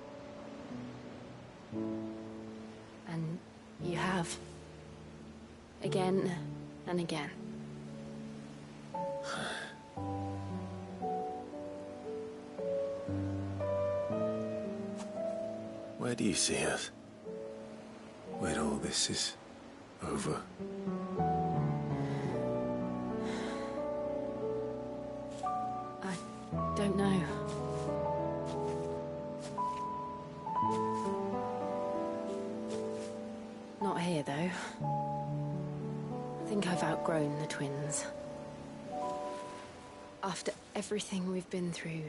And you have. Again and again. Where do you see us? When all this is over? I don't know. Not here, though. I think I've outgrown the twins. After everything we've been through,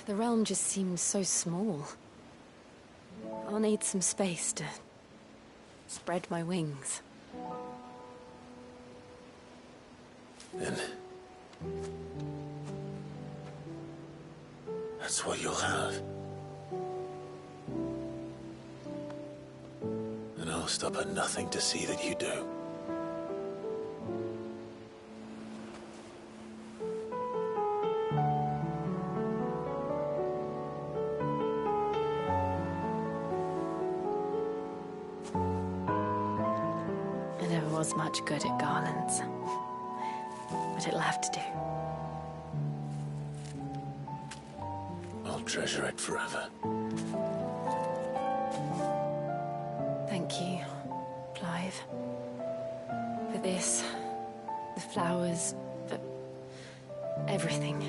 the realm just seems so small. I'll need some space to spread my wings. Then that's what you'll have. And I'll stop at nothing to see that you do. I never was much good at garlands, but it'll have to do. I'll treasure it forever. Thank you, Clive. For this, the flowers, for everything.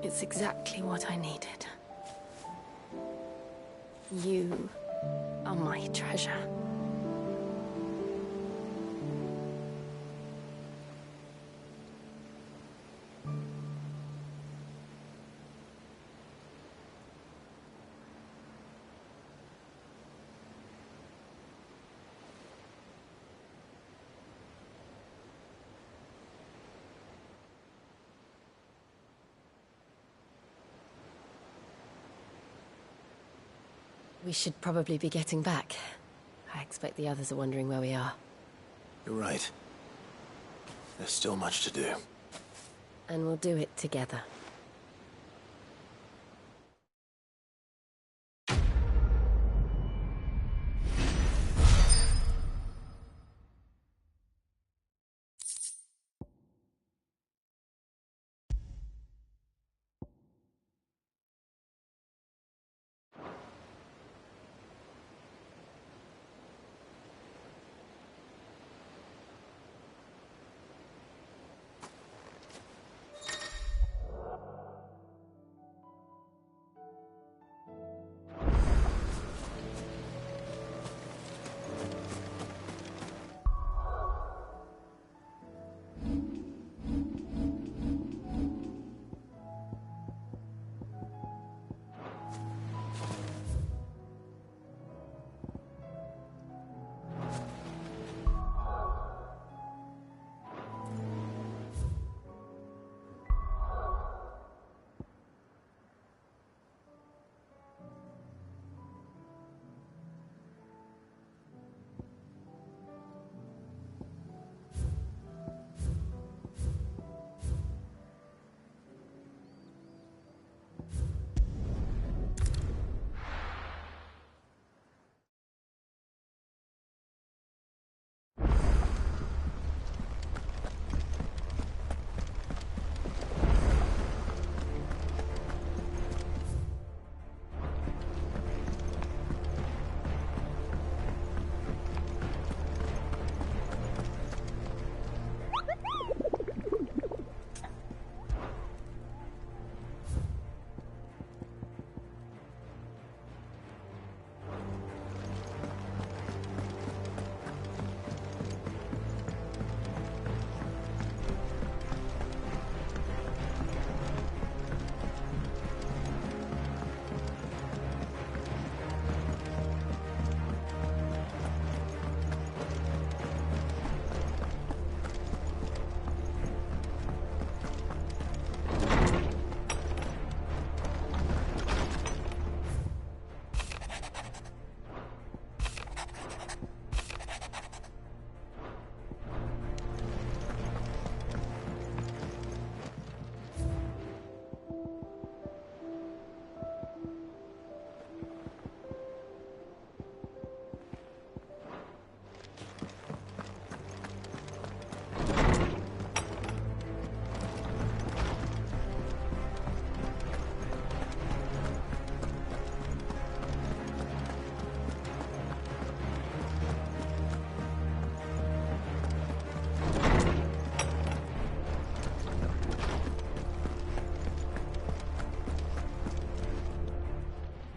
It's exactly what I needed. You are my treasure. We should probably be getting back. I expect the others are wondering where we are. You're right. There's still much to do. And we'll do it together.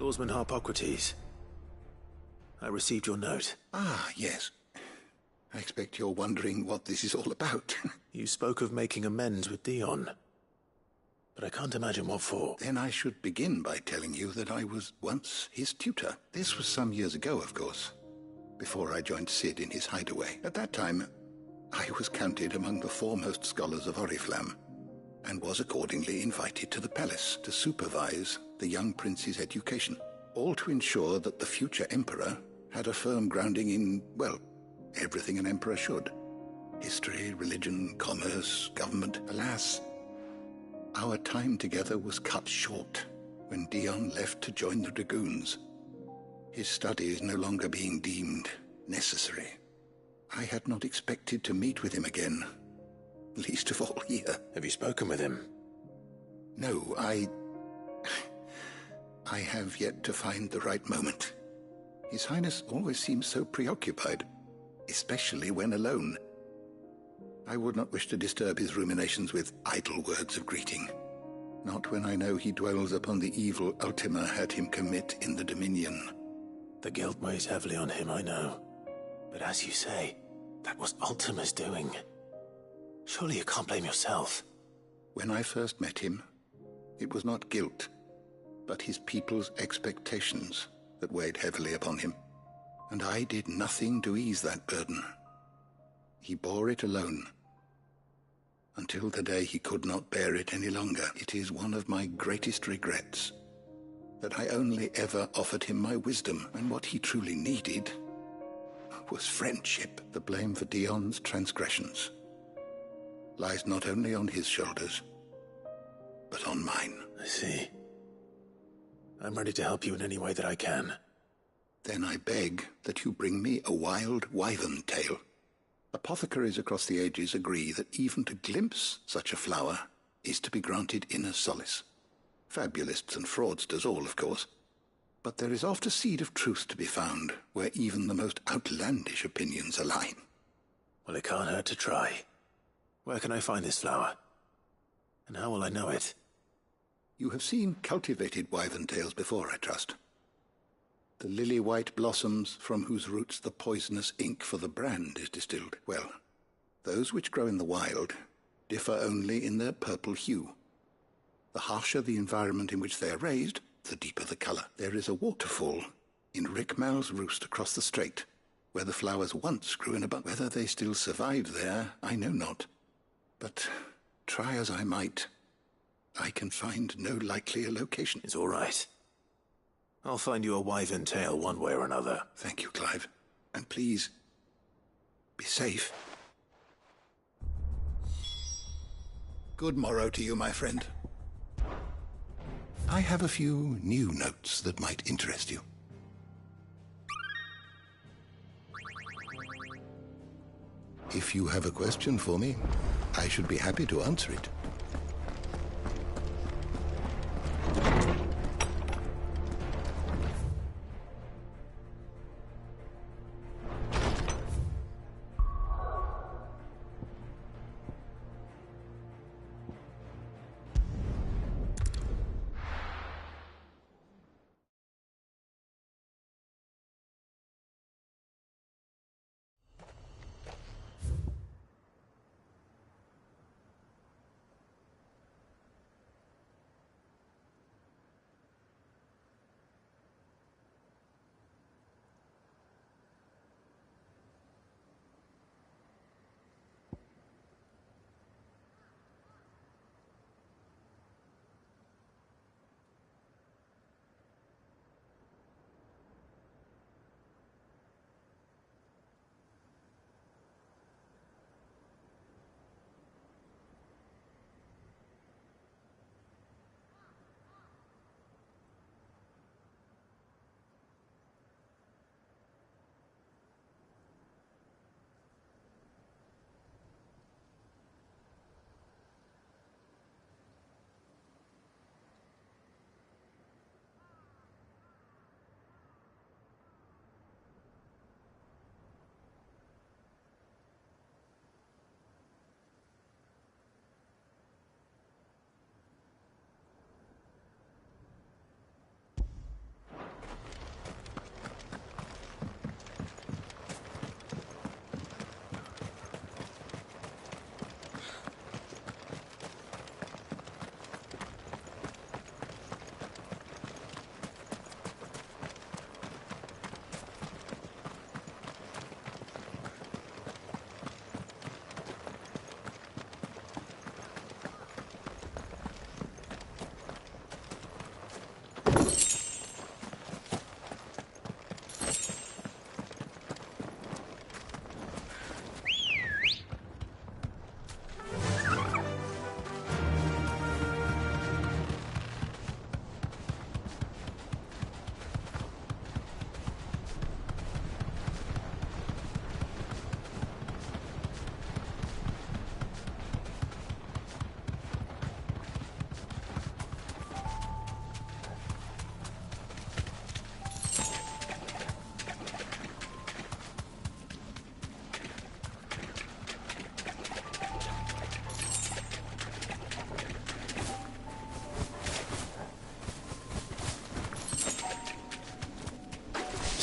Swordsman Harpocrates. I received your note. Ah, yes. I expect you're wondering what this is all about. You spoke of making amends with Dion. But I can't imagine what for. Then I should begin by telling you that I was once his tutor. This was some years ago, of course, before I joined Cid in his hideaway. At that time, I was counted among the foremost scholars of Oriflamme, and was accordingly invited to the palace to supervise the young prince's education, all to ensure that the future emperor had a firm grounding in, well, everything an emperor should. History, religion, commerce, government. Alas, our time together was cut short when Dion left to join the Dragoons, his studies no longer being deemed necessary. I had not expected to meet with him again, least of all here. Have you spoken with him? No, I have yet to find the right moment. His Highness always seems so preoccupied, especially when alone. I would not wish to disturb his ruminations with idle words of greeting. Not when I know he dwells upon the evil Ultima had him commit in the Dominion. The guilt weighs heavily on him, I know. But as you say, that was Ultima's doing. Surely you can't blame yourself. When I first met him, it was not guilt, but his people's expectations that weighed heavily upon him. And I did nothing to ease that burden. He bore it alone, until the day he could not bear it any longer. It is one of my greatest regrets that I only ever offered him my wisdom, and what he truly needed was friendship. The blame for Dion's transgressions lies not only on his shoulders, but on mine. I see. I'm ready to help you in any way that I can. Then I beg that you bring me a wild wyvern tail. Apothecaries across the ages agree that even to glimpse such a flower is to be granted inner solace. Fabulists and fraudsters all, of course. But there is oft a seed of truth to be found where even the most outlandish opinions align. Well, it can't hurt to try. Where can I find this flower? And how will I know it? You have seen cultivated wyvern tails before, I trust. The lily-white blossoms from whose roots the poisonous ink for the brand is distilled. Well, those which grow in the wild differ only in their purple hue. The harsher the environment in which they are raised, the deeper the color. There is a waterfall in Rickmal's roost across the strait, where the flowers once grew in abundance. Whether they still survive there, I know not. But try as I might, I can find no likelier location. It's all right. I'll find you a wyvern tail one way or another. Thank you, Clive. And please, be safe. Good morrow to you, my friend. I have a few new notes that might interest you. If you have a question for me, I should be happy to answer it.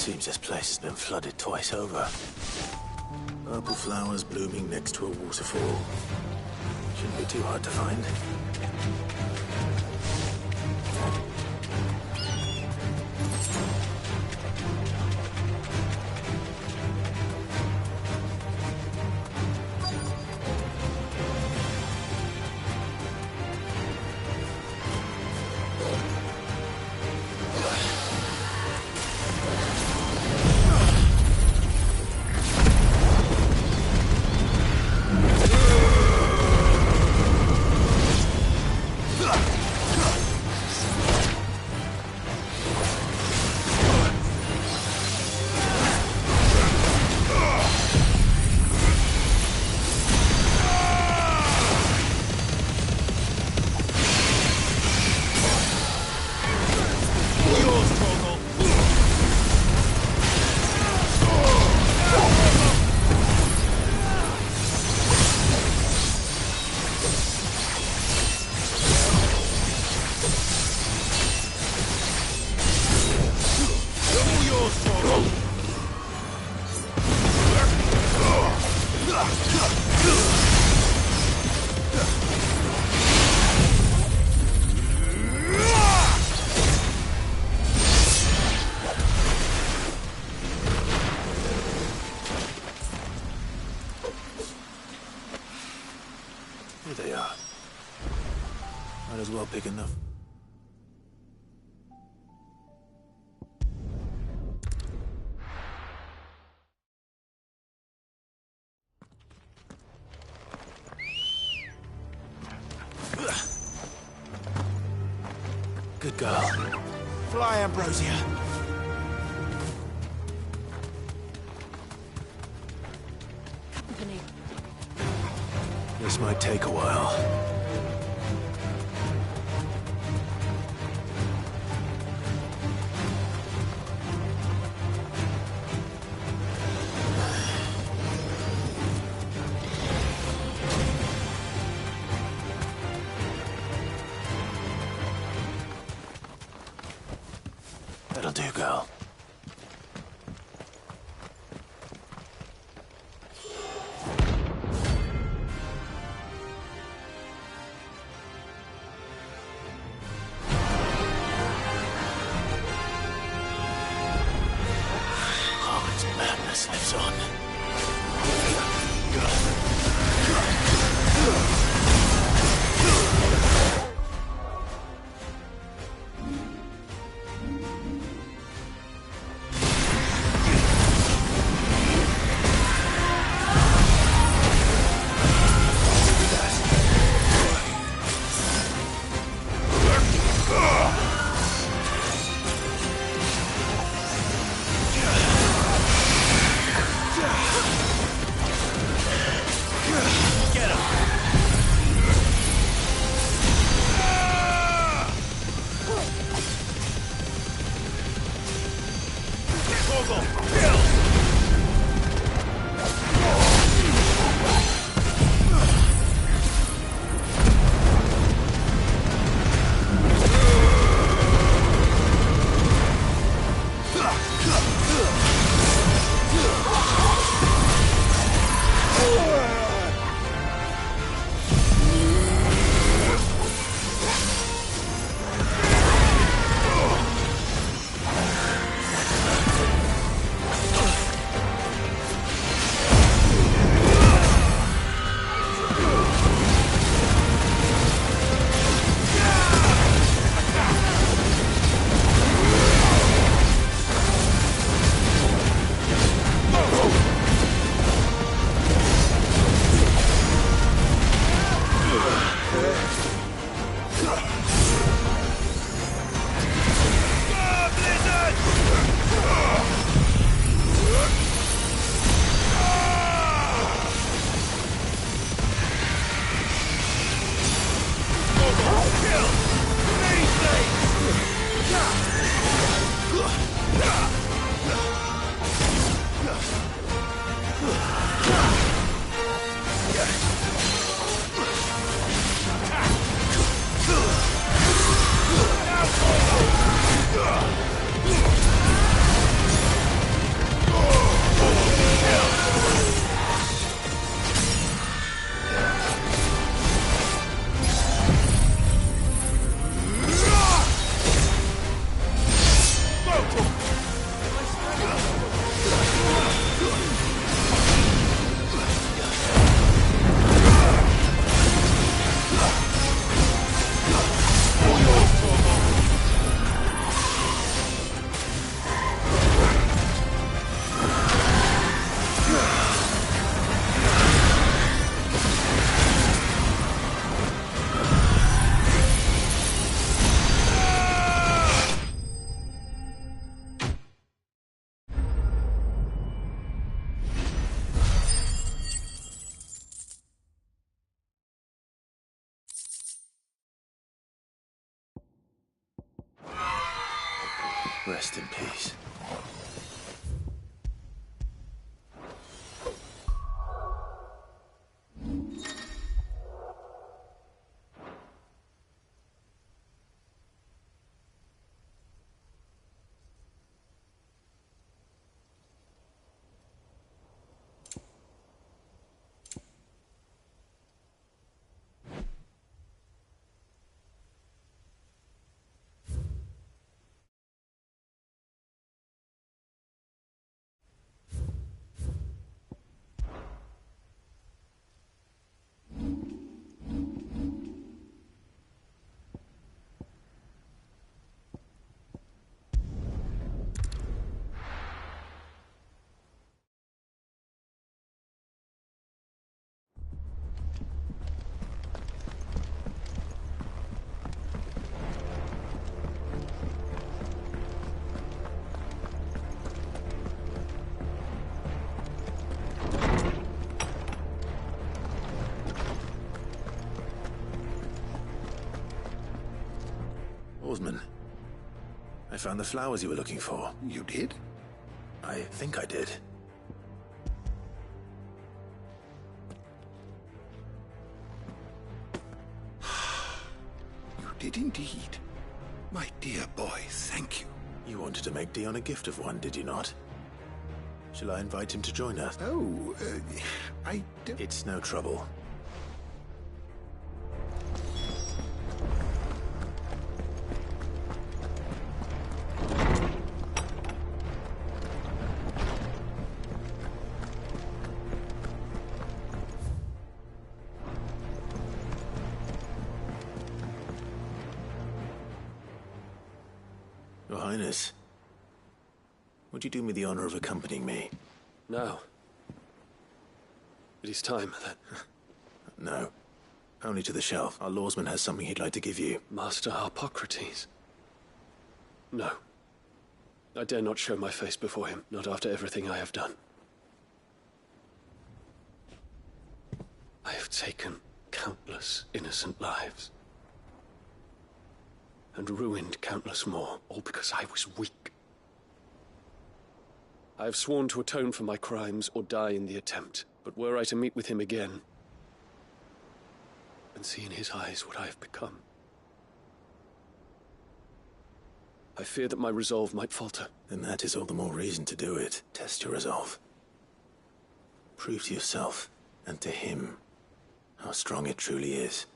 Seems this place has been flooded twice over. Purple flowers blooming next to a waterfall. Shouldn't be too hard to find. Here they are. Might as well pick enough. Good girl. Fly, Ambrosia. Company. This might take a while. That'll do, girl. Oh, its madness lives on. Rest in peace. Oarsman, I found the flowers you were looking for. You did? I think I did. You did indeed. My dear boy, thank you. You wanted to make Dion a gift of one, did you not? Shall I invite him to join us? Oh, I don't... It's no trouble. Your Highness, would you do me the honor of accompanying me? No. It is time, then. No. Only to the shelf. Our lawsman has something he'd like to give you. Master Harpocrates. No. I dare not show my face before him, not after everything I have done. I have taken countless innocent lives. And ruined countless more, all because I was weak. I have sworn to atone for my crimes or die in the attempt, but were I to meet with him again and see in his eyes what I have become, I fear that my resolve might falter. Then that is all the more reason to do it. Test your resolve. Prove to yourself and to him how strong it truly is.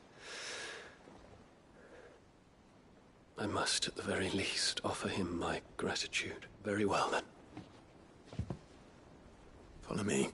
I must, at the very least, offer him my gratitude. Very well, then. Follow me.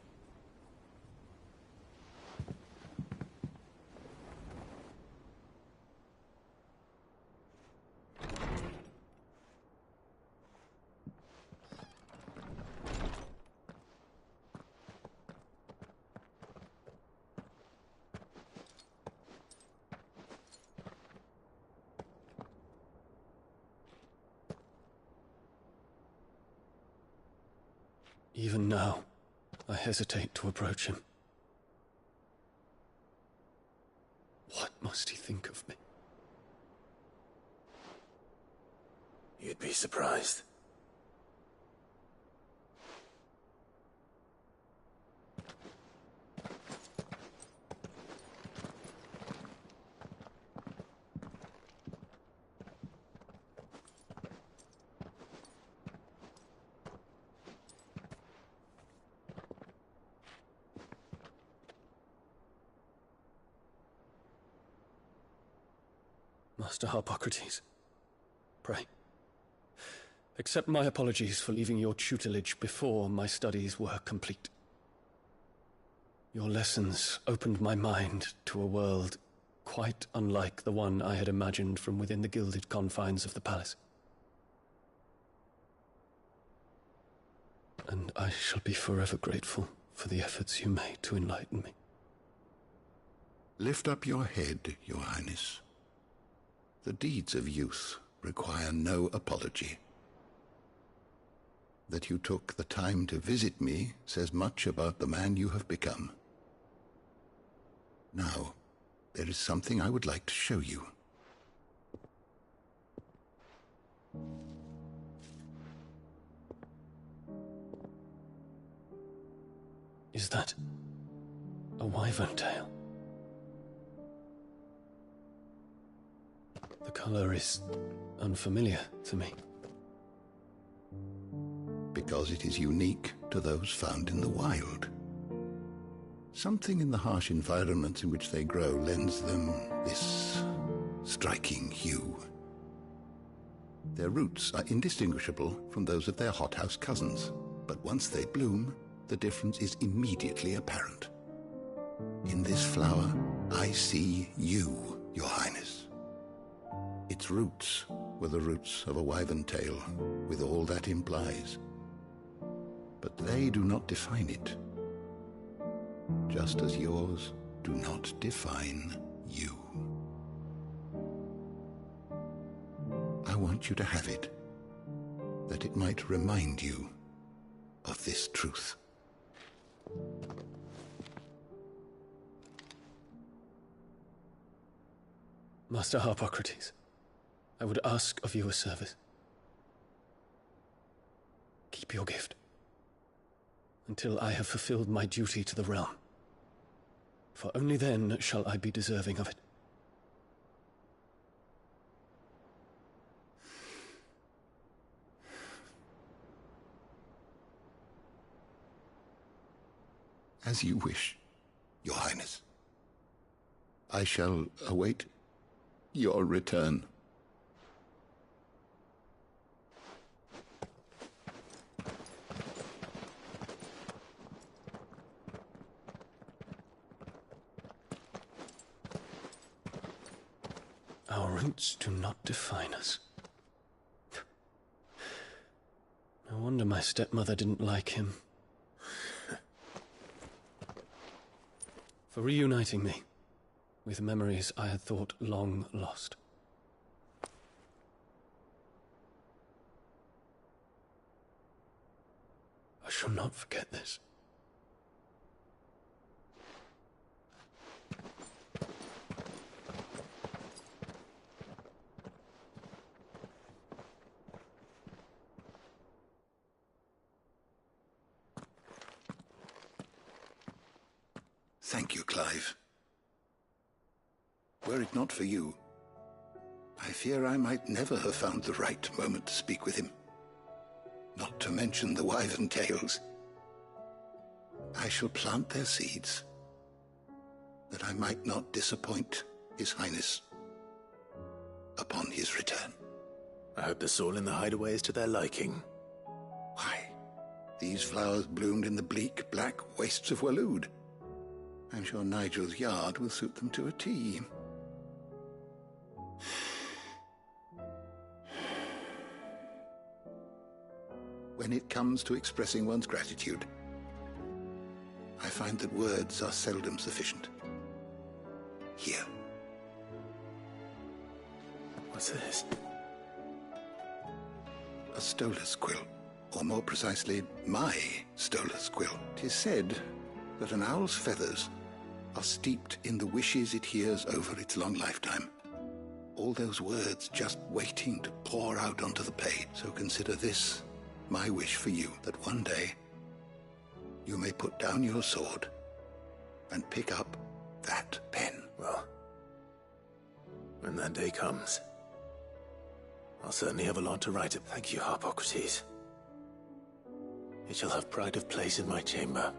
Even now, I hesitate to approach him. What must he think of me? You'd be surprised. Master Harpocrates, pray, accept my apologies for leaving your tutelage before my studies were complete. Your lessons opened my mind to a world quite unlike the one I had imagined from within the gilded confines of the palace. And I shall be forever grateful for the efforts you made to enlighten me. Lift up your head, Your Highness. The deeds of youth require no apology. That you took the time to visit me says much about the man you have become. Now, there is something I would like to show you. Is that a wyvern tail? The color is unfamiliar to me. Because it is unique to those found in the wild. Something in the harsh environments in which they grow lends them this striking hue. Their roots are indistinguishable from those of their hothouse cousins, but once they bloom, the difference is immediately apparent. In this flower, I see you, Your Highness. Its roots were the roots of a wyvern tail, with all that implies. But they do not define it, just as yours do not define you. I want you to have it, that it might remind you of this truth. Master Harpocrates, I would ask of you a service. Keep your gift until I have fulfilled my duty to the realm, for only then shall I be deserving of it. As you wish, Your Highness. I shall await your return. Our roots do not define us. No wonder my stepmother didn't like him. For reuniting me with memories I had thought long lost. I shall not forget this. Thank you, Clive. Were it not for you, I fear I might never have found the right moment to speak with him. Not to mention the wyvern tales. I shall plant their seeds, that I might not disappoint His Highness upon his return. I hope the soil in the hideaway is to their liking. Why, these flowers bloomed in the bleak, black wastes of Waloed. I'm sure Nigel's yard will suit them to a T. When it comes to expressing one's gratitude, I find that words are seldom sufficient. Here. What's this? A stolas quill, or more precisely, my stolas quill. 'Tis said that an owl's feathers are steeped in the wishes it hears over its long lifetime. All those words just waiting to pour out onto the page. So consider this my wish for you, that one day you may put down your sword and pick up that pen. Well, when that day comes, I'll certainly have a lot to write. Thank you, Harpocrates. It shall have pride of place in my chamber.